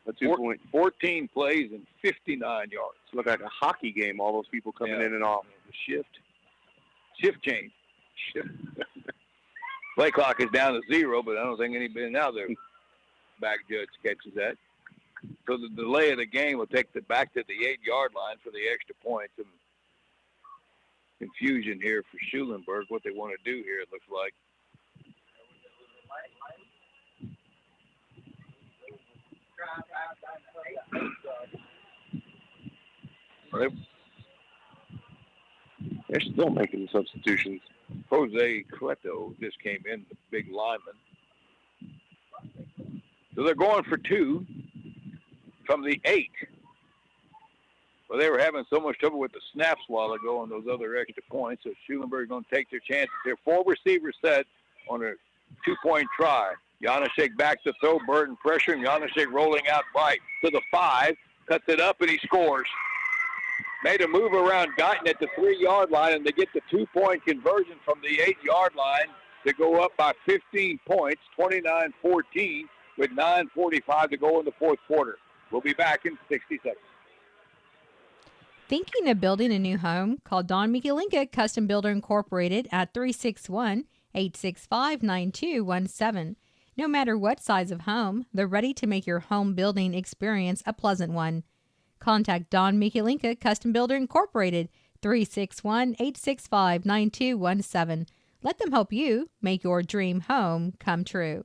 a 2-point. 14 plays and 59 yards. It looked like a hockey game, all those people coming in and off. The shift change. Play clock is down to 0, but I don't think anybody now their back judge catches that. So the delay of the game will take it back to the 8-yard line for the extra point. Some confusion here for Schulenburg, what they want to do here, it looks like. They're still making substitutions. Jose Cueto just came in, the big lineman. So they're going for 2 from the 8. Well, they were having so much trouble with the snaps while ago on those other extra points, so Schulenburg going to take their chances here. 4 receivers set on a 2-point try. Janusek back to throw. Burton pressuring. Janusek rolling out right to the 5. Cuts it up, and he scores. Made a move around Guyton at the 3-yard line, and they get the 2-point conversion from the 8-yard line to go up by 15 points, 29-14, with 9:45 to go in the 4th quarter. We'll be back in 60 seconds. Thinking of building a new home? Call Don Mikulinka Custom Builder Incorporated at 361-865-9217. No matter what size of home, they're ready to make your home building experience a pleasant one. Contact Don Mikulinka Custom Builder Incorporated, 361-865-9217. Let them help you make your dream home come true.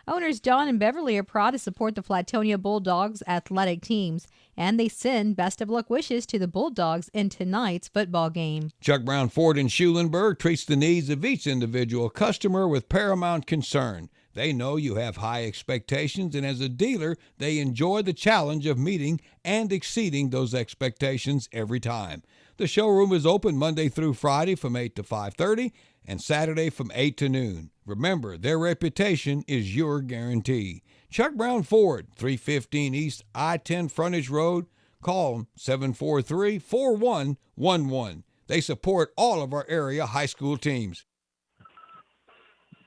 Owners John and Beverly are proud to support the Flatonia Bulldogs athletic teams, and they send best of luck wishes to the Bulldogs in tonight's football game. Chuck Brown Ford in Schulenburg treats the needs of each individual customer with paramount concern. They know you have high expectations, and as a dealer, they enjoy the challenge of meeting and exceeding those expectations every time. The showroom is open Monday through Friday from 8 to 5:30 and Saturday from 8 to noon. Remember, their reputation is your guarantee. Chuck Brown Ford, 315 East I-10 Frontage Road. Call them 743-4111. They support all of our area high school teams.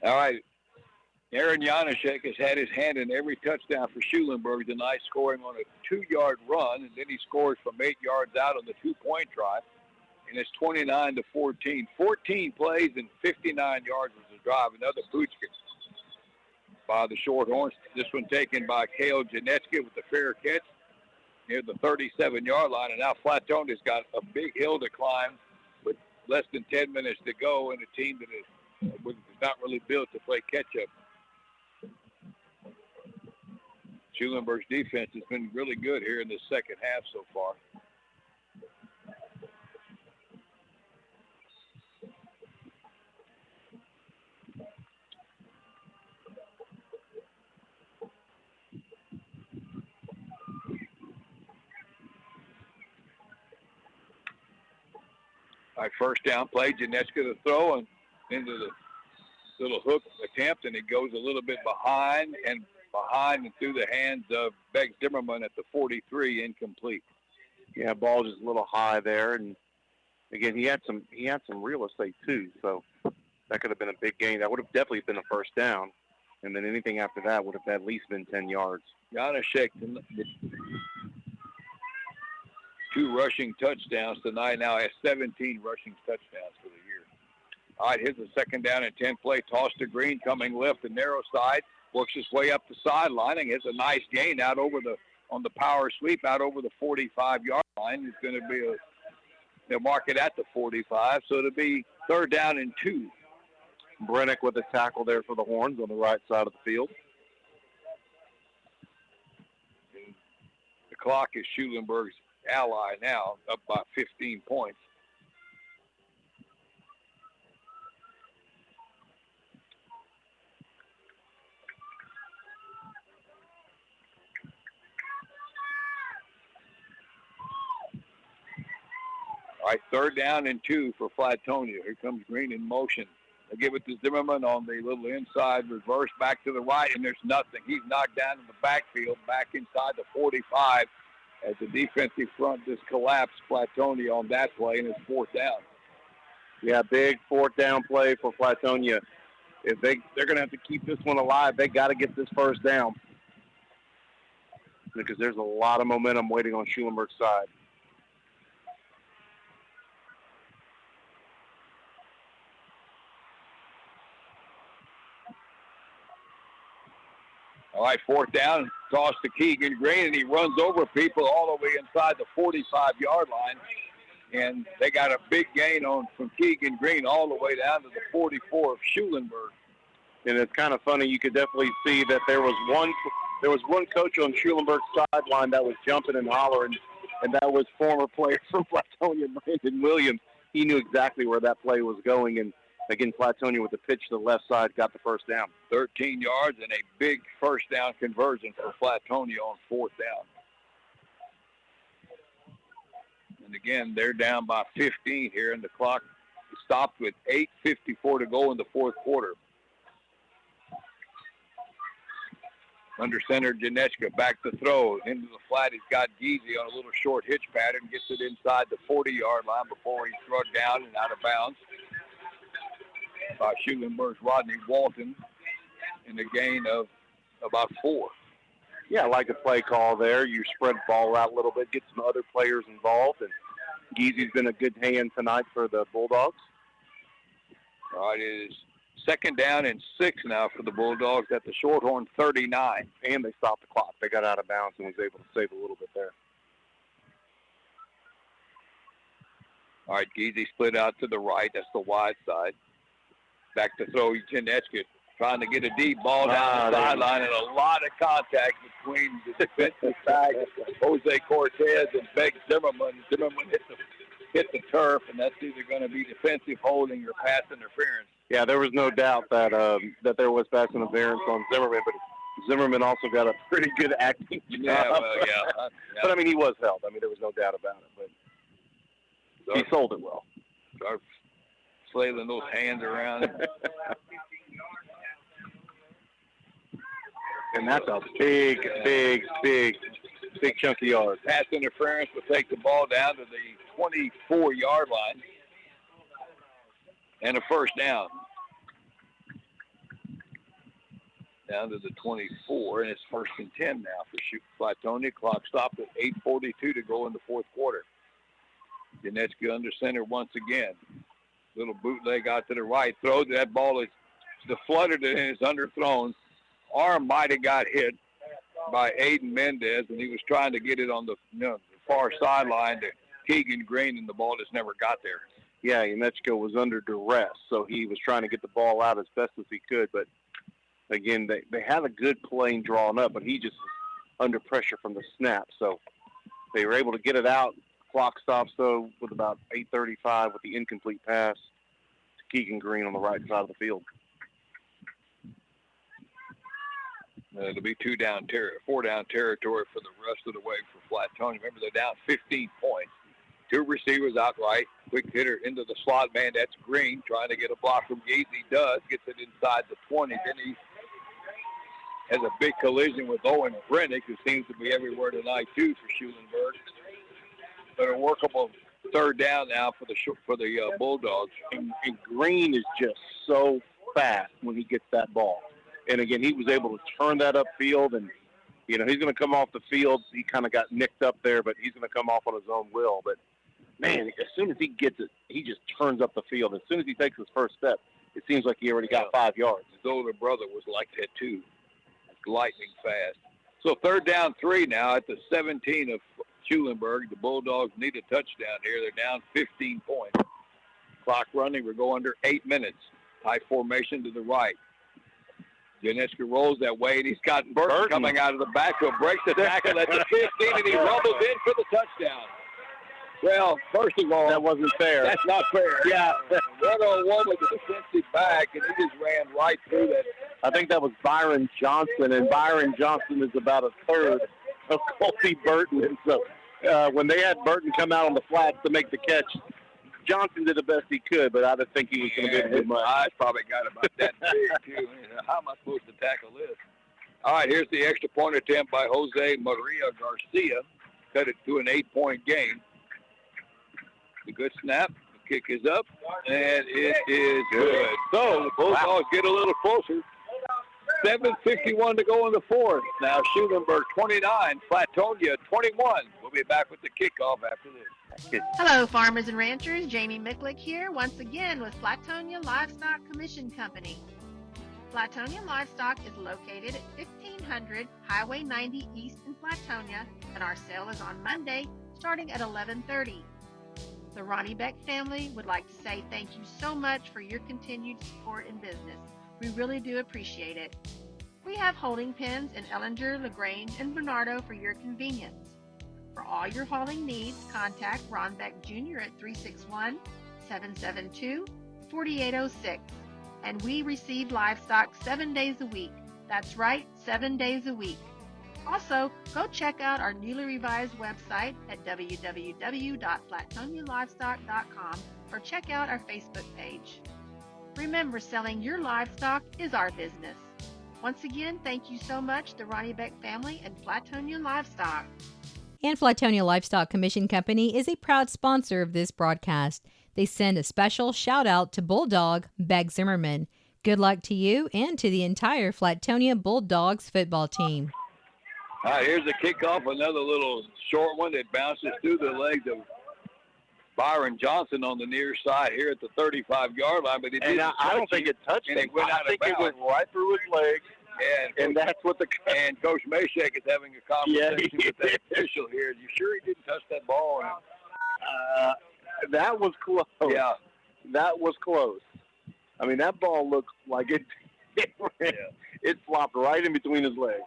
All right. Aaron Janusek has had his hand in every touchdown for Schulenburg tonight, scoring on a 2-yard run, and then he scores from 8 yards out on the 2-point try, and it's 29-14. 14 plays and 59 yards was the drive. Another pooch by the Shorthorns. This one taken by Cale Janetsky with the fair catch. near the 37-yard line, and now Flatonia's got a big hill to climb with less than 10 minutes to go, and a team that is not really built to play catch-up. Schulenburg's defense has been really good here in the second half so far. All right, first down play, Janetska to throw and into the little hook attempt, and it goes a little bit behind and through the hands of Beck Zimmerman at the 43, incomplete. Yeah, ball just a little high there, and again, he had some real estate too, so that could have been a big gain. That would have definitely been a first down, and then anything after that would have at least been 10 yards. Janashek, 2 rushing touchdowns tonight, now has 17 rushing touchdowns for the year. All right, here's a second down and 10 play. Toss to Green, coming left and narrow side. Works his way up the sideline and gets a nice gain out over on the power sweep out over the 45-yard line. It's going to be they'll mark it at the 45, so it'll be third down and 2. Brennick with a tackle there for the Horns on the right side of the field. And the clock is Schulenburg's ally now, up by 15 points. All right, third down and 2 for Flatonia. Here comes Green in motion. They give it to Zimmerman on the little inside reverse back to the right, and there's nothing. He's knocked down in the backfield, back inside the 45 as the defensive front just collapsed Flatonia on that play, and it's fourth down. Yeah, big fourth down play for Flatonia. If they're going to have to keep this one alive, they got to get this first down because there's a lot of momentum waiting on Schulenburg's side. All right, fourth down, toss to Keegan Green, and he runs over people all the way inside the 45-yard line. And they got a big gain from Keegan Green all the way down to the 44 of Schulenburg. And it's kind of funny. You could definitely see that there was one coach on Schulenburg's sideline that was jumping and hollering, and that was former player from Flatonia, Brandon Williams. He knew exactly where that play was going, and again, Flatonia with the pitch to the left side got the first down. 13 yards and a big first down conversion for Flatonia on fourth down. And again, they're down by 15 here, and the clock stopped with 8:54 to go in the fourth quarter. Under center, Janeshka back to throw. Into the flat, he's got Geezy on a little short hitch pattern, gets it inside the 40-yard line before he's struck down and out of bounds by Schulenburg's Rodney Walton in a gain of about 4. Yeah, I like the play call there. You spread the ball out a little bit, get some other players involved, and Geezy's been a good hand tonight for the Bulldogs. All right, it is second down and 6 now for the Bulldogs at the Shorthorn 39. And they stopped the clock. They got out of bounds and was able to save a little bit there. All right, Geezy split out to the right. That's the wide side. Back to throw, Janeshka trying to get a deep ball down the sideline, and a lot of contact between the defensive back, Jose Cortez, and Beck Zimmerman. Zimmerman hit the turf, and that's either going to be defensive holding or pass interference. Yeah, there was no doubt that that there was pass interference on Zimmerman, but Zimmerman also got a pretty good acting job. Yeah, well, yeah. But, I mean, he was held. I mean, there was no doubt about it, but he sold it well. Start flailing those hands around. And that's a big chunk of yards. Pass interference will take the ball down to the 24-yard line. And a first down. Down to the 24, and it's first and 10 now for Flatonia. Clock stopped at 8:42 to go in the fourth quarter. Janetsky under center once again. Little bootleg out to the right. Throw. That ball is fluttered and is underthrown. Arm might have got hit. by Aiden Mendez, and he was trying to get it on the far sideline to Keegan Green, and the ball just never got there. Yeah, Yanechko was under duress, so he was trying to get the ball out as best as he could. But, again, they had a good plane drawn up, but he just was under pressure from the snap. So they were able to get it out. Clock stops, though, with about 8:35 with the incomplete pass to Keegan Green on the right side of the field. It'll be 4-down territory for the rest of the way for Flatonia. Remember, they're down 15 points. 2 receivers out right. Quick hitter into the slot man. That's Green trying to get a block from Yates. He does. Gets it inside the 20. Then he has a big collision with Owen Brennick, who seems to be everywhere tonight, too, for Schulenburg. But a workable 3rd down now for the Bulldogs. And Green is just so fast when he gets that ball. And, again, he was able to turn that upfield. And, he's going to come off the field. He kind of got nicked up there, but he's going to come off on his own will. But, man, as soon as he gets it, he just turns up the field. As soon as he takes his first step, it seems like he already got 5 yards. His older brother was like that, too. Lightning fast. So 3rd down 3 now at the 17 of Schulenburg. The Bulldogs need a touchdown here. They're down 15 points. Clock running. We're going under 8 minutes. High formation to the right. Janeska rolls that way, and he's got Burton coming out of the backfield. Breaks the tackle at the 15, and he rumbles in for the touchdown. Well, first of all, that wasn't fair. That's not fair. Yeah. 1-on-1 with the defensive back, and he just ran right through that. I think that was Byron Johnson, and Byron Johnson is about a third of Colby Burton. And so when they had Burton come out on the flats to make the catch, Johnson did the best he could, but I didn't think he was going to be able to do much. Eyes probably got about that big, too. How am I supposed to tackle this? All right, here's the extra point attempt by Jose Maria Garcia. Cut it to an 8-point game. A good snap. The kick is up, and it is good. So the Bulldogs get a little closer. 7:51 to go in the 4th. Now Schulenburg 29, Flatonia 21. We'll be back with the kickoff after this. Hello, farmers and ranchers. Jamie Micklick here once again with Flatonia Livestock Commission Company. Flatonia Livestock is located at 1500 Highway 90 East in Flatonia, and our sale is on Monday starting at 11:30. The Ronnie Beck family would like to say thank you so much for your continued support in business. We really do appreciate it. We have holding pens in Ellinger, LaGrange, and Bernardo for your convenience. For all your hauling needs, contact Ron Beck Jr. at 361-772-4806. And we receive livestock 7 days a week. That's right, 7 days a week. Also, go check out our newly revised website at www.flatonialivestock.com or check out our Facebook page. Remember, selling your livestock is our business. Once again, thank you so much, the Ronnie Beck family and Flatonia Livestock. And Flatonia Livestock Commission Company is a proud sponsor of this broadcast. They send a special shout out to Bulldog Beck Zimmerman. Good luck to you and to the entire Flatonia Bulldogs football team. All right, here's the kickoff, another little short one that bounces through the legs of Byron Johnson on the near side here at the 35-yard line. But I don't think it touched him. I think it went right through his legs, and that's what and Coach Mashek is having a conversation with that official here. You sure he didn't touch that ball? That was close. Yeah. That was close. I mean, that ball looked like it flopped right in between his legs.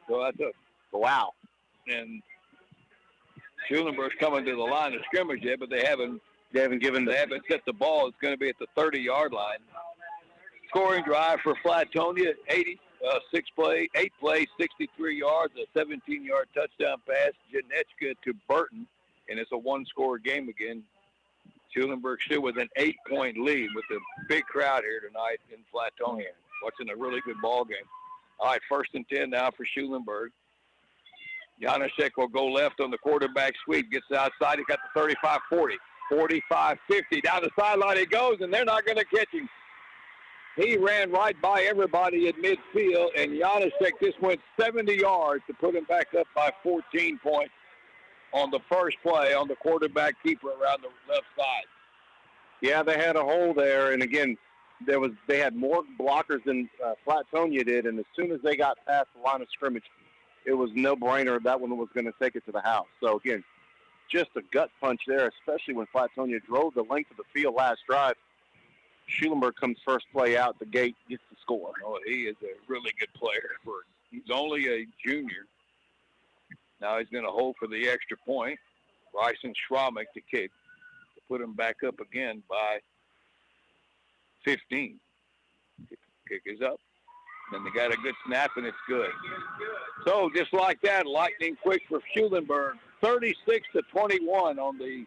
So that's wow. And Schulenburg's coming to the line of scrimmage yet, but they haven't set the ball. It's going to be at the 30-yard line. Scoring drive for Flatonia, 8 play, 63 yards, a 17-yard touchdown pass. Janechka to Burton, and it's a one-score game again. Schulenburg still with an 8-point lead with a big crowd here tonight in Flatonia. Watching a really good ball game. All right, 1st and 10 now for Schulenburg. Janaszek will go left on the quarterback sweep. Gets outside. He's got the 35-40, 45-50. Down the sideline he goes, and they're not going to catch him. He ran right by everybody at midfield, and Janaszek just went 70 yards to put him back up by 14 points on the first play on the quarterback keeper around the left side. Yeah, they had a hole there, and again, they had more blockers than Flatonia did, and as soon as they got past the line of scrimmage, it was no-brainer that one was going to take it to the house. So, again, just a gut punch there, especially when Flatonia drove the length of the field last drive. Schulenburg comes first play out the gate, gets the score. Oh, he is a really good player. He's only a junior. Now he's going to hold for the extra point. Bryson Schromick to kick to put him back up again by 15. Kick is up. Then they got a good snap, and it's good. So just like that, lightning quick for Schulenburg. 36-21 on the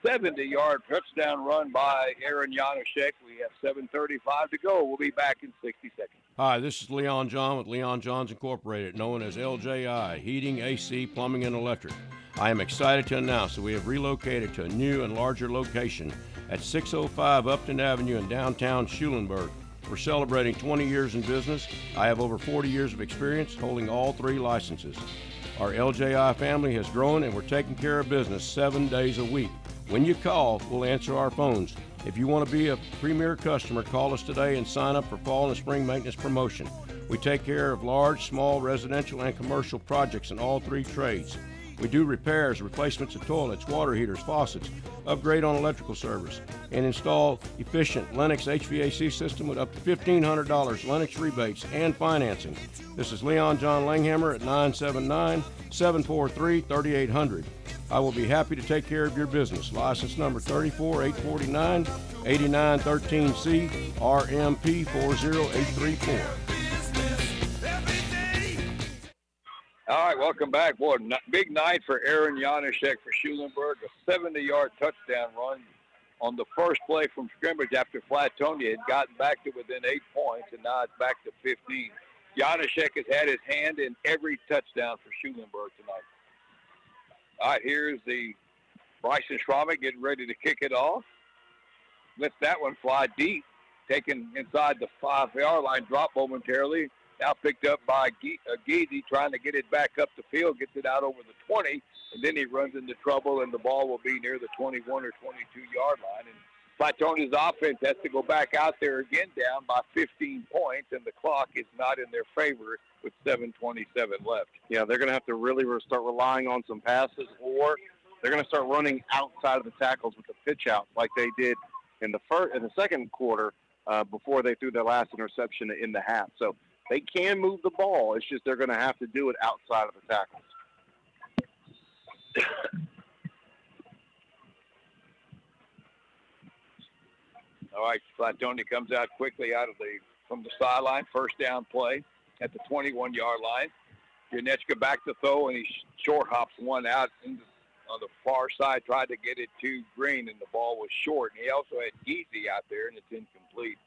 70-yard touchdown run by Aaron Janaszek. We have 7:35 to go. We'll be back in 60 seconds. Hi, this is Leon John with Leon Johns Incorporated, known as LJI, Heating, AC, Plumbing, and Electric. I am excited to announce that we have relocated to a new and larger location at 605 Upton Avenue in downtown Schulenburg. We're celebrating 20 years in business. I have over 40 years of experience holding all 3 licenses. Our LJI family has grown, and we're taking care of business 7 days a week. When you call, we'll answer our phones. If you want to be a premier customer, call us today and sign up for fall and spring maintenance promotion. We take care of large, small, residential, and commercial projects in all 3 trades. We do repairs, replacements of toilets, water heaters, faucets, upgrade on electrical service, and install efficient Lennox HVAC system with up to $1,500 Lennox rebates and financing. This is Leon John Langhammer at 979-743-3800. I will be happy to take care of your business. License number 34849, 8913C, RMP 40834. All right, welcome back. Boy, big night for Aaron Janaszek for Schulenburg. A 70-yard touchdown run on the first play from scrimmage after Flatonia had gotten back to within 8 points, and now it's back to 15. Janaszek has had his hand in every touchdown for Schulenburg tonight. All right, here's the Bryson Schromick getting ready to kick it off. Lets that one fly deep, taken inside the 5-yard line, dropped momentarily. Now picked up by Geezy, trying to get it back up the field, gets it out over the 20, and then he runs into trouble, and the ball will be near the 21 or 22-yard line. And Flatonia's offense has to go back out there again down by 15 points, and the clock is not in their favor with 7:27 left. Yeah, they're going to have to really start relying on some passes, or they're going to start running outside of the tackles with the pitch out like they did in the second quarter before they threw their last interception in the half. So they can move the ball. It's just they're going to have to do it outside of the tackles. All right, Flatonia comes out quickly from the sideline. First down play at the 21-yard line. Janeczka back to throw, and he short hops one out on the far side, tried to get it to Green, and the ball was short. And he also had Geezy out there, and it's incomplete.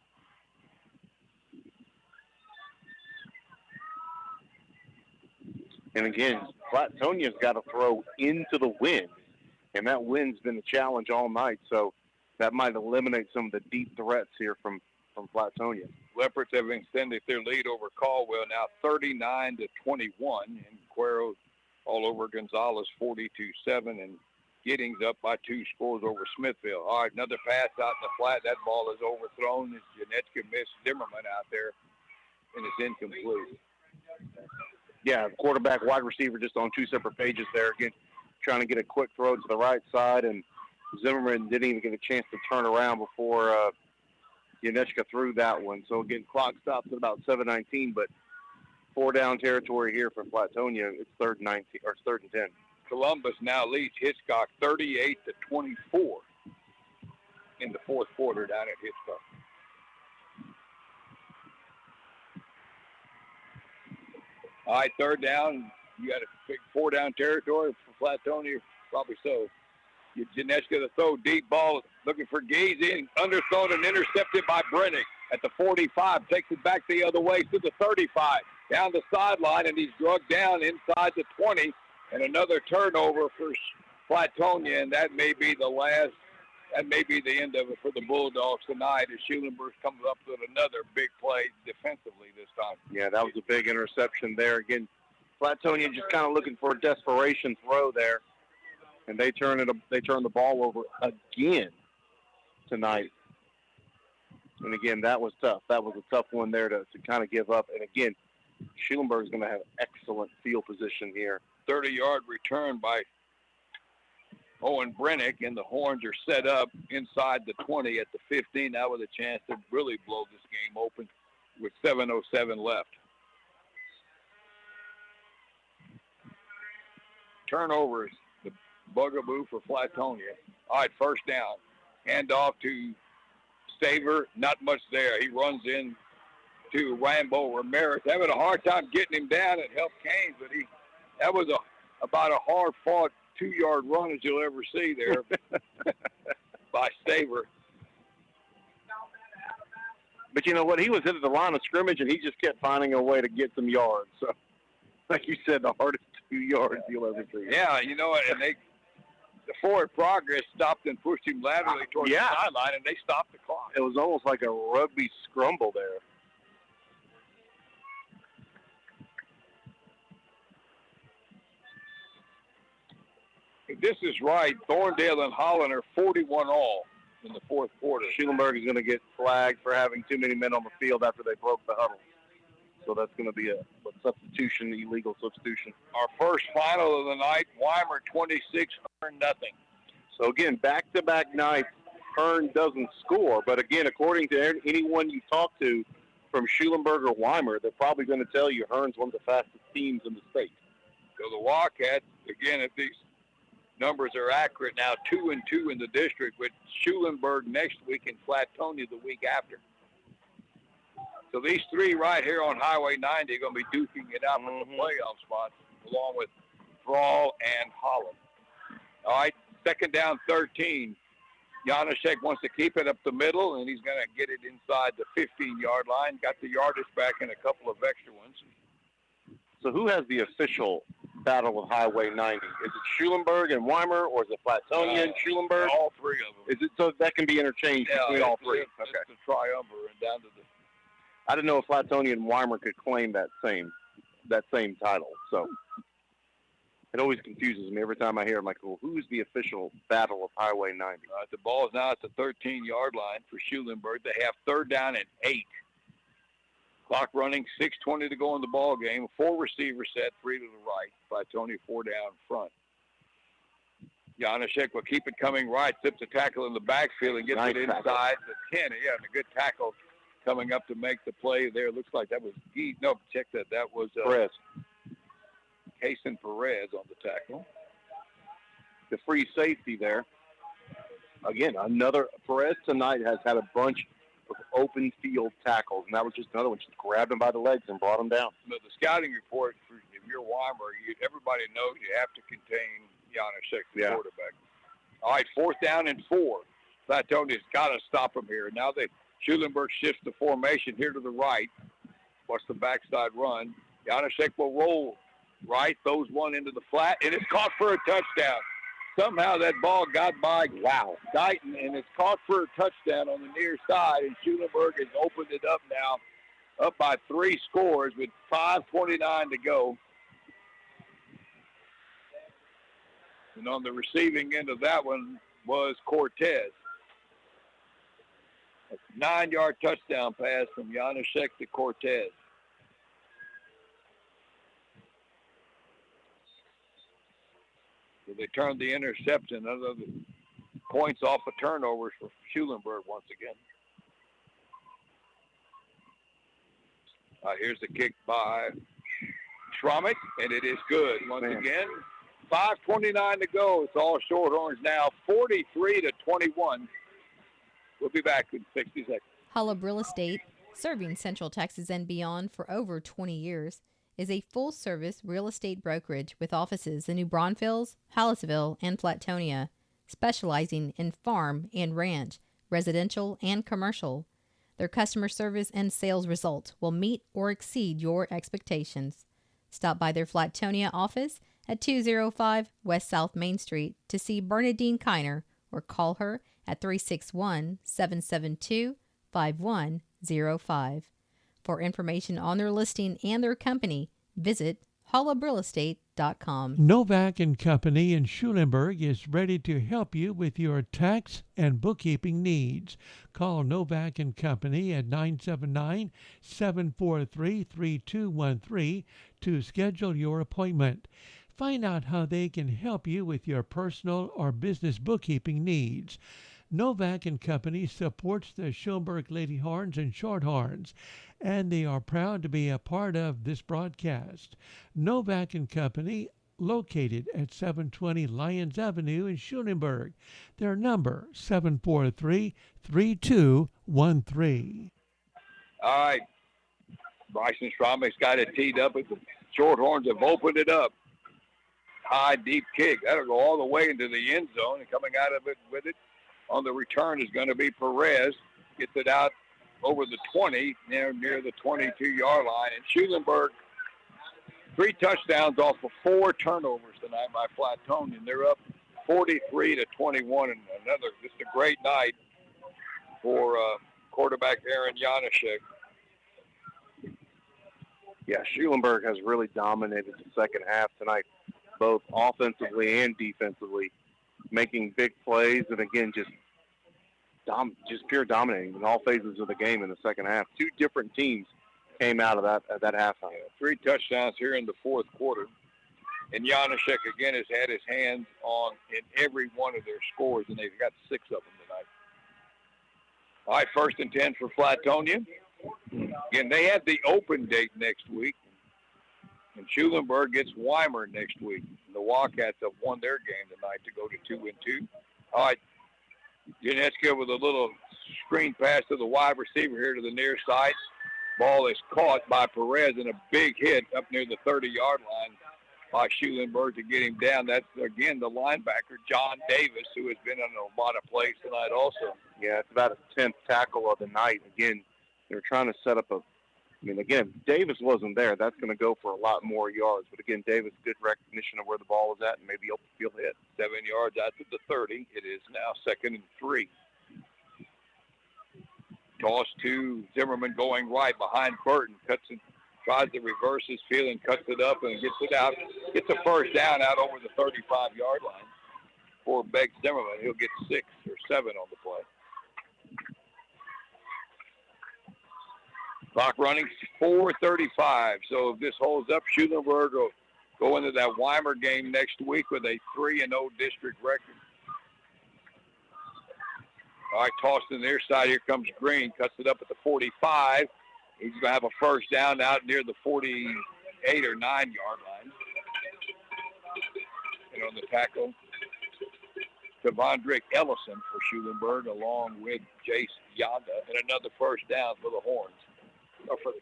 And again, Flatonia's got to throw into the wind, and that wind's been a challenge all night. So that might eliminate some of the deep threats here from Flatonia. Leopards have extended their lead over Caldwell now 39-21, and Cuero all over Gonzalez 42-7, and Giddings up by 2 scores over Smithville. All right, another pass out in the flat. That ball is overthrown as Janeczka missed Zimmerman out there, and it's incomplete. Yeah, quarterback, wide receiver just on 2 separate pages there. Again, trying to get a quick throw to the right side, and Zimmerman didn't even get a chance to turn around before Janeczka threw that one. So, again, clock stops at about 7:19, but 4-down territory here for Flatonia. It's 3rd and 10. Columbus now leads Hitchcock 38-24 in the fourth quarter down at Hitchcock. All right, 3rd down. You got a big 4-down territory for Flatonia, probably so. Janeczka to throw, deep ball, looking for Geezy, underthrown and intercepted by Brennick at the 45, takes it back the other way to the 35, down the sideline, and he's drugged down inside the 20, and another turnover for Flatonia, and that may be the end of it for the Bulldogs tonight as Schulenburg comes up with another big play defensively this time. Yeah, that was a big interception there. Again, Flatonia just kind of looking for a desperation throw there, and they turn the ball over again tonight. And again, that was tough. That was a tough one there to kind of give up. And again, Schulenburg's going to have excellent field position here. 30-yard return by Owen Brennick, and the Horns are set up inside the 20 at the 15. Now with a chance to really blow this game open with 7:07 left. Turnovers, the bugaboo for Flatonia. All right, first down. Hand off to Staver, not much there. He runs in to Rambo Ramirez. Having a hard time getting him down. It helped Canes, but that was about a hard-fought 2-yard run as you'll ever see there by Staver. But you know what? He was into the line of scrimmage, and he just kept finding a way to get some yards. So, like you said, the hardest 2 yards you'll ever see. Yeah, you know what? And the forward progress stopped and pushed him laterally towards the sideline, and they stopped the clock. It was almost like a rugby scramble there. If this is right, Thorndale and Holland are 41 all in the fourth quarter. Schulenburg is going to get flagged for having too many men on the field after they broke the huddle. So that's going to be a substitution, illegal substitution. Our first final of the night, Weimar 26, Hearn nothing. So again, back-to-back nights, Hearn doesn't score. But again, according to anyone you talk to from Schulenburg or Weimar, they're probably going to tell you Hearn's one of the fastest teams in the state. So the Wildcats, again, if these numbers are accurate now, 2-2 in the district, with Schulenburg next week and Flatonia the week after. So these three right here on Highway 90 are going to be duking it out for the playoff spots, along with Thrall and Holland. All right, second down 13. Janaszek wants to keep it up the middle, and he's going to get it inside the 15-yard line. Got the yardage back and a couple of extra ones. So who has the official battle of Highway 90? Is it Schulenburg and Weimar, or is it Flatonia and Schulenburg? All three of them. Is it so that can be interchanged between all three? It's the triumvirate down to the. I didn't know if Flatonia and Weimar could claim that same title. So it always confuses me every time I hear it. I'm like, well, who's the official battle of Highway 90? The ball is now at the 13-yard line for Schulenburg. They have third down and 8. Clock running, 6:20 to go in the ball game. 4 receiver set, 3 to the right. Flatonia 4 down front. Janaszek will keep it coming right, slips a tackle in the backfield and gets it inside the 10. Yeah, and a good tackle coming up to make the play there. Looks like that was check that. That was Perez. Jason Perez on the tackle. The free safety there. Again, Perez tonight has had a bunch of open field tackles, and that was just another one. Just grabbed him by the legs and brought him down. But the scouting report, if you're Weimar, everybody knows you have to contain Janaszek, the quarterback. All right, fourth down and 4. Flatonia's got to stop him here. Now Schulenburg shifts the formation here to the right. Watch the backside run. Janaszek will roll right, throws one into the flat, and it's caught for a touchdown. Somehow that ball got by Guyton, and it's caught for a touchdown on the near side, and Schulenburg has opened it up now, up by 3 scores with 5:29 to go. And on the receiving end of that one was Cortez. A 9-yard touchdown pass from Janaszek to Cortez. So they turned the interception. Another points off of turnovers for Schulenburg once again. Here's the kick by Schrammett, and it is good once again. 5:29 to go. It's all Shorthorns now, 43-21. We'll be back in 60 seconds. Hullab Real Estate, serving Central Texas and beyond for over 20 years, is a full-service real estate brokerage with offices in New Braunfels, Hallettsville, and Flatonia, specializing in farm and ranch, residential and commercial. Their customer service and sales results will meet or exceed your expectations. Stop by their Flatonia office at 205 West South Main Street to see Bernadine Kiner, or call her at 361-772-5105. For information on their listing and their company, visit hullabrealestate.com. KVLG-KBUK.com. Novak and Company in Schulenburg is ready to help you with your tax and bookkeeping needs. Call Novak and Company at 979-743-3213 to schedule your appointment. Find out how they can help you with your personal or business bookkeeping needs. Novak and Company supports the Schulenburg Lady Horns and Shorthorns, and they are proud to be a part of this broadcast. Novak and Company, located at 720 Lyons Avenue in Schulenburg. Their number, 743-3213. All right. Bryson Strombeck's got it teed up. The Shorthorns have opened it up. High, deep kick. That'll go all the way into the end zone, and coming out of it with it on the return is going to be Perez. Gets it out over the 20, near the 22-yard line. And Schulenburg, 3 touchdowns off of 4 turnovers tonight by Flatonia. They're up 43-21, and just a great night for quarterback Aaron Janaszek. Yeah, Schulenburg has really dominated the second half tonight, both offensively and defensively, making big plays, and again, just pure dominating in all phases of the game in the second half. 2 different teams came out of that halftime. 3 touchdowns here in the fourth quarter. And Janaszek, again, has had his hands on in every one of their scores, and they've got 6 of them tonight. All right, 1st and 10 for Flatonia. Again, they have the open date next week. And Schulenburg gets Weimar next week. And the Wildcats have won their game tonight to go to 2-2. All right, Janeska with a little screen pass to the wide receiver here to the near side. Ball is caught by Perez, and a big hit up near the 30-yard line by Schulenburg to get him down. That's, again, the linebacker, John Davis, who has been on a lot of plays tonight also. Yeah, it's about his 10th tackle of the night. Again, they're trying to set up again, if Davis wasn't there, that's going to go for a lot more yards. But, again, Davis, good recognition of where the ball was at, and maybe he'll hit. 7 yards out to the 30. It is now 2nd and 3. Toss to Zimmerman going right behind Burton. Tries to reverse his field and cuts it up and gets it out. Gets a first down out over the 35-yard line for Beck Zimmerman. He'll get 6 or 7 on the play. Clock running 4:35. So if this holds up, Schulenburg will go into that Weimar game next week with a 3-0 district record. All right, tossed to the near side. Here comes Green. Cuts it up at the 45. He's going to have a first down out near the 48 or 9-yard line. And on the tackle, Tavondrick Ellison for Schulenburg, along with Jace Yonda, and another first down for the Horns. For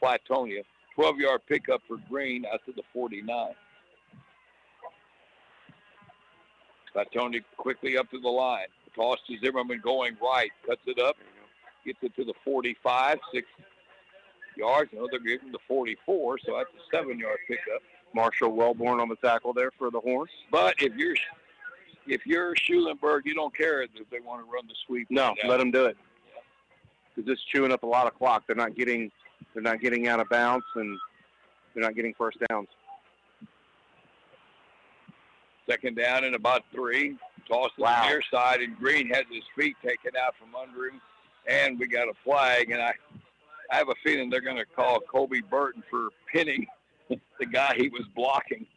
Flatonia. 12-yard pickup for Green out to the 49. Flatonia quickly up to the line. Toss to Zimmerman going right. Cuts it up. Gets it to the 45. 6 yards. They're giving the 44, so that's a 7-yard pickup. Marshall Wellborn on the tackle there for the Horns. But if you're Schulenburg, you don't care if they want to run the sweep. No, let them do it. Because it's chewing up a lot of clock. They're not getting out of bounds, and they're not getting first downs. 2nd down and about 3. Toss to the near side, and Green has his feet taken out from under him, and we got a flag. And I have a feeling they're going to call Kobe Burton for pinning the guy he was blocking.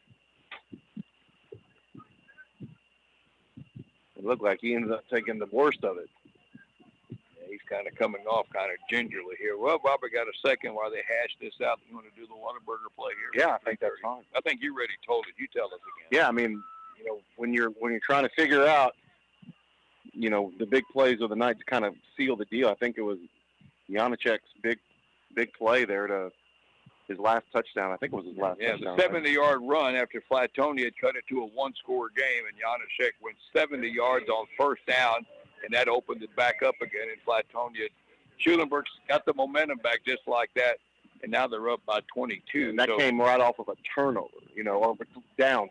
It looked like he ended up taking the worst of it. He's kind of coming off kind of gingerly here. Well, Bob, we got a second while they hash this out. You want to do the Whataburger play here? Yeah, I think that's fine. I think you already told it. You tell us again. Yeah, I mean, when you're trying to figure out, the big plays of the night to kind of seal the deal, I think it was Janaszek's big play there to his last touchdown. I think it was his last touchdown. Yeah, the 70-yard run after Flatonia had cut it to a one-score game, and Janaszek went 70 yards on first down, and that opened it back up again in Flatonia. Schulenburg's got the momentum back just like that, and now they're up by 22. And that came right off of a turnover, or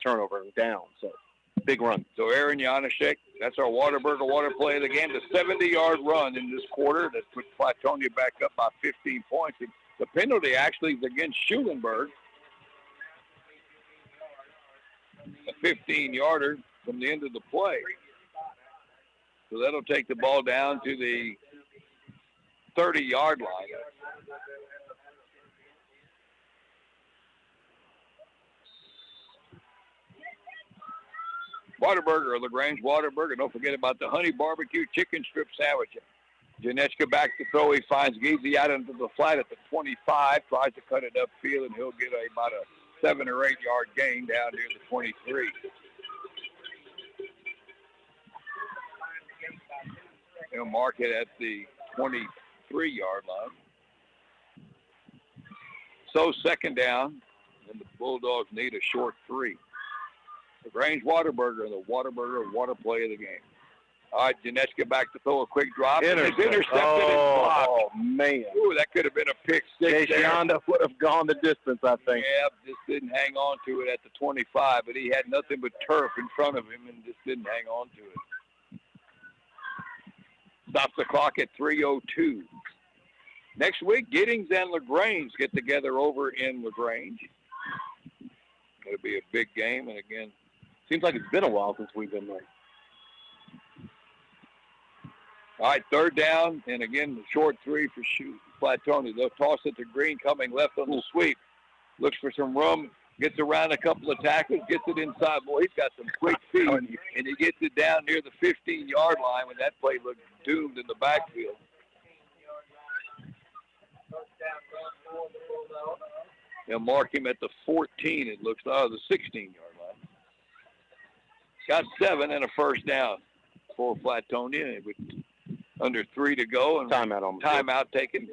turnover down. So, big run. So, Aaron Janaszek, that's our Whataburger water play of the game. The 70-yard run in this quarter that put Flatonia back up by 15 points. And the penalty actually is against Schulenburg. a 15-yarder from the end of the play. So that'll take the ball down to the 30-yard line. Whataburger, or LaGrange Whataburger. Don't forget about the honey barbecue chicken strip sandwich. Janechka back to throw. He finds Geezy out into the flat at the 25. Tries to cut it upfield, and he'll get about a 7 or 8 yard gain down near the 23. He'll mark it at the 23-yard line. So second down, and the Bulldogs need a short 3. LaGrange Whataburger, the Whataburger water play of the game. All right, Janechka back to throw a quick drop. It's intercepted and blocked. Oh, man. Ooh, that could have been a pick six. Shonda would have gone the distance, I think. Yeah, just didn't hang on to it at the 25, but he had nothing but turf in front of him and just didn't hang on to it. Stops the clock at 3:02. Next week, Giddings and LaGrange get together over in LaGrange. It'll be a big game, and again, seems like it's been a while since we've been there. All right, third down, and again, the short 3 for Flatonia. They'll toss it to Green, coming left on the sweep. Looks for some room, gets around a couple of tackles, gets it inside. Boy, he's got some quick feet, and he gets it down near the 15-yard line when that play looked doomed in the backfield. They'll mark him at the 14, it looks, the 16-yard line. Got 7 and a first down for Flatonia with under 3 to go. And timeout taken.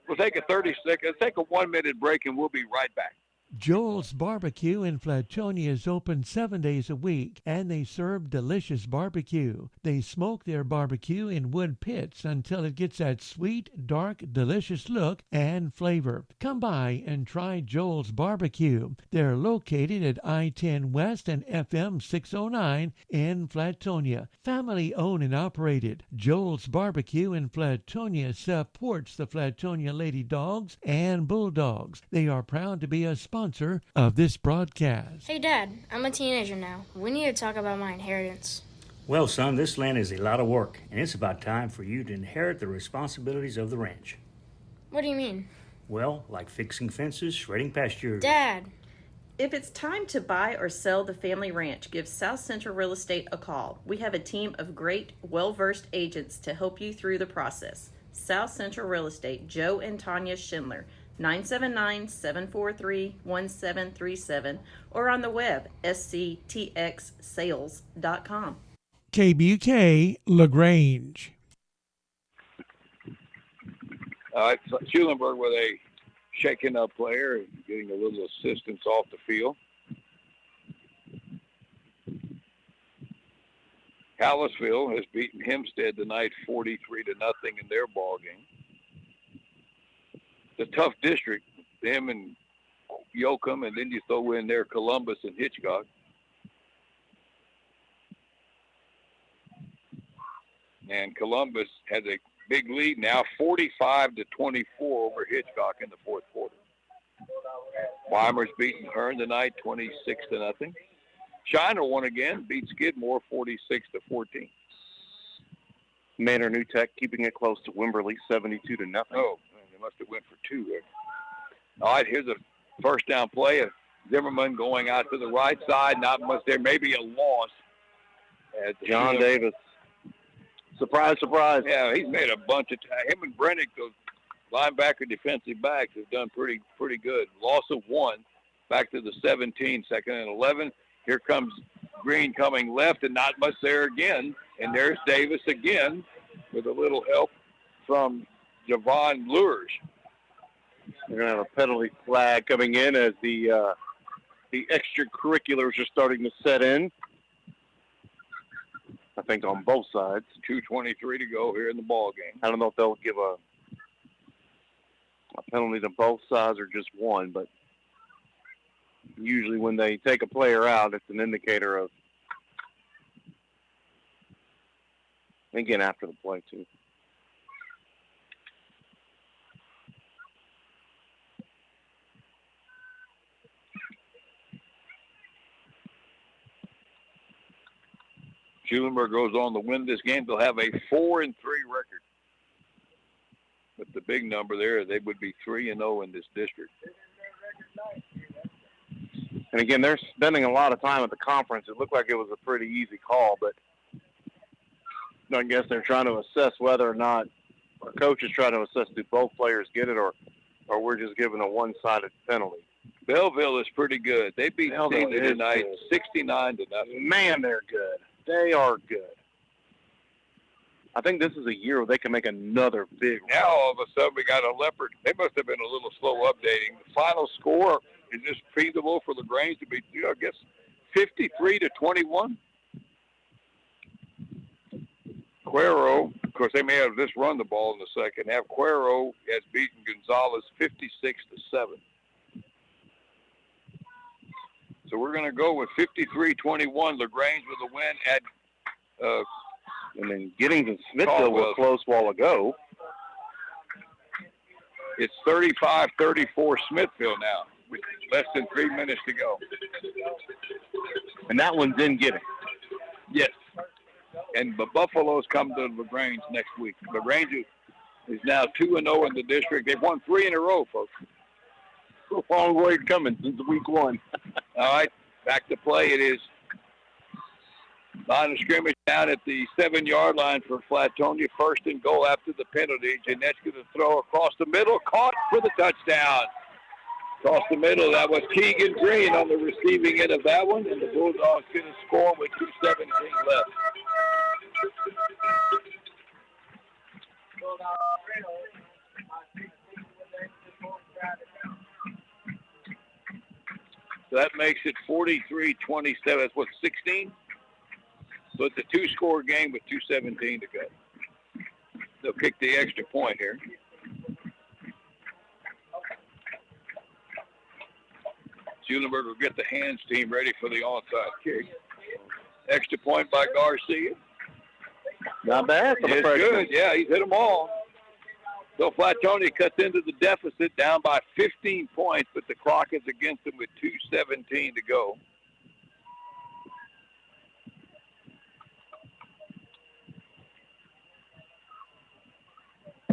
We'll take a 30-second, take a 1-minute break, and we'll be right back. Joel's Barbecue in Flatonia is open 7 days a week, and they serve delicious barbecue. They smoke their barbecue in wood pits until it gets that sweet, dark, delicious look and flavor. Come by and try Joel's Barbecue. They're located at I-10 West and FM 609 in Flatonia. Family owned and operated. Joel's Barbecue in Flatonia supports the Flatonia Lady Dogs and Bulldogs. They are proud to be a sponsor of this broadcast. Hey Dad, I'm a teenager now. We need to talk about my inheritance. Well, son, this land is a lot of work, and it's about time for you to inherit the responsibilities of the ranch. What do you mean? Well, like fixing fences, shredding pasture. Dad! If it's time to buy or sell the family ranch, give South Central Real Estate a call. We have a team of great, well-versed agents to help you through the process. South Central Real Estate, Joe and Tanya Schindler, 979-743-1737, or on the web, sctxsales.com. KBUK, LaGrange. All right, so Schulenburg with a shaking up player and getting a little assistance off the field. Hallisville has beaten Hempstead tonight 43-0 in their ball game. It's a tough district, them and Yoakum, and then you throw in there Columbus and Hitchcock. And Columbus has a big lead now, 45-24 over Hitchcock in the fourth quarter. Weimer's beating Hearn tonight, 26-0. Shiner won again, beat Skidmore 46-14. Manor New Tech keeping it close to Wimberley, 72-0. Oh, they must have went for 2 there. All right, here's a first down play. Zimmerman going out to the right side, not much there, maybe a loss. John Davis. Surprise, surprise. Yeah, he's made a bunch of him and Brennick, those linebacker defensive backs, have done pretty good. Loss of 1, back to the 17, 2nd and 11. Here comes Green coming left, and not much there again. And there's Davis again with a little help from Javon Lures. They're going to have a penalty flag coming in as the extracurriculars are starting to set in. I think on both sides. 2:23 to go here in the ball game. I don't know if they'll give a penalty to both sides or just one, but usually when they take a player out, it's an indicator of, again, after the play, too. Schulenburg goes on to win this game, they'll have a 4-3 record. With the big number there, they would be 3-0 in this district. And again, they're spending a lot of time at the conference. It looked like it was a pretty easy call, but I guess they're trying to assess whether or not our coach is trying to assess do both players get it or we're just giving a one-sided penalty. Belleville is pretty good. They beat Senior tonight 69-0. Man, they're good. They are good. I think this is a year where they can make another big run. Now all of a sudden we got a Leopard. They must have been a little slow updating. The final score is this feasible for LaGrange to be, I guess, 53-21. Cuero, of course, they may have just run the ball in the second half. Cuero has beaten Gonzalez 56-7. So we're going to go with 53-21. LaGrange with a win at and then Giddings and Smithville were close while ago. It's 35-34 Smithville now, with less than 3 minutes to go. And that one's in Giddings. Yes. And the Buffaloes come to LaGrange next week. LaGrange is now 2-0 in the district. They've won 3 in a row, folks. A long way coming since week 1. All right, back to play. It is line of scrimmage down at the 7-yard line for Flatonia. 1st and goal after the penalty. Jeanette's going to throw across the middle. Caught for the touchdown. Across the middle, that was Keegan Green on the receiving end of that one. And the Bulldogs going to score with 2:17 left. So that makes it 43-27. That's what, 16? So it's a 2-score game with 2:17 to go. They'll kick the extra point here. Schulenburg will get the hands team ready for the onside kick. Extra point by Garcia. Not bad for the It's freshman. good. Yeah, he's hit them all. So Flatonia cuts into the deficit down by 15 points, but the clock is against them with 2:17 to go.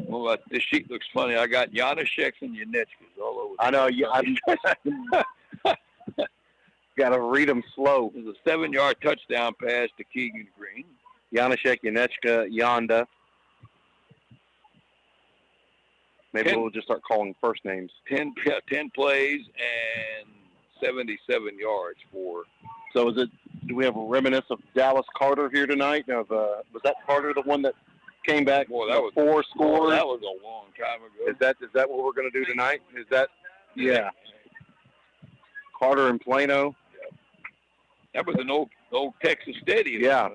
Well, this sheet looks funny. I got Janaszeks and Yanechkas all over. I know. Got to read them slow. There's a 7-yard touchdown pass to Keegan Green. Janaszek, Yanechka, Yonda. Maybe we'll just start calling first names. 10 plays and 77 yards for. So do we have a reminiscence of Dallas Carter here tonight? Was that Carter the one that came back? Boy, that was 4 scores. That was a long time ago. Is that what we're going to do tonight? Is that? Yeah. Carter and Plano. Yeah. That was an old Texas stadium. Yeah.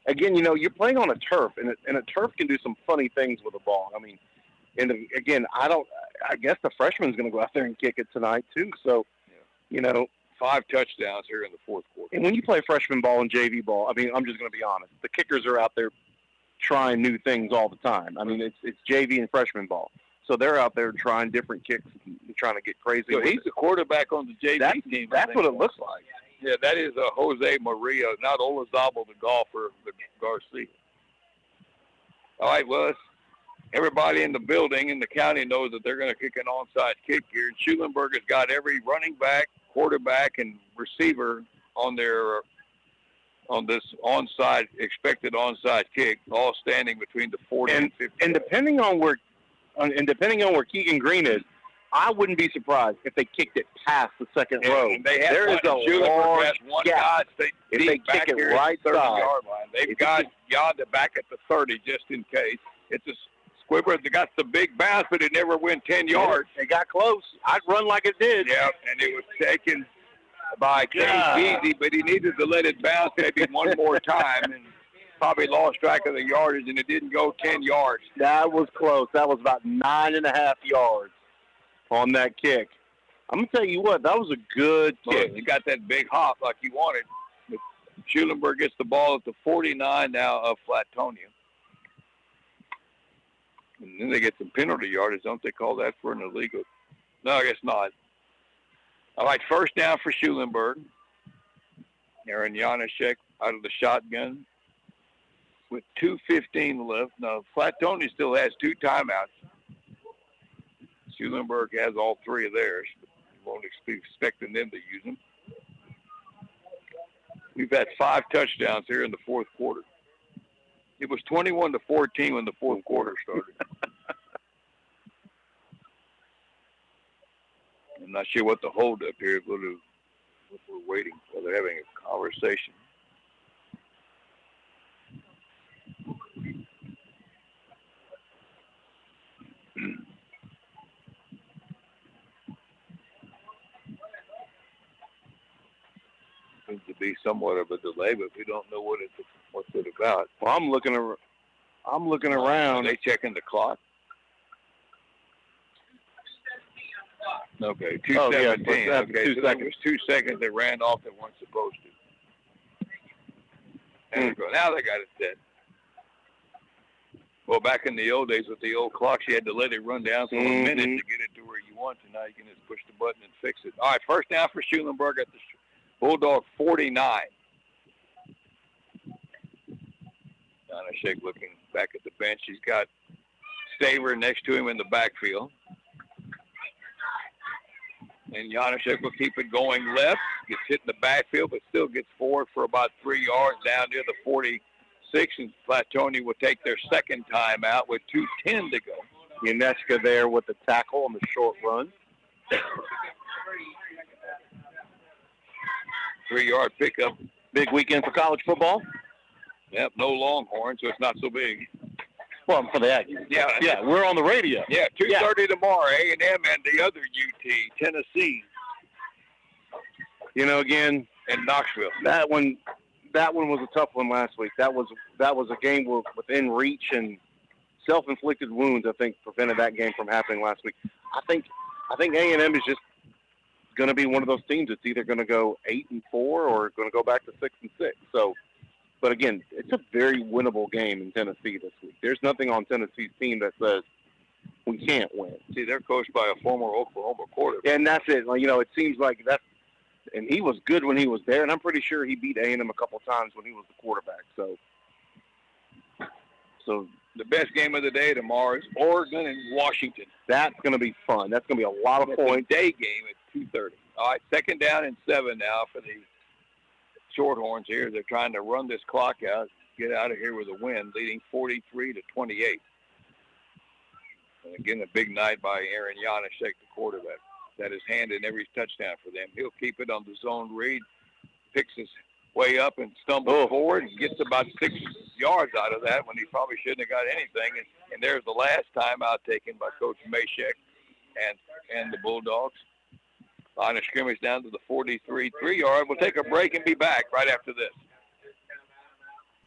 Again, you're playing on a turf, and a turf can do some funny things with a ball. I mean, and again, I guess the freshman's going to go out there and kick it tonight too. So, 5 touchdowns here in the 4th quarter. And when you play freshman ball and JV ball, I mean, I'm just going to be honest. The kickers are out there trying new things all the time. I mean, it's JV and freshman ball. So they're out there trying different kicks and trying to get crazy. So he's the quarterback on the JV team. That's what it looks like. Yeah, that is Jose Maria, not Olazabal, the golfer, the Garcia. All right, well, everybody in the building in the county knows that they're going to kick an onside kick here. And Schulenburg has got every running back, quarterback, and receiver on this expected onside kick, all standing between the 40 and 50. And depending on where Keegan Green is, I wouldn't be surprised if they kicked it past the second row. There is a large gap. If they kick it right side, yard line. They've got Yonda back at the 30 just in case. It's a squibber. They got the big bounce, but it never went 10 yards. They got close. I'd run like it did. Yeah, and it was taken by Case Easy, but he needed to let it bounce maybe one more time and probably lost track of the yardage, and it didn't go 10 yards. That was close. That was about 9.5 yards on that kick. I'm going to tell you what, that was a good kick. He got that big hop like he wanted. But Schulenburg gets the ball at the 49 now of Flatonia. And then they get some penalty yardage. Don't they call that for an illegal? No, I guess not. All right, 1st down for Schulenburg. Aaron Janaszek out of the shotgun with 2:15 left. Now, Flatonia still has 2 timeouts. Schulenburg has all 3 of theirs, but you won't be expecting them to use them. We've had 5 touchdowns here in the fourth quarter. It was 21-14 when the fourth quarter started. I'm not sure what the holdup here is. We're waiting while they're having a conversation. Seems to be somewhat of a delay, but we don't know what's it about. Well, I'm looking around. Are they checking the clock? Okay, 2:17. Okay, so that was 2 seconds they ran off that weren't supposed to. There we go. Now they got it set. Well, back in the old days with the old clocks, you had to let it run down for a minute to get it to where you want to. Now you can just push the button and fix it. All right, first down for Schulenburg at the Bulldog 49. Janashek looking back at the bench. He's got Staver next to him in the backfield. And Janashek will keep it going left. Gets hit in the backfield, but still gets forward for about 3 yards down near the 46. And Flatonia will take their second time out with 2:10 to go. Unesca there with the tackle on the short run. 3-yard pickup. Big weekend for college football. Yep, no Longhorn, so it's not so big. Well, for the Aggies. Yeah, we're on the radio. Yeah, 2:30 tomorrow, A&M and the other UT, Tennessee. You know, again, in Knoxville. That one was a tough one last week. That was a game within reach, and self-inflicted wounds, I think, prevented that game from happening last week. I think A&M is just going to be one of those teams that's either going to go 8-4 or going to go back to 6-6. So, but again, it's a very winnable game in Tennessee this week. There's nothing on Tennessee's team that says we can't win. See, they're coached by a former Oklahoma quarterback. And that's it. You know, it seems like that's, and he was good when he was there, and I'm pretty sure he beat A&M a couple times when he was the quarterback. So the best game of the day tomorrow is Oregon and Washington. That's going to be fun. That's going to be a lot of points. A day game at 2:30. All right, second down and 7 now for the Shorthorns here. They're trying to run this clock out, get out of here with a win, leading 43-28. And again, a big night by Aaron Janashek, the quarterback. That is hand in every touchdown for them. He'll keep it on the zone read, picks his way up and stumbles forward and gets about 6 yards out of that when he probably shouldn't have got anything. And there's the last timeout taken by Coach Mashek and the Bulldogs. Line of scrimmage down to the 43 3-yard. We'll take a break and be back right after this.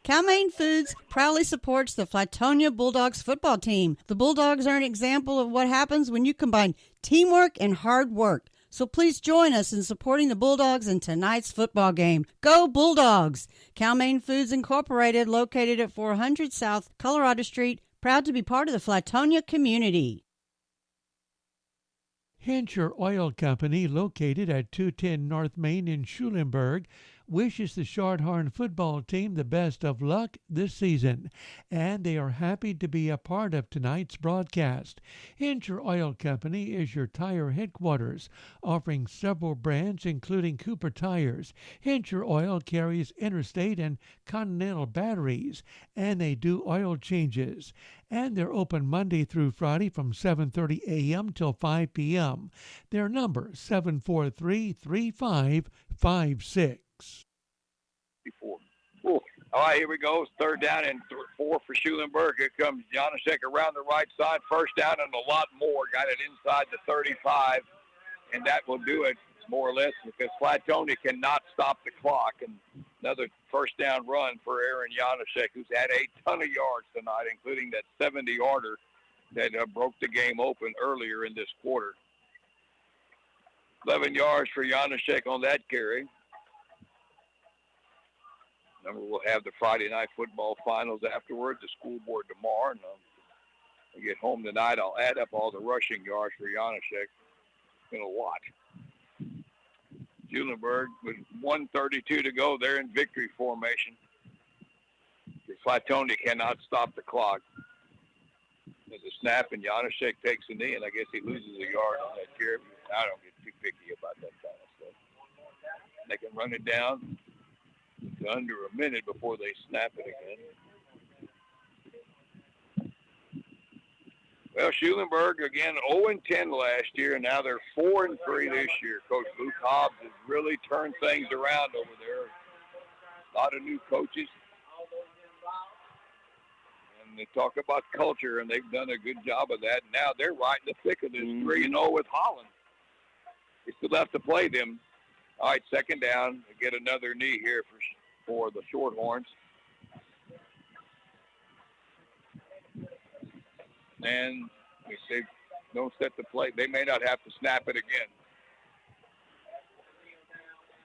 Cal-Maine Foods proudly supports the Flatonia Bulldogs football team. The Bulldogs are an example of what happens when you combine teamwork and hard work. So please join us in supporting the Bulldogs in tonight's football game. Go Bulldogs! Cal-Maine Foods Incorporated, located at 400 South Colorado Street, proud to be part of the Flatonia community. Hincher Oil Company, located at 210 North Main in Schulenburg, wishes the Shorthorn football team the best of luck this season, and they are happy to be a part of tonight's broadcast. Hincher Oil Company is your tire headquarters, offering several brands including Cooper Tires. Hincher Oil carries Interstate and Continental batteries, and they do oil changes. And they're open Monday through Friday from 7:30 a.m. till 5 p.m. Their number, 743-3556. All right, here we go. Third down and 4 for Schulenburg. Here comes Janashek around the right side. First down and a lot more. Got it inside the 35, and that will do it more or less because Flatonia cannot stop the clock. And another first down run for Aaron Janashek, who's had a ton of yards tonight, including that 70-yarder that broke the game open earlier in this quarter. 11 yards for Janashek on that carry. Remember, we'll have the Friday night football finals afterward, the school board tomorrow. And when I get home tonight, I'll add up all the rushing yards for Janashek. It's been a lot. Schulenburg with 1:32 to go. They're in victory formation. Flatonia cannot stop the clock. There's a snap, and Janaszek takes a knee, and I guess he loses a yard on that carry. I don't get too picky about that kind of stuff. They can run it down to under a minute before they snap it again. Well, Schulenburg, again, 0-10 last year, and now they're 4-3 this year. Coach Luke Hobbs has really turned things around over there. A lot of new coaches. And they talk about culture, and they've done a good job of that. Now they're right in the thick of this 3-0 with Holland. They still have to play them. All right, second down. Get another knee here for the Shorthorns. And if they don't set the play, they may not have to snap it again.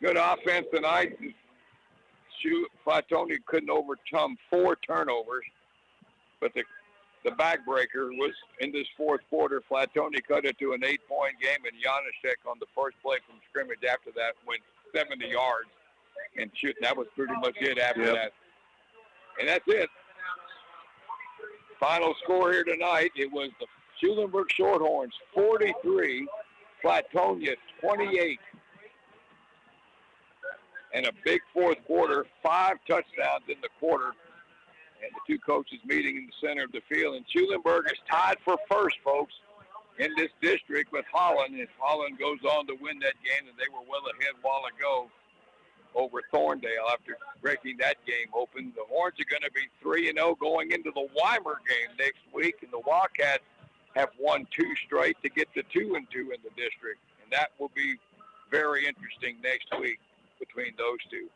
Good offense tonight. Flatonia couldn't overcome 4 turnovers. But the backbreaker was in this fourth quarter. Flatonia cut it to an 8-point game, and Janaszek on the first play from scrimmage after that went 70 yards and shoot. That was pretty much it after that. And that's it. Final score here tonight, it was the Schulenburg Shorthorns 43, Flatonia 28. And a big fourth quarter, 5 touchdowns in the quarter. And the two coaches meeting in the center of the field. And Schulenburg is tied for first, folks, in this district with Holland. If Holland goes on to win that game, and they were well ahead a while ago over Thorndale after breaking that game open. The Horns are going to be 3-0 going into the Weimer game next week. And the Wildcats have won 2 straight to get to 2-2 in the district. And that will be very interesting next week between those two.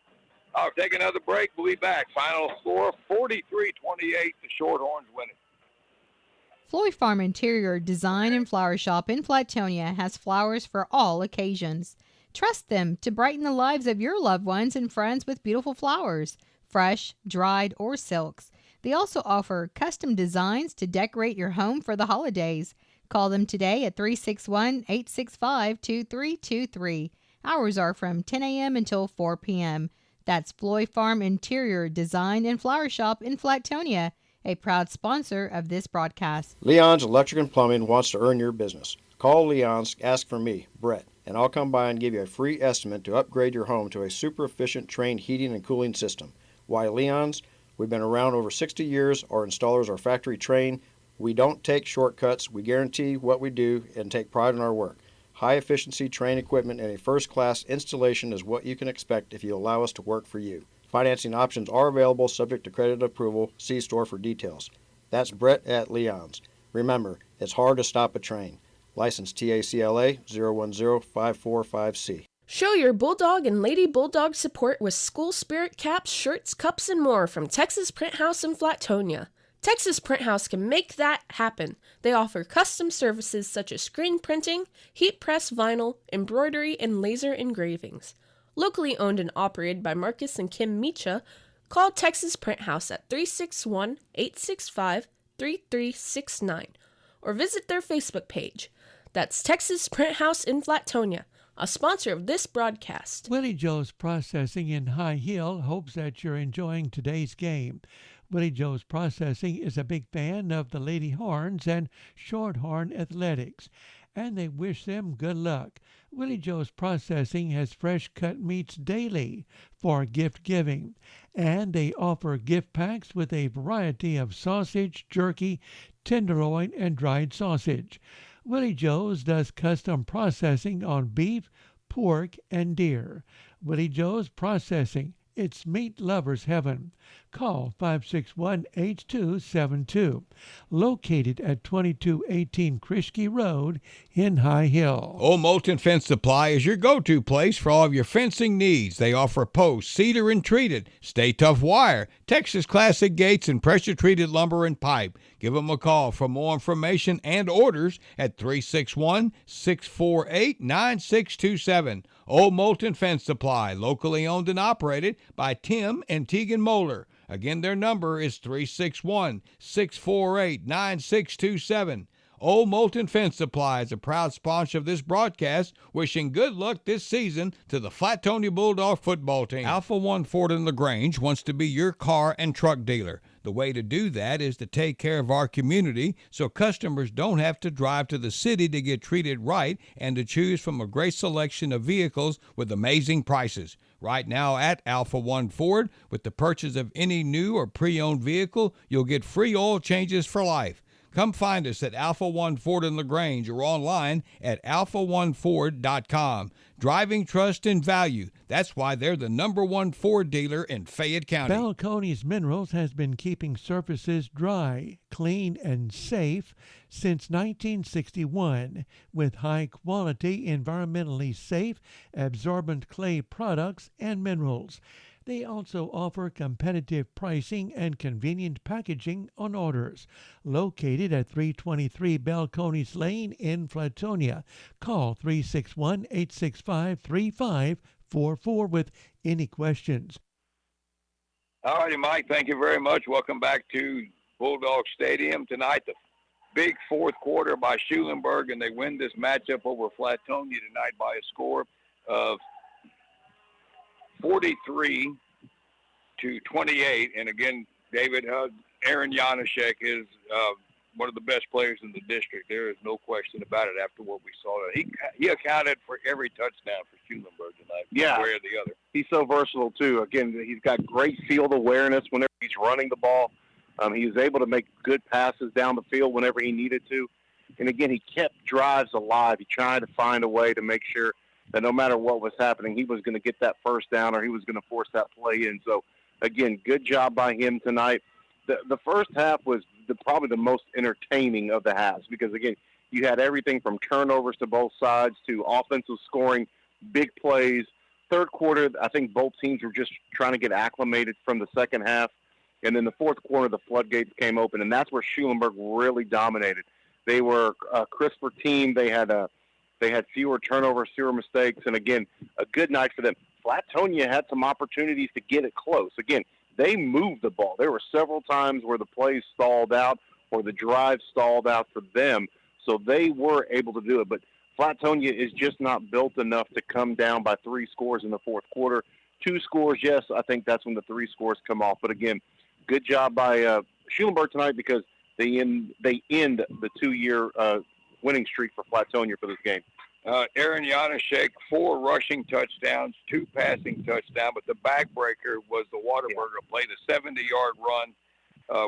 I'll take another break. We'll be back. Final score, 43-28. The Shorthorns win it. Floyd Farm Interior Design and Flower Shop in Flatonia has flowers for all occasions. Trust them to brighten the lives of your loved ones and friends with beautiful flowers, fresh, dried, or silks. They also offer custom designs to decorate your home for the holidays. Call them today at 361-865-2323. Hours are from 10 a.m. until 4 p.m. That's Floyd Farm Interior Design and Flower Shop in Flatonia, a proud sponsor of this broadcast. Leon's Electric and Plumbing wants to earn your business. Call Leon's, ask for me, Brett, and I'll come by and give you a free estimate to upgrade your home to a super efficient trained heating and cooling system. Why Leon's? We've been around over 60 years. Our installers are factory trained. We don't take shortcuts. We guarantee what we do and take pride in our work. High-efficiency trained equipment and a first-class installation is what you can expect if you allow us to work for you. Financing options are available subject to credit approval. See store for details. That's Brett at Leon's. Remember, it's hard to stop a train. License TACLA 010545C. Show your Bulldog and Lady Bulldog support with school spirit caps, shirts, cups, and more from Texas Print House in Flatonia. Texas Print House can make that happen. They offer custom services such as screen printing, heat press vinyl, embroidery, and laser engravings. Locally owned and operated by Marcus and Kim Micha, call Texas Print House at 361-865-3369 or visit their Facebook page. That's Texas Print House in Flatonia, a sponsor of this broadcast. Willie Joe's Processing in High Hill hopes that you're enjoying today's game. Willie Joe's Processing is a big fan of the Lady Horns and Shorthorn Athletics, and they wish them good luck. Willie Joe's Processing has fresh cut meats daily for gift giving, and they offer gift packs with a variety of sausage, jerky, tenderloin, and dried sausage. Willie Joe's does custom processing on beef, pork, and deer. Willie Joe's Processing. It's meat lovers' heaven. Call 561-8272. Located at 2218 Krishke Road in High Hill. Old Moulton Fence Supply is your go-to place for all of your fencing needs. They offer posts, cedar and treated, Stay Tough wire, Texas Classic gates, and pressure-treated lumber and pipe. Give them a call for more information and orders at 361-648-9627. Old Moulton Fence Supply, locally owned and operated by Tim and Tegan Moeller. Again, their number is 361-648-9627. Old Moulton Fence Supply is a proud sponsor of this broadcast, wishing good luck this season to the Flatonia Bulldog football team. Alpha One Ford in LaGrange wants to be your car and truck dealer. The way to do that is to take care of our community so customers don't have to drive to the city to get treated right and to choose from a great selection of vehicles with amazing prices. Right now at Alpha One Ford, with the purchase of any new or pre-owned vehicle, you'll get free oil changes for life. Come find us at Alpha One Ford in LaGrange or online at alpha1ford.com. Driving trust and value. That's why they're the #1 Ford dealer in Fayette County. Balcones Minerals has been keeping surfaces dry, clean, and safe since 1961 with high-quality, environmentally safe, absorbent clay products and minerals. They also offer competitive pricing and convenient packaging on orders. Located at 323 Balcones Lane in Flatonia. Call 361-865-3544 with any questions. All righty, Mike, thank you very much. Welcome back to Bulldog Stadium tonight. The big fourth quarter by Schulenburg, and they win this matchup over Flatonia tonight by a score of 43-28. And again, David, Aaron Janaszek is one of the best players in the district. There is no question about it after what we saw. He accounted for every touchdown for Schulenburg tonight, Yeah. one way or the other. He's so versatile, too. Again, he's got great field awareness whenever he's running the ball. He was able to make good passes down the field whenever he needed to. And, again, he kept drives alive. He tried to find a way to make sure that no matter what was happening, he was going to get that first down or he was going to force that play in. So, again, good job by him tonight. The first half was probably the most entertaining of the halves because, again, you had everything from turnovers to both sides to offensive scoring, big plays. Third quarter, I think both teams were just trying to get acclimated from the second half. And then the fourth quarter, the floodgates came open, and that's where Schulenburg really dominated. They were a crisper team. They had fewer turnovers, fewer mistakes, and, again, a good night for them. Flatonia had some opportunities to get it close. Again, they moved the ball. There were several times where the plays stalled out or the drive stalled out for them, so they were able to do it. But Flatonia is just not built enough to come down by 3 scores in the fourth quarter. 2 scores, yes, I think that's when the 3 scores come off. But, again, good job by Schulenburg tonight because they end the 2-year winning streak for Flatonia for this game. Aaron Janaszek, 4 rushing touchdowns, 2 passing touchdowns, but the backbreaker was the Waterburger play, the 70-yard run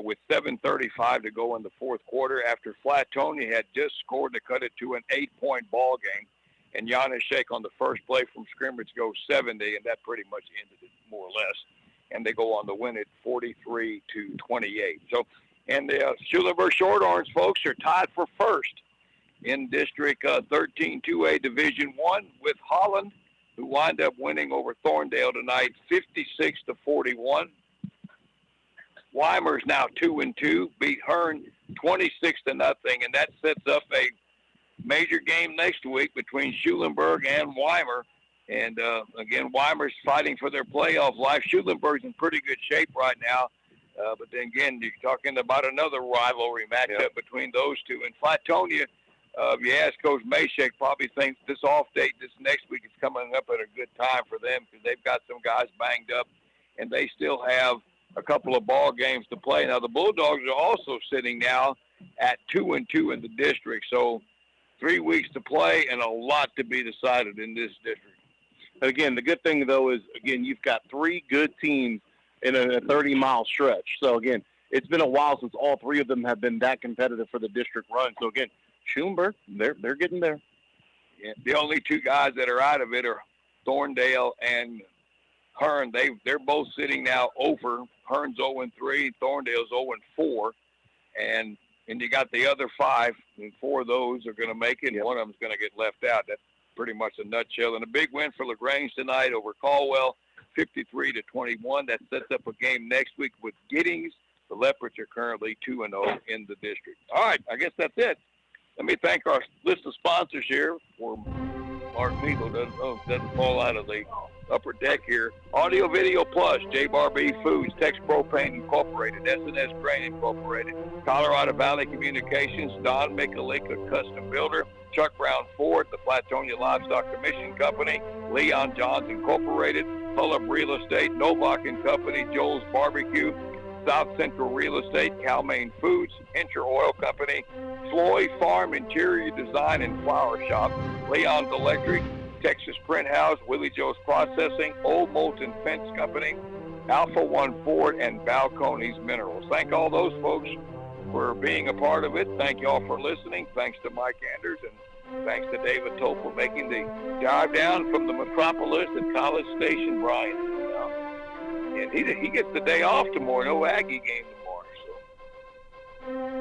with 7:35 to go in the fourth quarter after Flatonia had just scored to cut it to an 8-point ball game. And Janaszek on the first play from scrimmage goes 70, and that pretty much ended it more or less. And they go on to win it 43-28. So, and the Schulenburg Shorthorns folks are tied for first in District 13 2A Division I with Holland, who wind up winning over Thorndale tonight 56-41. Weimer's now 2-2, beat Hearn 26-0, and that sets up a major game next week between Schulenburg and Weimer. And again, Weimer's fighting for their playoff life. Schulenburg's in pretty good shape right now. But then again, you're talking about another rivalry matchup between those two. And Flatonia, if you ask Coach Mashek, probably thinks this off date, this next week, is coming up at a good time for them because they've got some guys banged up, and they still have a couple of ball games to play. Now, the Bulldogs are also sitting now at 2-2 in the district, so 3 weeks to play and a lot to be decided in this district. Again, the good thing, though, is, again, you've got 3 good teams in a 30-mile stretch. So, again, it's been a while since all 3 of them have been that competitive for the district run. So, again, Schulenburg, they're getting there. Yeah, the only 2 guys that are out of it are Thorndale and Hearn. They're both sitting now over. Hearn's 0-3, Thorndale's 0-4. And you got the other 5, and 4 of those are going to make it, and one of them's going to get left out. That's pretty much a nutshell. And a big win for LaGrange tonight over Caldwell, 53-21. That sets up a game next week with Giddings. The Leopards are currently 2-0 in the district. All right, I guess that's it. Let me thank our list of sponsors here for Mark Needle doesn't fall out of the upper deck here. Audio Video Plus, J-Bar-B Foods, Tex Propane Incorporated, S&S Grain Incorporated, Colorado Valley Communications, Don Mikulika Custom Builder, Chuck Brown Ford, the Flatonia Livestock Commission Company, Leon Johns Incorporated, Hullab Real Estate, Novak and Company, Joel's Barbecue, South Central Real Estate, Calmaine Foods, Hincher Oil Company, Floyd Farm Interior Design and Flower Shop, Leon's Electric, Texas Print House, Willie Joe's Processing, Old Moulton Fence Company, Alpha One Ford, and Balcones Minerals. Thank all those folks for being a part of it. Thank you all for listening. Thanks to Mike Anders, and thanks to David Tope for making the drive down from the metropolis at College Station, Brian. And he gets the day off tomorrow. No Aggie game tomorrow. So